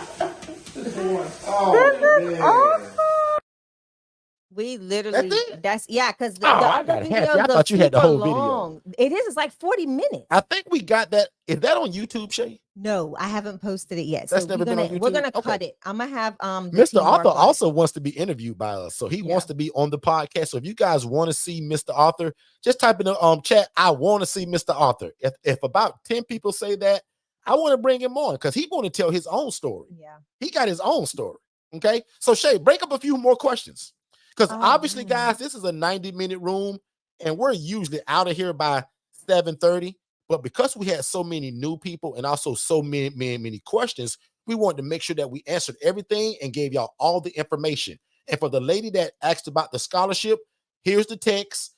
Speaker 2: we literally because the other videos I thought you had the whole video. It is. It's like 40 minutes.
Speaker 1: I think we got that. Is that on YouTube, Shay?
Speaker 2: No, I haven't posted it yet.
Speaker 1: That's never been on YouTube.
Speaker 2: We're gonna cut it. I'm gonna have
Speaker 1: Mr. Arthur also wants to be interviewed by us, so he wants to be on the podcast. So if you guys want to see Mr. Arthur, just type in the chat. I want to see Mr. Arthur. If about 10 people say that, I want to bring him on because he want to tell his own story. Yeah, he got his own story. Okay, so Shay, break up a few more questions. Because obviously, guys, this is a 90-minute room, and we're usually out of here by 7:30. But because we had so many new people and also so many questions, we wanted to make sure that we answered everything and gave y'all all the information. And for the lady that asked about the scholarship, here's the text.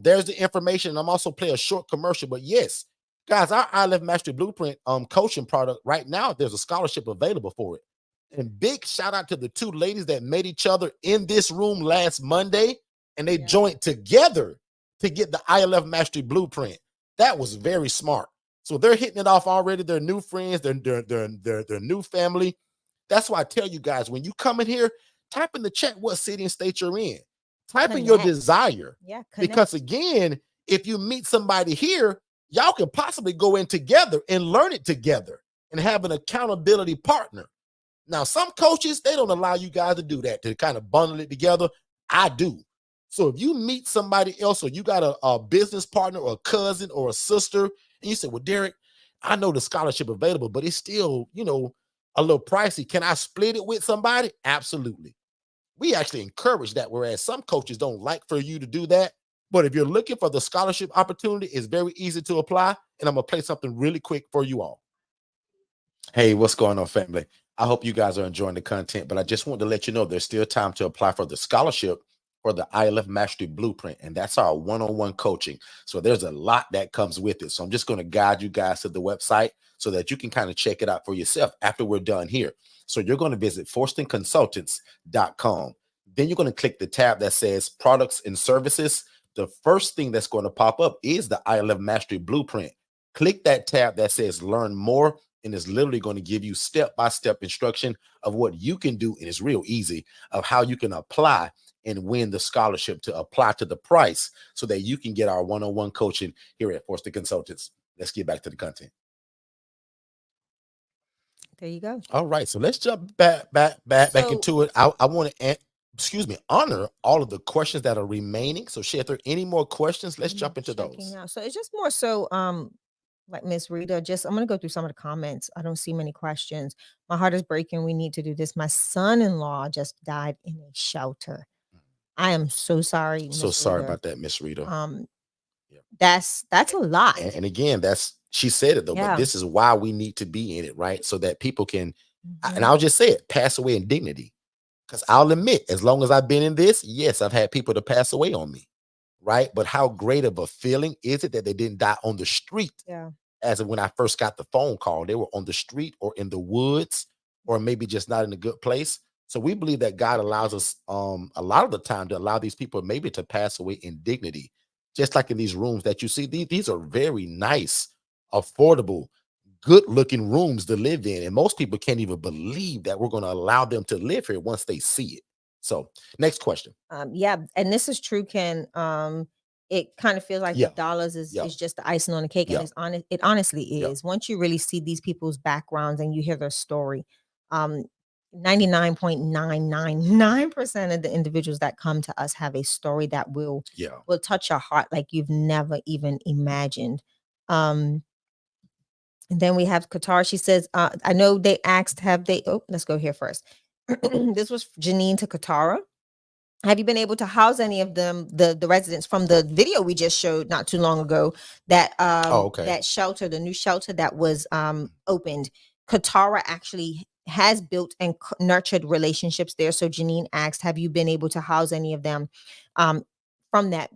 Speaker 1: There's the information. And I'm also play a short commercial. But yes, guys, our ILF Mastery Blueprint coaching product right now, there's a scholarship available for it. And big shout out to the two ladies that met each other in this room last Monday, and they joined together to get the ILF Mastery Blueprint. That was very smart. So they're hitting it off already. They're new friends. They're new family. That's why I tell you guys, when you come in here, type in the chat what city and state you're in. Type in your desire.
Speaker 2: Yeah,
Speaker 1: because again, if you meet somebody here, y'all can possibly go in together and learn it together and have an accountability partner. Now, some coaches, they don't allow you guys to do that, to kind of bundle it together. I do. So if you meet somebody else, or you got a business partner or a cousin or a sister, and you say, well, Derek, I know the scholarship available, but it's still, you know, a little pricey. Can I split it with somebody? Absolutely. We actually encourage that, whereas some coaches don't like for you to do that. But if you're looking for the scholarship opportunity, it's very easy to apply. And I'm going to play something really quick for you all. Hey, what's going on, family? I hope you guys are enjoying the content, but I just want to let you know there's still time to apply for the scholarship for the ILF Mastery Blueprint, and that's our one-on-one coaching. So there's a lot that comes with it. So I'm just going to guide you guys to the website so that you can kind of check it out for yourself after we're done here. So you're going to visit forstonconsultants.com. Then you're going to click the tab that says Products and Services. The first thing that's going to pop up is the ILF Mastery Blueprint. Click that tab that says Learn More, and it's literally going to give you step-by-step instruction of what you can do, and it's real easy, of how you can apply and win the scholarship to apply to the price so that you can get our one-on-one coaching here at Forston Consultants. Let's get back to the content.
Speaker 2: There you go.
Speaker 1: All right, so let's jump back into it. I want to honor all of the questions that are remaining. So Shay, if there are any more questions, let's jump into those.
Speaker 2: So it's just more so like Miss Rita, I'm going to go through some of the comments. I don't see many questions. My heart is breaking. We need to do this. My son-in-law just died in a shelter. I am so sorry.
Speaker 1: So sorry about that, Miss Rita.
Speaker 2: That's a lot.
Speaker 1: And again, she said it though, but this is why we need to be in it, right? So that people can, and I'll just say it, pass away in dignity. Because I'll admit, as long as I've been in this, yes, I've had people to pass away on me, right? But how great of a feeling is it that they didn't die on the street?
Speaker 2: Yeah.
Speaker 1: As of when I first got the phone call, they were on the street or in the woods, or maybe just not in a good place. So we believe that God allows us a lot of the time to allow these people maybe to pass away in dignity. Just like in these rooms that you see, these are very nice, affordable, good-looking rooms to live in. And most people can't even believe that we're going to allow them to live here once they see it. So next question.
Speaker 2: Yeah, and this is true, Ken. It kind of feels like the dollars is just the icing on the cake. And it honestly is. Once you really see these people's backgrounds and you hear their story, 99.999% of the individuals that come to us have a story that will touch your heart like you've never even imagined. And then we have Qatar. She says, I know they asked, let's go here first. This was Janine to Katara. Have you been able to house any of them, the residents from the video we just showed not too long ago, that that shelter, the new shelter that was opened? Katara actually has built and nurtured relationships there. So Janine asked, have you been able to house any of them from that,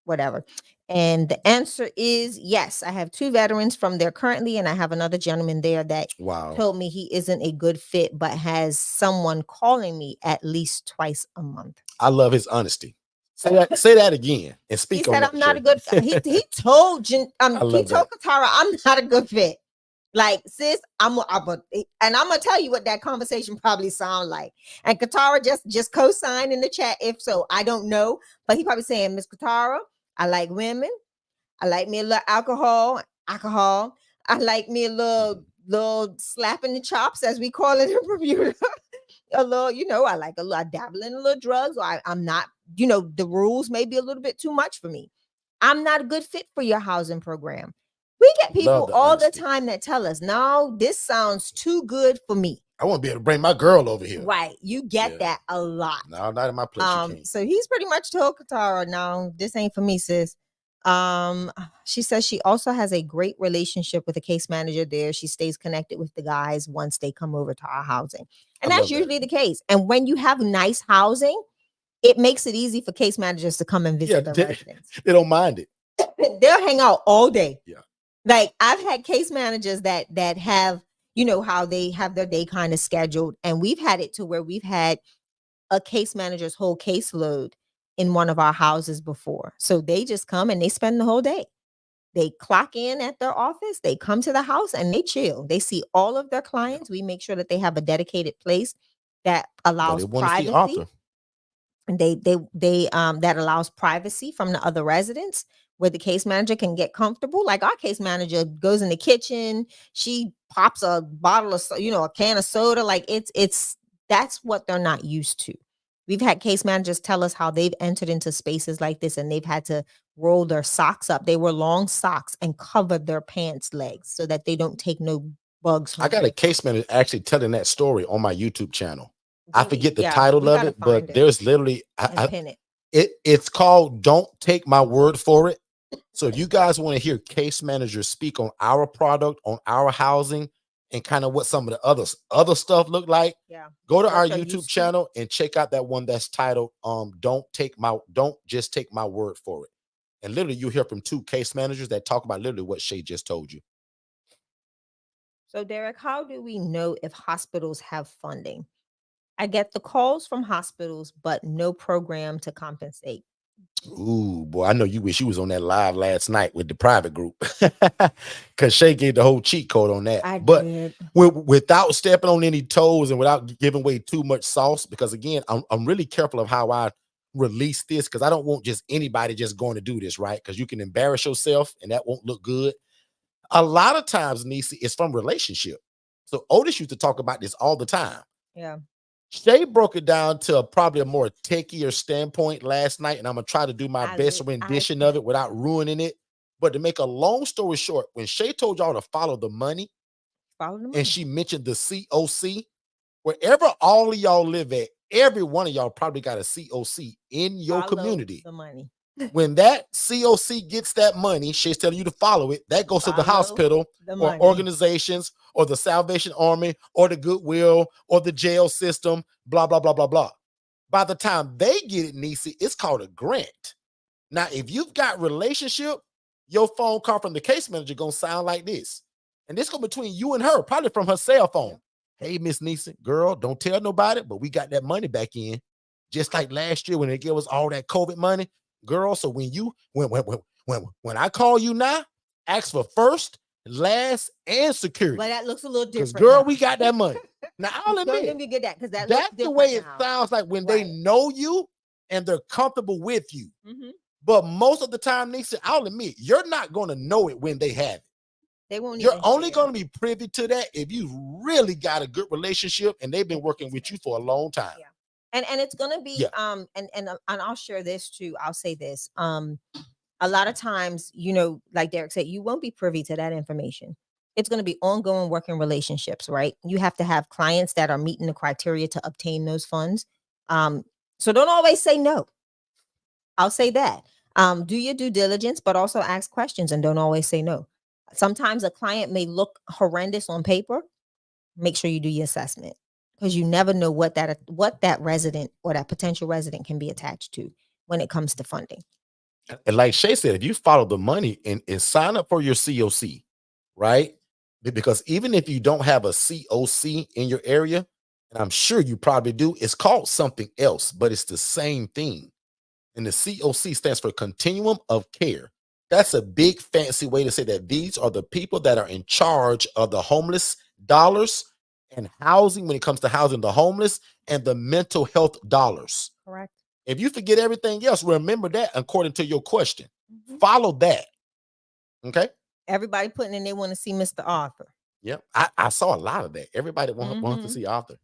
Speaker 2: whatever? And the answer is yes. I have 2 veterans from there currently, and I have another gentleman there that told me he isn't a good fit, but has someone calling me at least twice a month.
Speaker 1: I love his honesty. Say that again and speak.
Speaker 2: He said I'm not a good fit. He told Katara I'm not a good fit. Like, sis, and I'm gonna tell you what that conversation probably sound like. And Katara just co-sign in the chat if so. I don't know, but he probably saying, Miss Katara, I like women. I like me a little alcohol. I like me a little slapping the chops, as we call it in Bermuda. A little, I dabble in a little drugs, or I'm not, the rules may be a little bit too much for me. I'm not a good fit for your housing program. We get people all the time that tell us, no, this sounds too good for me.
Speaker 1: I want to be able to bring my girl over here.
Speaker 2: Right. You get that a lot.
Speaker 1: No, not in my place.
Speaker 2: So he's pretty much told Katara, no, this ain't for me, sis. She says she also has a great relationship with the case manager there. She stays connected with the guys once they come over to our housing. And that's usually the case. And when you have nice housing, it makes it easy for case managers to come and visit the residents.
Speaker 1: They don't mind it.
Speaker 2: They'll hang out all day.
Speaker 1: Yeah.
Speaker 2: Like I've had case managers that have, you know, how they have their day kind of scheduled. And we've had it to where we've had a case manager's whole caseload in one of our houses before. So they just come and they spend the whole day. They clock in at their office, they come to the house and they chill. They see all of their clients. We make sure that they have a dedicated place that allows privacy. And they that allows privacy from the other residents where the case manager can get comfortable. Like our case manager goes in the kitchen, she pops a bottle of, you know, a can of soda. Like it's that's what they're not used to. We've had case managers tell us how they've entered into spaces like this and they've had to roll their socks up. They were long socks and covered their pants legs so that they don't take no bugs.
Speaker 1: I got a case manager actually telling that story on my YouTube channel. I forget the title of it, but there's literally it's called "Don't Take My Word for It." So if you guys want to hear case managers speak on our product, on our housing, and kind of what some of the other stuff look like, go to our YouTube channel and check out that one that's titled "Don't Just Take My Word for It." And literally, you hear from 2 case managers that talk about literally what Shay just told you.
Speaker 2: So Derek, how do we know if hospitals have funding? I get the calls from hospitals, but no program to compensate.
Speaker 1: Ooh, boy, I know you wish you was on that live last night with the private group because Shay gave the whole cheat code on that. But without stepping on any toes and without giving away too much sauce, because again, I'm really careful of how I release this because I don't want just anybody just going to do this, right? Because you can embarrass yourself and that won't look good. A lot of times, Nisi, it's from relationship. So Otis used to talk about this all the time.
Speaker 2: Yeah.
Speaker 1: Shay broke it down to probably a more techier standpoint last night, and I'm gonna try to do my best rendition of it without ruining it. But to make a long story short, when Shay told y'all to follow the money, and she mentioned the COC, wherever all of y'all live at, every one of y'all probably got a COC in your community.
Speaker 2: The money.
Speaker 1: When that COC gets that money, Shay's telling you to follow it. That goes to the hospital or organizations or the Salvation Army or the Goodwill or the jail system, blah, blah, blah, blah, blah. By the time they get it, Nisi, it's called a grant. Now, if you've got relationship, your phone call from the case manager going to sound like this. And this go between you and her, probably from her cell phone. Hey, Miss Nisi, girl, don't tell nobody, but we got that money back in. Just like last year when they gave us all that COVID money. Girl, so when I call you now, ask for first, last, and security.
Speaker 2: But that looks a little different.
Speaker 1: Girl, we got that money. Now I'll admit,
Speaker 2: let me get that because
Speaker 1: that's the way it sounds like when they know you and they're comfortable with you. But most of the time, Nisa, I'll admit, you're not going to know it when they have it.
Speaker 2: They won't.
Speaker 1: You're only going to be privy to that if you really got a good relationship and they've been working with you for a long time.
Speaker 2: Yeah. And it's gonna be and I'll share this too. I'll say this. A lot of times, you know, like Derek said, you won't be privy to that information. It's going to be ongoing working relationships, right? You have to have clients that are meeting the criteria to obtain those funds. So don't always say no. I'll say that. Do your due diligence, but also ask questions and don't always say no. Sometimes a client may look horrendous on paper. Make sure you do your assessment, because you never know what that resident or that potential resident can be attached to when it comes to funding.
Speaker 1: And like Shay said, if you follow the money and sign up for your COC, right? Because even if you don't have a COC in your area, and I'm sure you probably do, it's called something else, but it's the same thing. And the COC stands for Continuum of Care. That's a big fancy way to say that these are the people that are in charge of the homeless dollars and housing when it comes to housing the homeless and the mental health dollars.
Speaker 2: Correct.
Speaker 1: If you forget everything else, remember that according to your question. Follow that. Okay.
Speaker 2: Everybody putting in they want to see Mr. Arthur.
Speaker 1: Yep. I saw a lot of that. Everybody wants to see Arthur.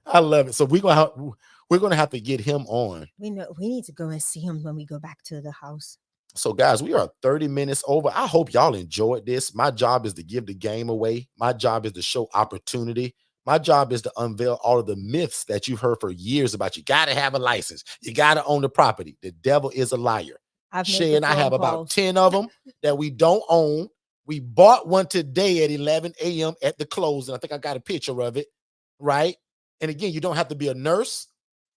Speaker 1: I love it. So we're gonna have to get him on.
Speaker 2: We need to go and see him when we go back to the house.
Speaker 1: So guys, we are 30 minutes over. I hope y'all enjoyed this. My job is to give the game away. My job is to show opportunity. My job is to unveil all of the myths that you've heard for years about you got to have a license. You got to own the property. The devil is a liar.
Speaker 2: I've made
Speaker 1: Shay
Speaker 2: the
Speaker 1: and I have
Speaker 2: phone
Speaker 1: about
Speaker 2: calls.
Speaker 1: 10 of them that we don't own. We bought one today at 11 a.m. at the close, and I think I got a picture of it, right? And again, you don't have to be a nurse.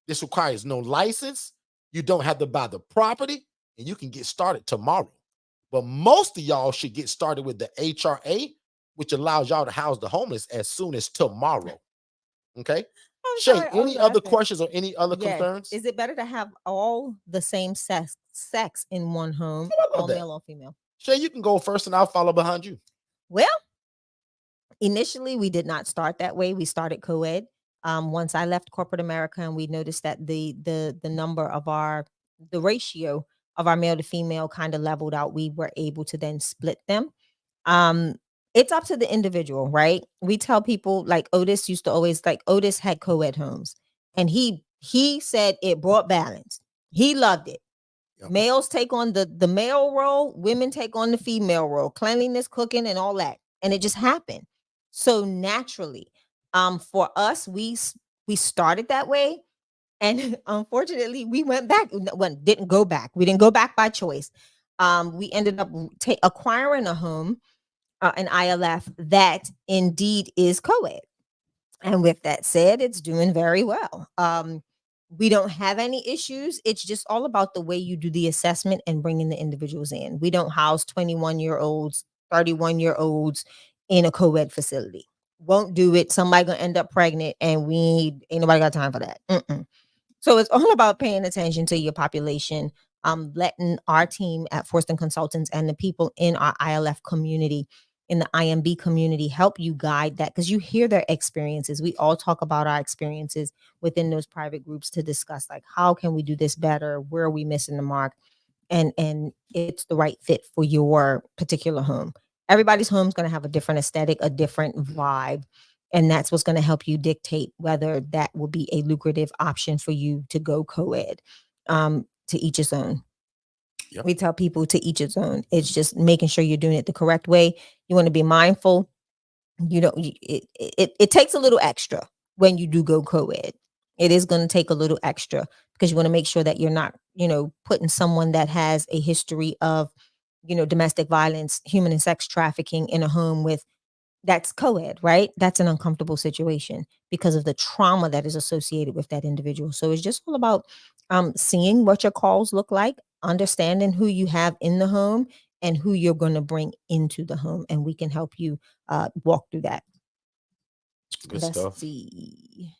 Speaker 1: This requires no license. You don't have to buy the property, and you can get started tomorrow. But most of y'all should get started with the HRA, which allows y'all to house the homeless as soon as tomorrow. Okay?
Speaker 2: I'm
Speaker 1: Shay,
Speaker 2: sorry, I'm
Speaker 1: any other
Speaker 2: laughing.
Speaker 1: questions or any other
Speaker 2: Yes.
Speaker 1: concerns?
Speaker 2: Is it better to have all the same sex in one home,
Speaker 1: How about
Speaker 2: all
Speaker 1: that?
Speaker 2: male or female?
Speaker 1: Shay, you can go first and I'll follow behind you.
Speaker 2: Well, initially we did not start that way. We started co-ed. Once I left corporate America and we noticed that the number of the ratio of our male to female kind of leveled out, we were able to then split them. It's up to the individual, right? We tell people, like Otis used to always, like Otis had co-ed homes, and he said it brought balance. He loved it.
Speaker 1: Yep.
Speaker 2: Males take on the male role, women take on the female role, cleanliness, cooking, and all that, and it just happened so naturally. For us, we started that way, and unfortunately, we went back. Didn't go back. We didn't go back by choice. We ended up acquiring a home, an ILF that indeed is co-ed. And with that said, it's doing very well. We don't have any issues. It's just all about the way you do the assessment and bringing the individuals in. We don't house 21-year-olds, 31-year-olds in a co-ed facility. Won't do it. Somebody gonna end up pregnant, and ain't nobody got time for that. So it's all about paying attention to your population, letting our team at Forston Consultants and the people in our ILF community, in the IMB community, help you guide that, because you hear their experiences. We all talk about our experiences within those private groups to discuss, like, how can we do this better? Where are we missing the mark? And it's the right fit for your particular home. Everybody's home is going to have a different aesthetic, a different vibe. And that's what's going to help you dictate whether that will be a lucrative option for you to go co-ed. To each his own.
Speaker 1: Yep.
Speaker 2: We tell people to each its own. It's just making sure you're doing it the correct way. You want to be mindful. It takes a little extra when you do go co-ed. It is going to take a little extra because you want to make sure that you're not, putting someone that has a history of, domestic violence, human and sex trafficking in a home that's co-ed, right? That's an uncomfortable situation because of the trauma that is associated with that individual. So it's just all about seeing what your calls look like, understanding who you have in the home and who you're going to bring into the home, and we can help you walk through that.
Speaker 1: Good
Speaker 2: Let's
Speaker 1: stuff.
Speaker 2: see.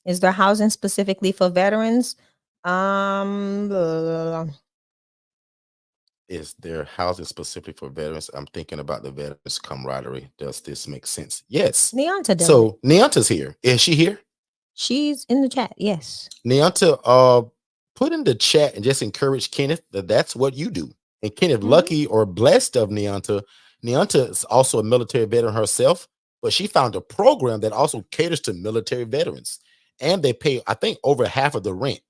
Speaker 2: Is there housing specifically for veterans?
Speaker 1: Is there housing specific for veterans? I'm thinking about the veterans camaraderie. Does this make sense? Yes.
Speaker 2: Neonta does.
Speaker 1: So Neonta's here. Is she here?
Speaker 2: She's in the chat. Yes.
Speaker 1: Neonta, put in the chat and just encourage Kenneth that's what you do. And Kenneth, lucky or blessed of Neonta. Neonta is also a military veteran herself, but she found a program that also caters to military veterans, and they pay, I think, over half of the rent.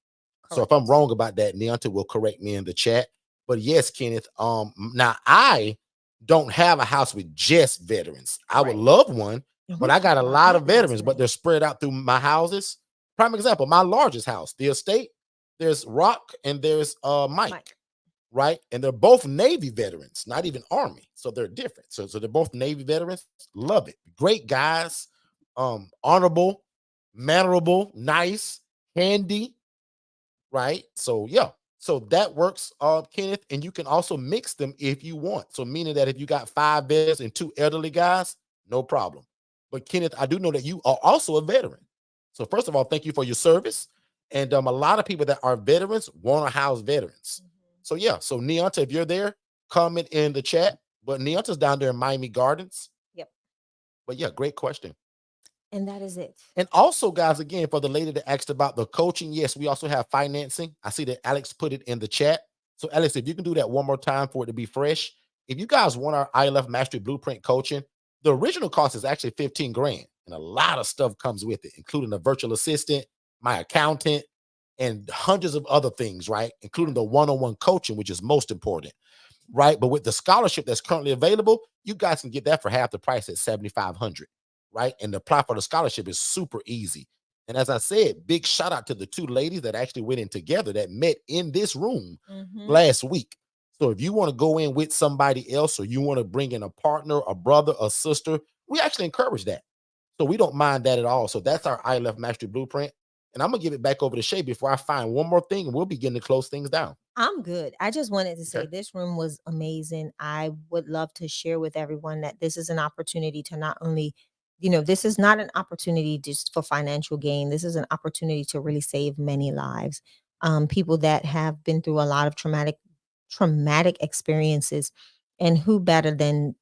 Speaker 1: Correct. So if I'm wrong about that, Neonta will correct me in the chat. But yes, Kenneth, now I don't have a house with just veterans. I would love one, but I got a lot of veterans, but they're spread out through my houses. Prime example, my largest house, the estate, there's Rock and there's Mike, right? And they're both Navy veterans, not even Army. So they're different. So they're both Navy veterans. Love it. Great guys, honorable, mannerable, nice, handy, right? So yeah. So that works, Kenneth, and you can also mix them if you want. So meaning that if you got 5 veterans and 2 elderly guys, no problem. But Kenneth, I do know that you are also a veteran. So first of all, thank you for your service. And a lot of people that are veterans want to house veterans. So yeah, so Neonta, if you're there, comment in the chat. But Neonta's down there in Miami Gardens.
Speaker 2: Yep.
Speaker 1: But yeah, great question.
Speaker 2: And that is it.
Speaker 1: And also, guys, again, for the lady that asked about the coaching, yes, we also have financing. I see that Alex put it in the chat. So Alex, if you can do that one more time for it to be fresh. If you guys want our ILF Mastery Blueprint coaching, the original cost is actually $15,000. And a lot of stuff comes with it, including a virtual assistant, my accountant, and hundreds of other things, right? Including the one-on-one coaching, which is most important, right? But with the scholarship that's currently available, you guys can get that for half the price at $7,500. Right? And to apply for the scholarship is super easy. And as I said, big shout out to the two ladies that actually went in together that met in this room last week. So if you want to go in with somebody else, or you want to bring in a partner, a brother, a sister, we actually encourage that. So we don't mind that at all. So that's our ILF Mastery Blueprint. And I'm going to give it back over to Shay before I find one more thing, and we'll begin to close things down.
Speaker 2: I'm good. I just wanted to say this room was amazing. I would love to share with everyone that this is an opportunity to not only, this is not an opportunity just for financial gain. This is an opportunity to really save many lives. People that have been through a lot of traumatic experiences, and who better than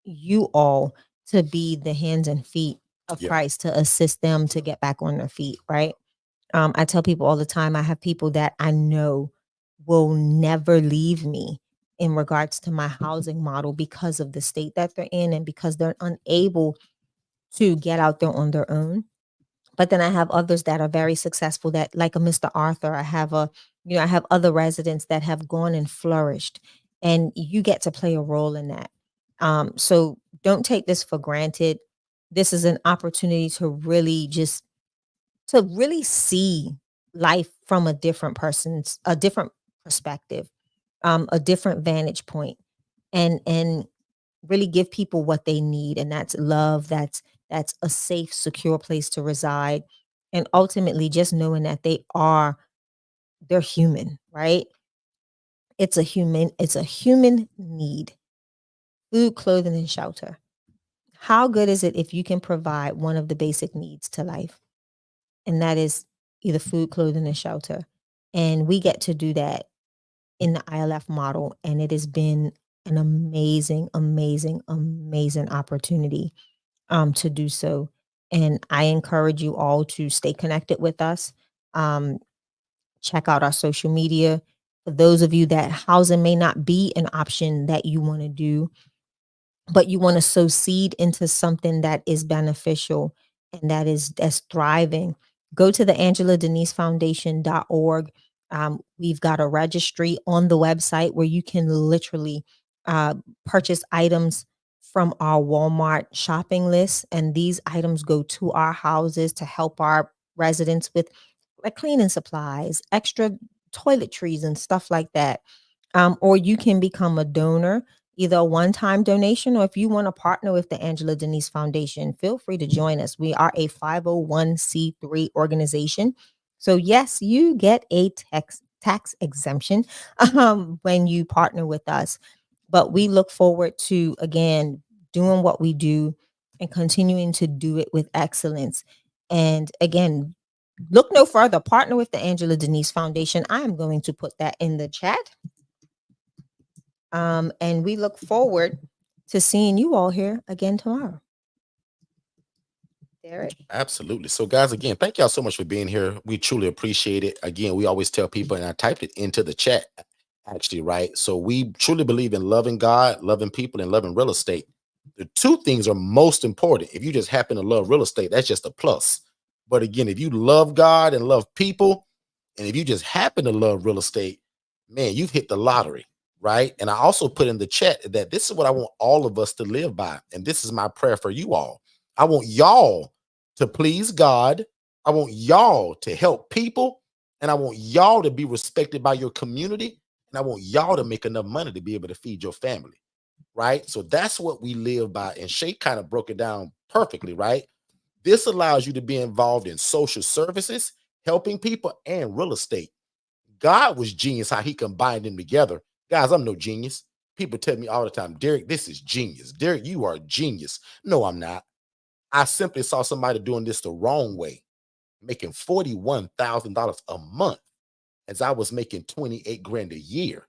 Speaker 2: you all to be the hands and feet of Christ to assist them to get back on their feet, right? I tell people all the time, I have people that I know will never leave me in regards to my housing model because of the state that they're in and because they're unable to get out there on their own. But then I have others that are very successful, that like a Mr. Arthur. I have I have other residents that have gone and flourished, and you get to play a role in that. So don't take this for granted. This is an opportunity to really see life from a different perspective, a different vantage point, and really give people what they need, and that's love. That's a safe, secure place to reside, and ultimately just knowing that they're human, right? It's a human need: food, clothing, and shelter. How good is it if you can provide one of the basic needs to life? And that is either food, clothing, and shelter. And we get to do that in the ILF model. And it has been an amazing, amazing, amazing opportunity to do so. And I encourage you all to stay connected with us. Check out our social media. For those of you that housing may not be an option that you want to do, but you want to sow seed into something that is beneficial and that's thriving, go to the AngelaDeniseFoundation.org. We've got a registry on the website where you can literally purchase items from our Walmart shopping list, and these items go to our houses to help our residents with like cleaning supplies, extra toiletries, and stuff like that. Or you can become a donor, either a one-time donation, or if you want to partner with the Angela Denise Foundation, feel free to join us. We are a 501c3 organization. So yes, you get a tax exemption when you partner with us. But we look forward to, again, doing what we do and continuing to do it with excellence. And again, look no further. Partner with the Angela Denise Foundation. I am going to put that in the chat. And we look forward to seeing you all here again tomorrow. Derek.
Speaker 1: Absolutely. So guys, again, thank y'all so much for being here. We truly appreciate it. Again, we always tell people, and I typed it into the chat actually, right? So we truly believe in loving God, loving people, and loving real estate. The two things are most important. If you just happen to love real estate, that's just a plus. But again, if you love God and love people, and if you just happen to love real estate, man, you've hit the lottery, right? And I also put in the chat that this is what I want all of us to live by. And this is my prayer for you all. I want y'all to please God. I want y'all to help people. And I want y'all to be respected by your community. And I want y'all to make enough money to be able to feed your family, right? So that's what we live by. And Shay kind of broke it down perfectly, right? This allows you to be involved in social services, helping people, and real estate. God was genius how he combined them together. Guys, I'm no genius. People tell me all the time, Derek, this is genius. Derek, you are a genius. No, I'm not. I simply saw somebody doing this the wrong way, making $41,000 a month as I was making 28 grand a year.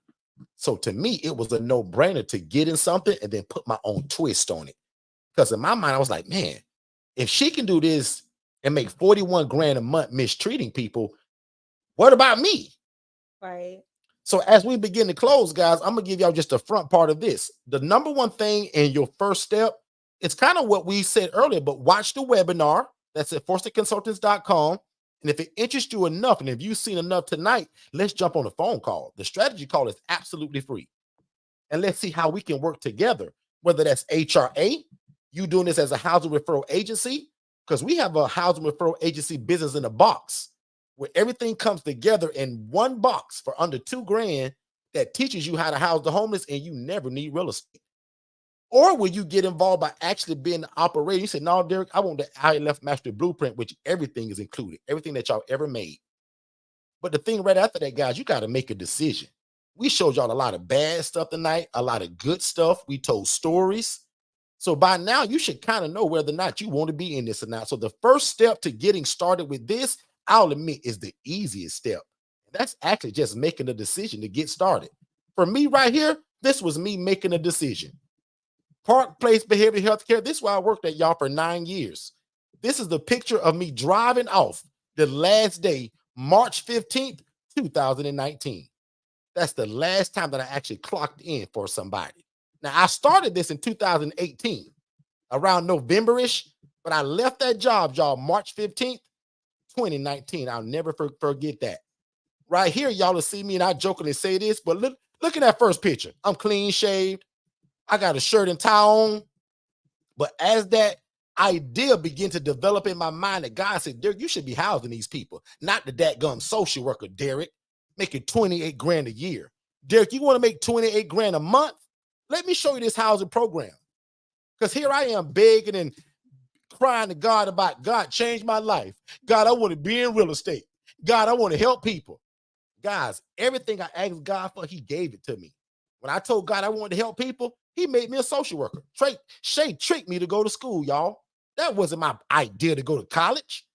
Speaker 1: So to me, it was a no-brainer to get in something and then put my own twist on it. Because in my mind, I was like, man, if she can do this and make 41 grand a month mistreating people, what about me?
Speaker 2: Right.
Speaker 1: So as we begin to close, guys, I'm going to give y'all just the front part of this. The number one thing in your first step, it's kind of what we said earlier, but watch the webinar. That's at forsterconsultants.com. And if it interests you enough, and if you've seen enough tonight, let's jump on a phone call. The strategy call is absolutely free. And let's see how we can work together, whether that's HRA, you doing this as a housing referral agency, because we have a housing referral agency business in a box where everything comes together in one box for under $2,000 that teaches you how to house the homeless, and you never need real estate. Or will you get involved by actually being the operator? You say, no, Derek, I want the ILF Master Blueprint, which everything is included, everything that y'all ever made. But the thing right after that, guys, you got to make a decision. We showed y'all a lot of bad stuff tonight, a lot of good stuff. We told stories. So by now, you should kind of know whether or not you want to be in this or not. So the first step to getting started with this, I'll admit, is the easiest step. That's actually just making a decision to get started. For me right here, this was me making a decision. Park Place Behavioral Health Care. This is where I worked at, y'all, for 9 years. This is the picture of me driving off the last day, March 15th, 2019. That's the last time that I actually clocked in for somebody. Now, I started this in 2018, around November-ish, but I left that job, y'all, March 15th, 2019. I'll never forget that. Right here, y'all will see me, and I jokingly say this, but look at that first picture. I'm clean shaved. I got a shirt and tie on. But as that idea began to develop in my mind, that God said, Derek, you should be housing these people, not the dadgum social worker, Derek, making $28,000 a year. Derek, you want to make $28,000 a month? Let me show you this housing program. Because here I am begging and crying to God about, God, change my life. God, I want to be in real estate. God, I want to help people. Guys, everything I asked God for, he gave it to me. When I told God I wanted to help people, he made me a social worker. Shay tricked me to go to school, y'all. That wasn't my idea to go to college.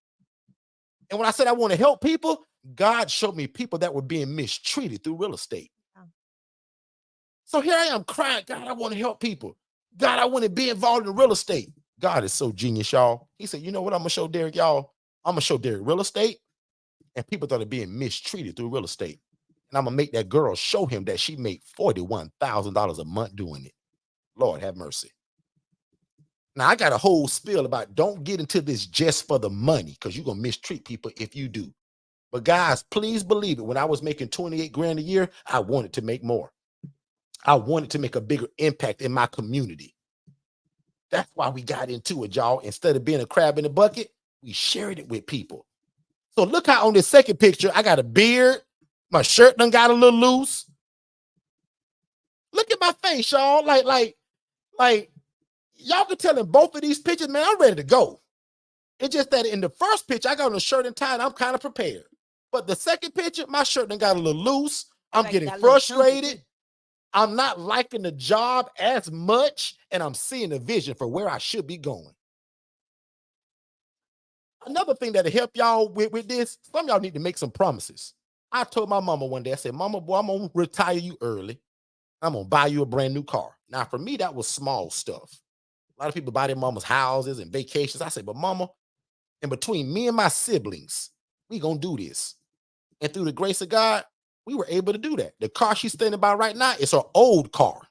Speaker 1: And when I said I want to help people, God showed me people that were being mistreated through real estate. So here I am crying, God, I want to help people. God, I want to be involved in real estate. God is so genius, y'all. He said, you know what I'm going to show Derek, y'all? I'm going to show Derek real estate and people that are being mistreated through real estate. And I'm going to make that girl show him that she made $41,000 a month doing it. Lord have mercy. Now, I got a whole spiel about don't get into this just for the money because you're going to mistreat people if you do. But guys, please believe it. When I was making $28,000 a year, I wanted to make more. I wanted to make a bigger impact in my community. That's why we got into it, y'all. Instead of being a crab in the bucket, we shared it with people. So look how on this second picture, I got a beard. My shirt done got a little loose. Look at my face, y'all. Like, y'all can tell in both of these pictures, man, I'm ready to go. It's just that in the first picture, I got on a shirt and tie, and I'm kind of prepared. But the second picture, my shirt done got a little loose. I'm getting frustrated. I'm not liking the job as much, and I'm seeing a vision for where I should be going. Another thing that'll help y'all with this, some of y'all need to make some promises. I told my mama one day, I said, Mama, boy, I'm going to retire you early. I'm going to buy you a brand new car. Now, for me, that was small stuff. A lot of people buy their mama's houses and vacations. I said, but Mama, in between me and my siblings, we going to do this. And through the grace of God, we were able to do that. The car she's standing by right now is her old car.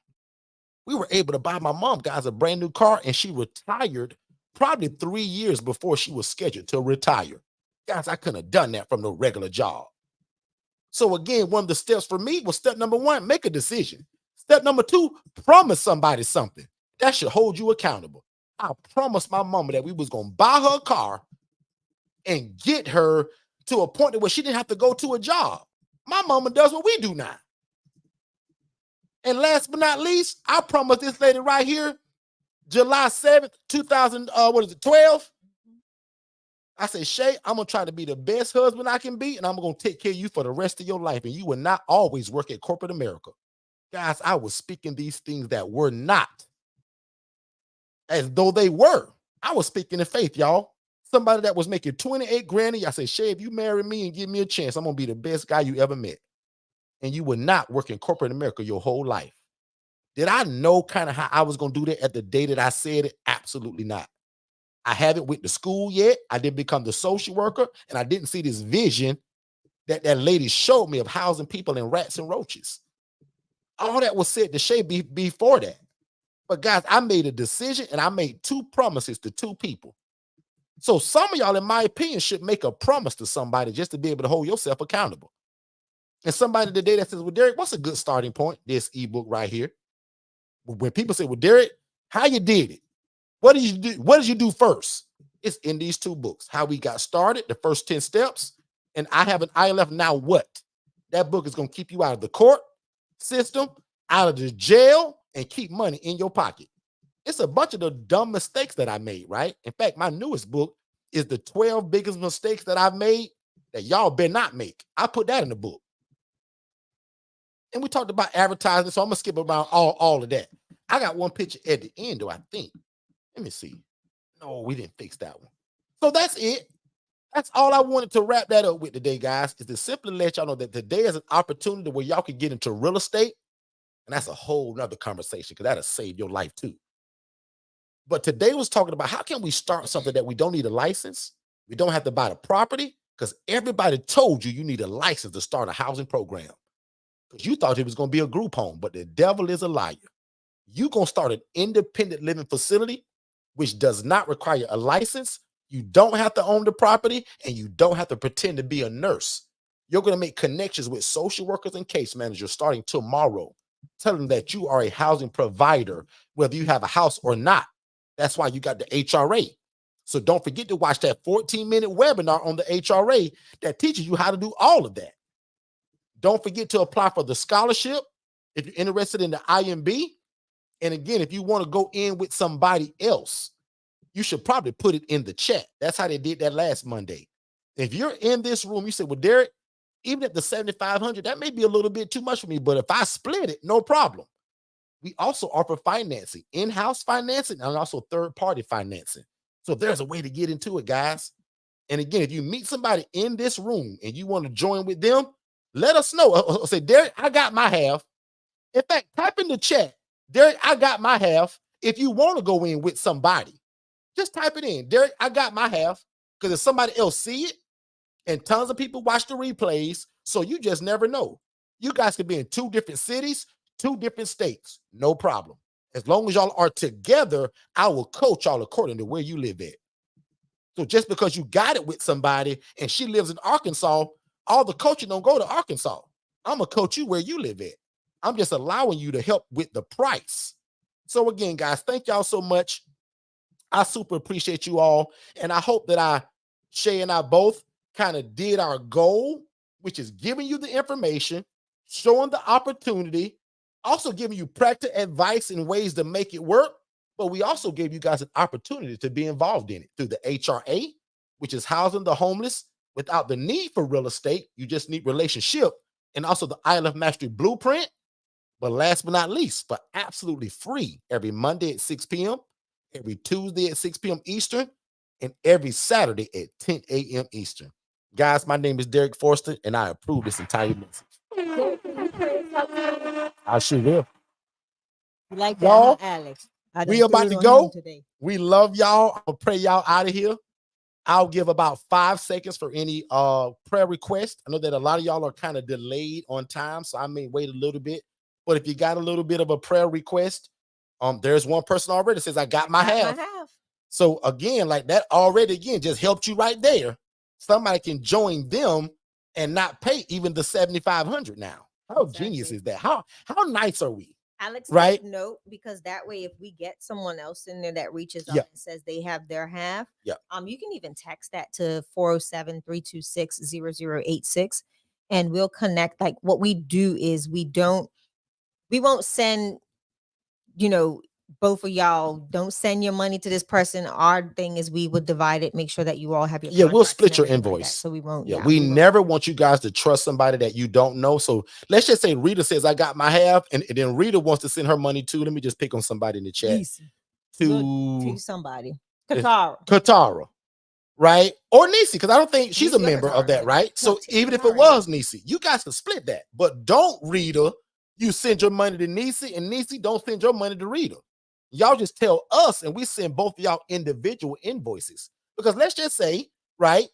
Speaker 1: We were able to buy my mom, guys, a brand new car, and she retired probably 3 years before she was scheduled to retire. Guys, I couldn't have done that from no regular job. So again, one of the steps for me was step number 1, make a decision. Step number 2, promise somebody something. That should hold you accountable. I promised my mama that we was going to buy her a car and get her to a point where she didn't have to go to a job. My mama does what we do now. And last but not least, I promised this lady right here, July 7th, 2012. I said, Shay, I'm going to try to be the best husband I can be, and I'm going to take care of you for the rest of your life, and you will not always work at corporate America. Guys, I was speaking these things that were not as though they were. I was speaking in faith, y'all. Somebody that was making $28,000 a year. I said, Shay, if you marry me and give me a chance, I'm going to be the best guy you ever met. And you will not work in corporate America your whole life. Did I know kind of how I was going to do that at the day that I said it? Absolutely not. I haven't went to school yet. I didn't become the social worker, and I didn't see this vision that that lady showed me of housing people in rats and roaches. All that was said to Shay before that. But guys, I made a decision, and I made 2 promises to 2 people. So some of y'all, in my opinion, should make a promise to somebody just to be able to hold yourself accountable. And somebody today that says, well, Derek, what's a good starting point? This ebook right here. When people say, well, Derek, how you did it? What did you do? What did you do first? It's in these 2 books. How we got started, the first 10 steps, and I have an ILF now what? That book is going to keep you out of the court system, out of the jail, and keep money in your pocket. It's a bunch of the dumb mistakes that I made, right? In fact, my newest book is the 12 biggest mistakes that I've made that y'all better not make. I put that in the book. And we talked about advertising, so I'm going to skip around all of that. I got one picture at the end, though, I think. Let me see. No, we didn't fix that one. So that's it. That's all I wanted to wrap that up with today, guys, is to simply let y'all know that today is an opportunity where y'all can get into real estate. And that's a whole nother conversation because that'll save your life too. But today was talking about how can we start something that we don't need a license? We don't have to buy the property because everybody told you need a license to start a housing program because you thought it was going to be a group home, but the devil is a liar. You're going to start an independent living facility, which does not require a license. You don't have to own the property and you don't have to pretend to be a nurse. You're going to make connections with social workers and case managers starting tomorrow. Tell them that you are a housing provider, whether you have a house or not. That's why you got the HRA. So don't forget to watch that 14-minute webinar on the HRA that teaches you how to do all of that. Don't forget to apply for the scholarship if you're interested in the IMB. And again, if you want to go in with somebody else, you should probably put it in the chat. That's how they did that last Monday. If you're in this room, you say, well, Derek, even at the 7,500, that may be a little bit too much for me, but if I split it, no problem. We also offer financing, in-house financing, and also third-party financing. So there's a way to get into it, guys. And again, if you meet somebody in this room and you want to join with them, let us know. Say, Derek, I got my half. In fact, type in the chat, Derek, I got my half. If you want to go in with somebody, just type it in. Derek, I got my half. Because if somebody else see it, and tons of people watch the replays, so you just never know. You guys could be in 2 different cities, 2 different states, no problem. As long as y'all are together, I will coach y'all according to where you live at. So just because you got it with somebody and she lives in Arkansas, all the coaching don't go to Arkansas. I'm going to coach you where you live at. I'm just allowing you to help with the price. So again, guys, thank y'all so much. I super appreciate you all. And I hope that Shay and I both kind of did our goal, which is giving you the information, showing the opportunity, also giving you practical advice and ways to make it work. But we also gave you guys an opportunity to be involved in it through the HRA, which is housing the homeless without the need for real estate. You just need relationship, and also the ILF Mastery Blueprint. But last but not least, for absolutely free, every Monday at 6 p.m., every Tuesday at 6 p.m. Eastern, and every Saturday at 10 a.m. Eastern. Guys, my name is Derek Forster, and I approve this entire message. I sure will.
Speaker 2: You like that,
Speaker 1: Y'all,
Speaker 2: huh, Alex?
Speaker 1: we about to go. We love y'all. I'll pray y'all out of here. I'll give about 5 seconds for any prayer request. I know that a lot of y'all are kind of delayed on time, so I may wait a little bit. But if you got a little bit of a prayer request, there's one person already that says, I got my half. So again, like that already, again, just helped you right there. Somebody can join them and not pay even the 7,500 now. How genius is that? How nice are we?
Speaker 2: Alex,
Speaker 1: right?
Speaker 2: Note, because that way, if we get someone else in there that reaches out
Speaker 1: Yeah.
Speaker 2: and says they have their half,
Speaker 1: Yeah.
Speaker 2: You can even text that to 407-326-0086, and we'll connect. Like what we do is we won't send, both of y'all don't send your money to this person. Our thing is we would divide it, make sure that you all have your
Speaker 1: we'll
Speaker 2: contracts
Speaker 1: split
Speaker 2: and
Speaker 1: your
Speaker 2: everything like
Speaker 1: invoice.
Speaker 2: that. So we won't.
Speaker 1: Yeah, we never want you guys to trust somebody that you don't know. So let's just say Rita says I got my half, and then Rita wants to send her money too. Let me just pick on somebody in the chat.
Speaker 2: To somebody.
Speaker 1: Katara, right? Or Nisi, because I don't think she's a
Speaker 2: Nisi or
Speaker 1: member of
Speaker 2: Katara,
Speaker 1: that,
Speaker 2: maybe.
Speaker 1: right? So even if it was Nisi, you guys can split that. But don't, Rita, you send your money to Nisi, and Nisi don't send your money to Rita. Y'all just tell us, and we send both of y'all individual invoices. Because let's just say, right,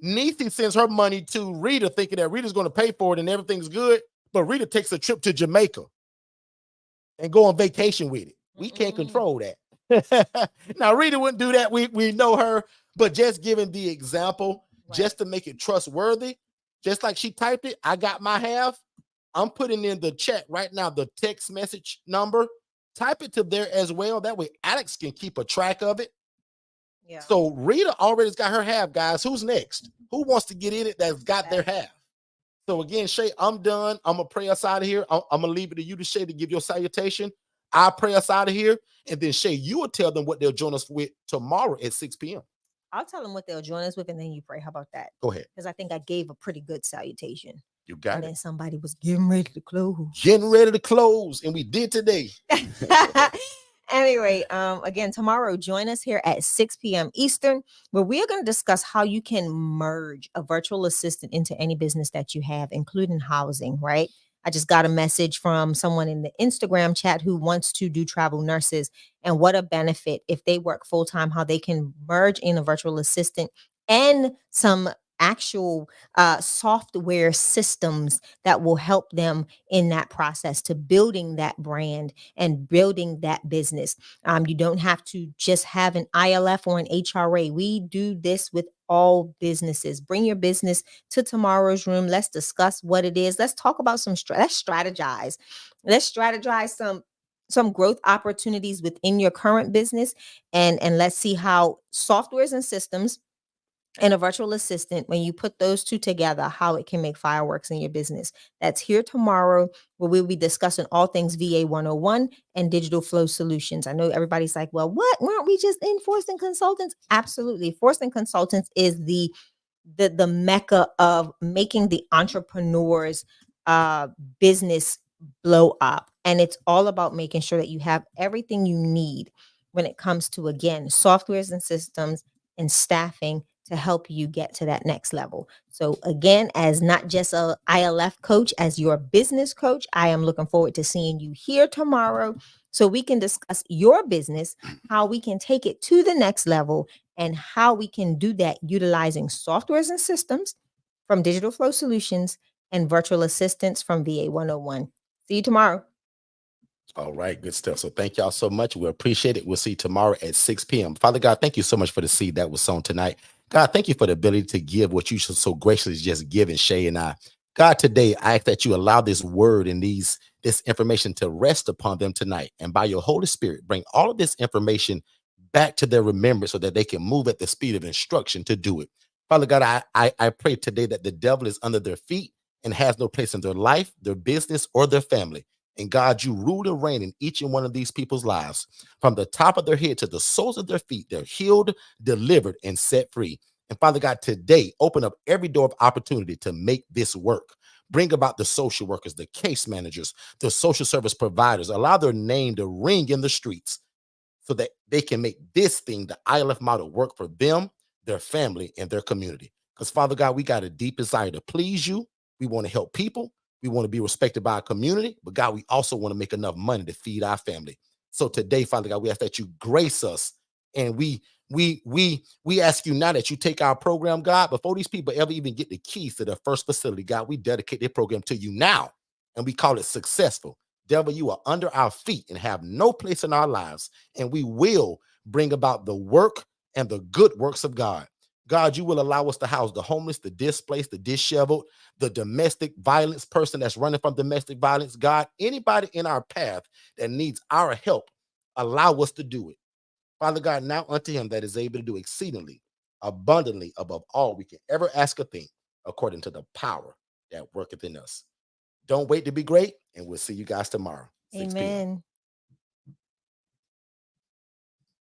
Speaker 1: Nisi sends her money to Rita thinking that Rita's going to pay for it and everything's good, but Rita takes a trip to Jamaica and go on vacation with it. We can't control that. Now, Rita wouldn't do that. We know her, but just giving the example, just to make it trustworthy, just like she typed it, I got my half. I'm putting in the chat right now the text message number. Type it to there as well. That way Alex can keep a track of it.
Speaker 2: Yeah.
Speaker 1: So Rita already's got her half, guys. Who's next? Who wants to get in it that's got their half? So again, Shay, I'm done. I'm gonna pray us out of here. I'm gonna leave it to you to Shay to give your salutation. I'll pray us out of here, and then Shay, you will tell them what they'll join us with tomorrow at 6 p.m.
Speaker 2: I'll tell them what they'll join us with, and then you pray. How about that?
Speaker 1: Go ahead.
Speaker 2: Because I think I gave a pretty good salutation.
Speaker 1: You got
Speaker 2: and
Speaker 1: it.
Speaker 2: Then somebody was getting ready to close.
Speaker 1: Getting ready to close, and we did today.
Speaker 2: Anyway, again, tomorrow, join us here at 6 p.m. Eastern, where we are going to discuss how you can merge a virtual assistant into any business that you have, including housing, right? I just got a message from someone in the Instagram chat who wants to do travel nurses, and what a benefit if they work full time, how they can merge in a virtual assistant and some actual software systems that will help them in that process to building that brand and building that business. You don't have to just have an ILF or an HRA. We do this with all businesses. Bring your business to tomorrow's room. Let's discuss what it is. Let's talk about let's strategize. Let's strategize some growth opportunities within your current business, and let's see how softwares and systems and a virtual assistant, when you put those two together, how it can make fireworks in your business. That's here tomorrow, where we'll be discussing all things VA 101 and digital flow solutions. I know everybody's like, well, what? Weren't we just in Forston Consultants? Absolutely. Forston Consultants is the mecca of making the entrepreneur's business blow up. And it's all about making sure that you have everything you need when it comes to, again, softwares and systems and staffing to help you get to that next level. So again, as not just a ILF coach, as your business coach, I am looking forward to seeing you here tomorrow so we can discuss your business, how we can take it to the next level, and how we can do that utilizing softwares and systems from Digital Flow Solutions and virtual assistants from VA 101. See you tomorrow.
Speaker 1: All right, good stuff. So thank y'all so much. We appreciate it. We'll see you tomorrow at 6 p.m. Father God, thank you so much for the seed that was sown tonight. God, thank you for the ability to give what you so graciously just given Shay and I. God, today I ask that you allow this word and this information to rest upon them tonight. And by your Holy Spirit, bring all of this information back to their remembrance so that they can move at the speed of instruction to do it. Father God, I pray today that the devil is under their feet and has no place in their life, their business, or their family. And God, you rule and reign in each and one of these people's lives. From the top of their head to the soles of their feet, they're healed, delivered, and set free. And Father God, today, open up every door of opportunity to make this work. Bring about the social workers, the case managers, the social service providers. Allow their name to ring in the streets so that they can make this thing, the ILF model, work for them, their family, and their community. Because Father God, we got a deep desire to please you. We want to help people. We want to be respected by our community, but God, we also want to make enough money to feed our family. So today, Father God, we ask that you grace us, and we ask you now that you take our program, God, before these people ever even get the keys to their first facility. God, we dedicate their program to you now, and we call it successful. Devil, you are under our feet and have no place in our lives, and we will bring about the work and the good works of God. God, you will allow us to house the homeless, the displaced, the disheveled, the domestic violence person that's running from domestic violence. God, anybody in our path that needs our help, allow us to do it. Father God, now unto him that is able to do exceedingly, abundantly above all we can ever ask or think, according to the power that worketh in us. Don't wait to be great, and we'll see you guys tomorrow. 6 p.m.
Speaker 2: Amen.